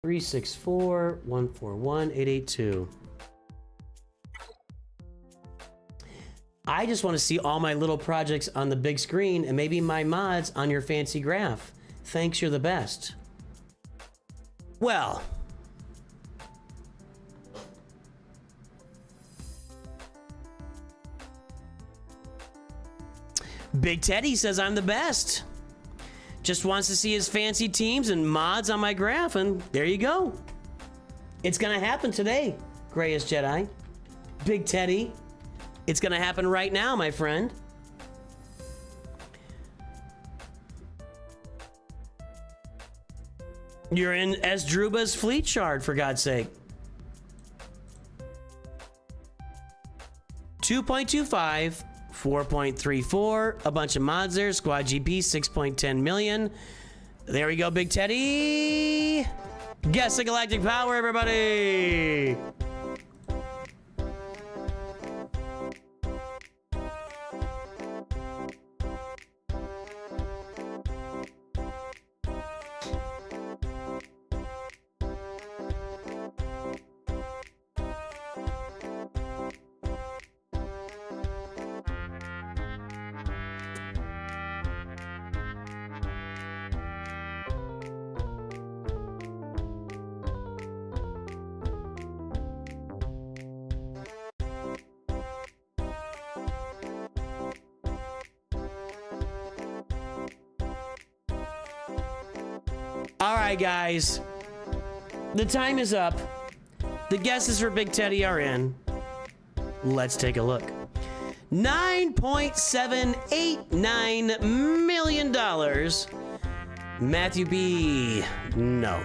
Three 6 4 1 4 1 8 8 2. I just want to see all my little projects on the big screen and maybe my mods on your fancy graph. Thanks, you're the best. Well, Big Teddy says I'm the best. Just wants to see his fancy teams and mods on my graph, and there you go. It's gonna happen today, Grayest Jedi. Big Teddy. It's gonna happen right now, my friend. You're in Esdruba's fleet shard, for God's sake. 2.25, 4.34, a bunch of mods there. Squad GP, 6.10 million. There we go, Big Teddy. Guess the galactic power, everybody. All right, guys. The time is up. The guesses for Big Teddy are in. Let's take a look. $9.789 million. Matthew B. No.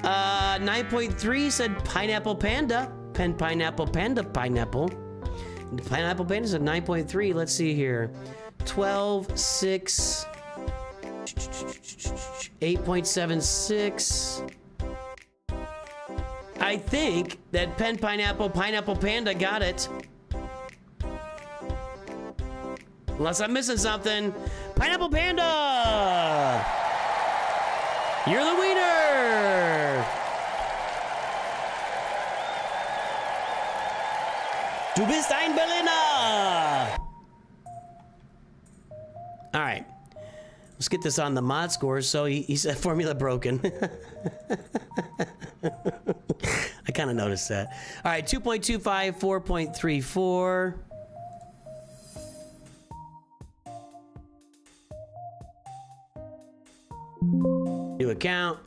9.3 said Pineapple Panda. Pineapple Panda Pineapple. Pineapple Panda said 9.3. Let's see here. 12, 6. 8.76. I think that Pineapple Panda got it. Unless I'm missing something. Pineapple Panda! You're the winner! Du bist ein Berliner! All right. Let's get this on the mod scores. So he said formula broken. I kind of noticed that. All right, 2.25, 4.34. New account.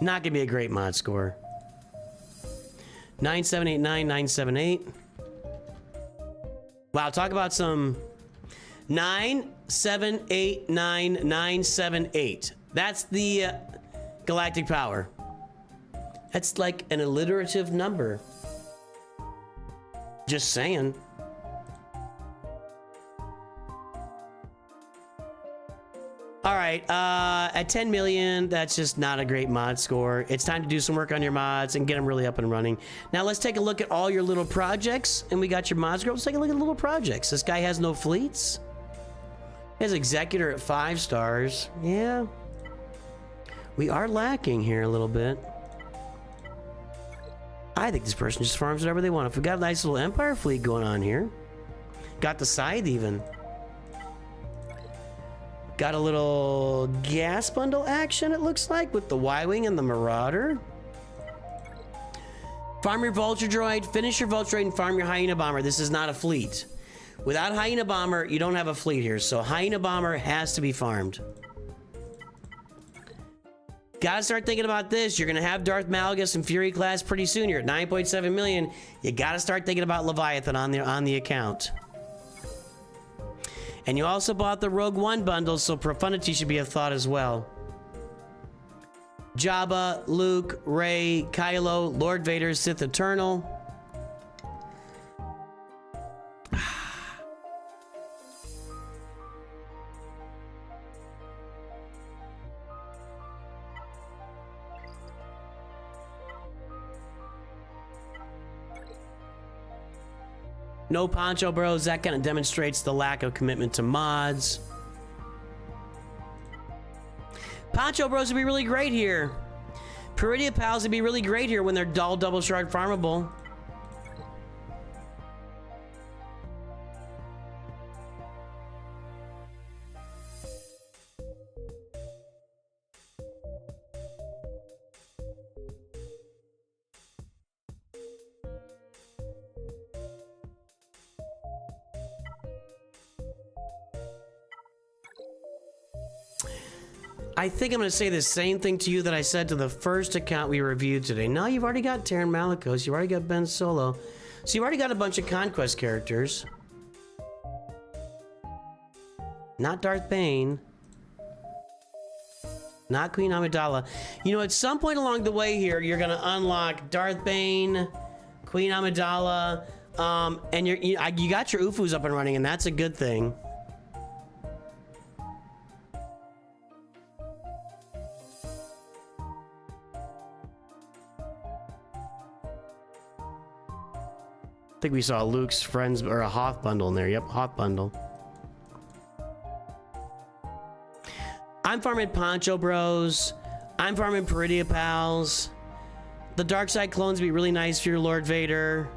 Not gonna be a great mod score. 9789, 978. Wow, talk about some 9789, 978. That's the galactic power. That's like an alliterative number. Just saying. All right, at 10 million, that's just not a great mod score. It's time to do some work on your mods and get them really up and running. Now let's take a look at all your little projects, and we got your mod score. Let's take a look at the little projects. This guy has no fleets. He has Executor at 5 stars. Yeah. We are lacking here a little bit. I think this person just farms whatever they want. If we got a nice little Empire fleet going on here. Got the Scythe even. Got a little gas bundle action, it looks like, with the Y-Wing and the Marauder. Farm your Vulture Droid, finish your Vulture Droid, and farm your Hyena Bomber. This is not a fleet. Without Hyena Bomber, you don't have a fleet here, so Hyena Bomber has to be farmed. Gotta start thinking about this. You're gonna have Darth Malgus and Fury class pretty soon. You're at 9.7 million. You gotta start thinking about Leviathan on the account. And you also bought the Rogue One bundle, so Profundity should be a thought as well. Jabba, Luke, Rey, Kylo, Lord Vader, Sith Eternal. No Poncho Bros, that kind of demonstrates the lack of commitment to mods. Poncho Bros would be really great here. Peridia Pals would be really great here when they're dull double shard farmable. I think I'm going to say the same thing to you that I said to the first account we reviewed today. No, you've already got Terran Malicos. You've already got Ben Solo. So you've already got a bunch of Conquest characters. Not Darth Bane. Not Queen Amidala. You know, at some point along the way here, you're going to unlock Darth Bane, Queen Amidala, and you got your UFUs up and running, and that's a good thing. I think we saw Luke's friends or a Hoth bundle in there. Yep, Hoth bundle. I'm farming Poncho Bros. I'm farming Peridia Pals. The Dark Side clones would be really nice for your Lord Vader.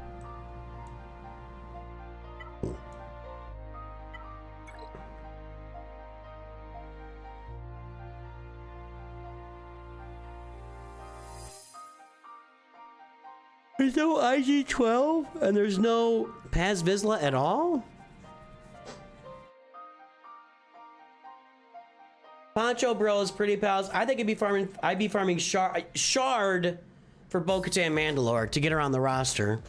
There's no IG-12 and there's no Paz Vizsla at all? Poncho Bros, Pretty Pals. I think I'd be farming Shard for Bo-Katan Mandalore to get her on the roster.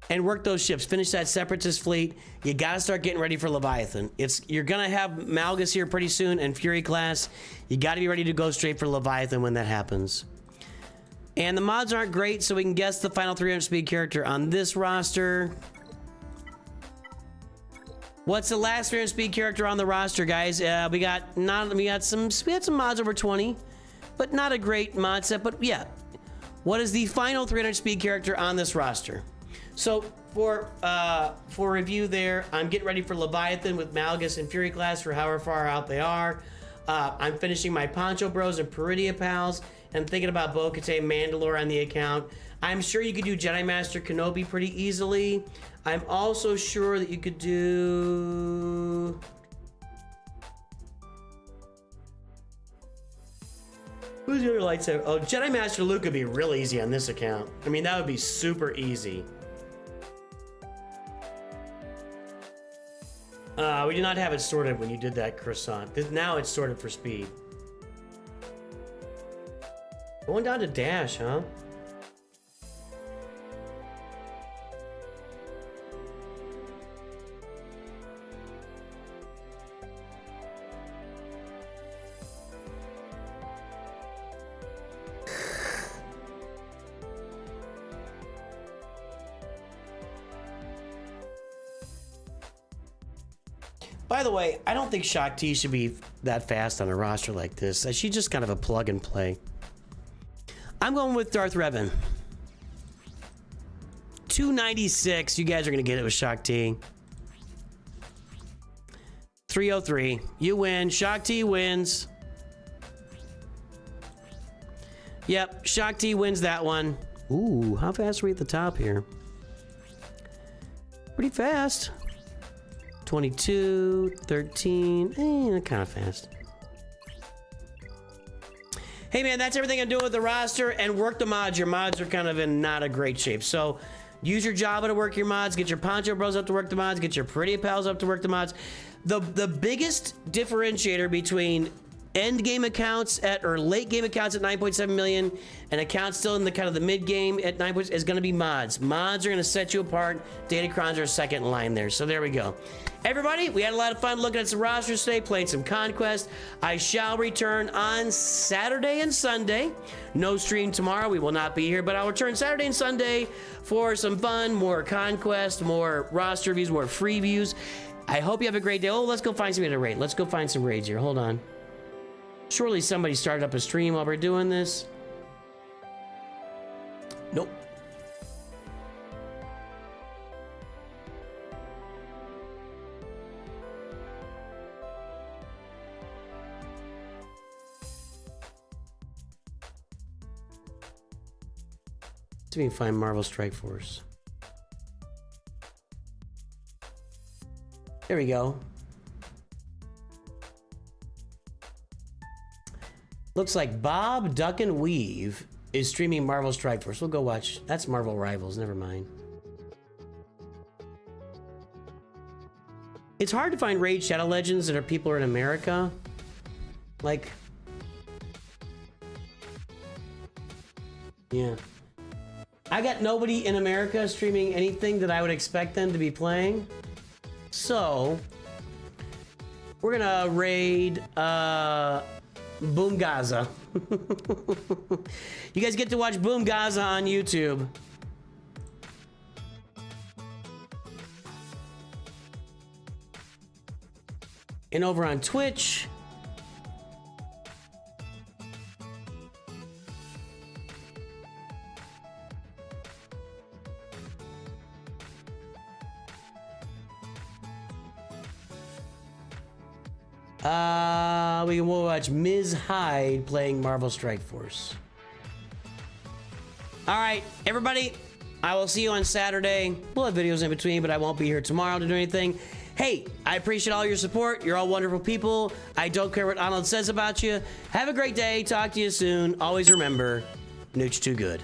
And work those ships. Finish that Separatist fleet. You gotta start getting ready for Leviathan. You're gonna have Malgus here pretty soon and Fury class. You gotta be ready to go straight for Leviathan when that happens. And the mods aren't great, so we can guess the final 300 speed character on this roster. What's the last 300 speed character on the roster, guys? We had some mods over 20, but not a great mod set. But yeah, What is the final 300 speed character on this roster? So for review there, I'm getting ready for Leviathan with Malgus and Fury class for however far out they are. I'm finishing my Poncho Bros and Peridia Pals and thinking about Bo-Katan Mandalore on the account. I'm sure you could do Jedi Master Kenobi pretty easily. I'm also sure that you could do... Who's your lightsaber? Oh, Jedi Master Luke would be real easy on this account. I mean, that would be super easy. We did not have it sorted when you did that croissant. Now it's sorted for speed. Going down to Dash, huh? By the way, I don't think Shakti should be that fast on a roster like this. She's just kind of a plug and play. I'm going with Darth Revan. 296. You guys are going to get it with Shakti. 303. You win. Shakti wins. Yep, Shakti wins that one. Ooh, how fast are we at the top here? Pretty fast. 22, 13, kind of fast. Hey man, that's everything I'm doing with the roster, and work the mods. Your mods are kind of in not a great shape. So use your Java to work your mods, get your Poncho Bros up to work the mods, get your Pretty Pals up to work the mods. The biggest differentiator between end game accounts or late game accounts at 9.7 million and accounts still in the kind of the mid game at 9 is going to be mods. Mods are going to set you apart. Datacrons are second in line there. So there we go. Everybody, we had a lot of fun looking at some rosters today, playing some Conquest. I shall return on Saturday and Sunday. No stream tomorrow. We will not be here, but I'll return Saturday and Sunday for some fun, more Conquest, more roster reviews, more free views. I hope you have a great day. Oh, let's go find somebody to raid. Let's go find some raids here. Hold on. Surely somebody started up a stream while we're doing this. Nope. Let's see if we can find Marvel Strike Force. There we go. Looks like Bob Duck and Weave is streaming Marvel Strike Force. We'll go watch. That's Marvel Rivals. Never mind. It's hard to find Raid Shadow Legends that are people in America. Like, yeah. I got nobody in America streaming anything that I would expect them to be playing. So, we're gonna raid, Boom Gaza. You guys get to watch Boom Gaza on YouTube. And over on Twitch, we can watch Ms. Hyde playing Marvel Strike Force. All right, everybody, I will see you on Saturday. We'll have videos in between, but I won't be here tomorrow to do anything. Hey, I appreciate all your support. You're all wonderful people. I don't care what Arnold says about you. Have a great day. Talk to you soon. Always remember, Nooch2Gud.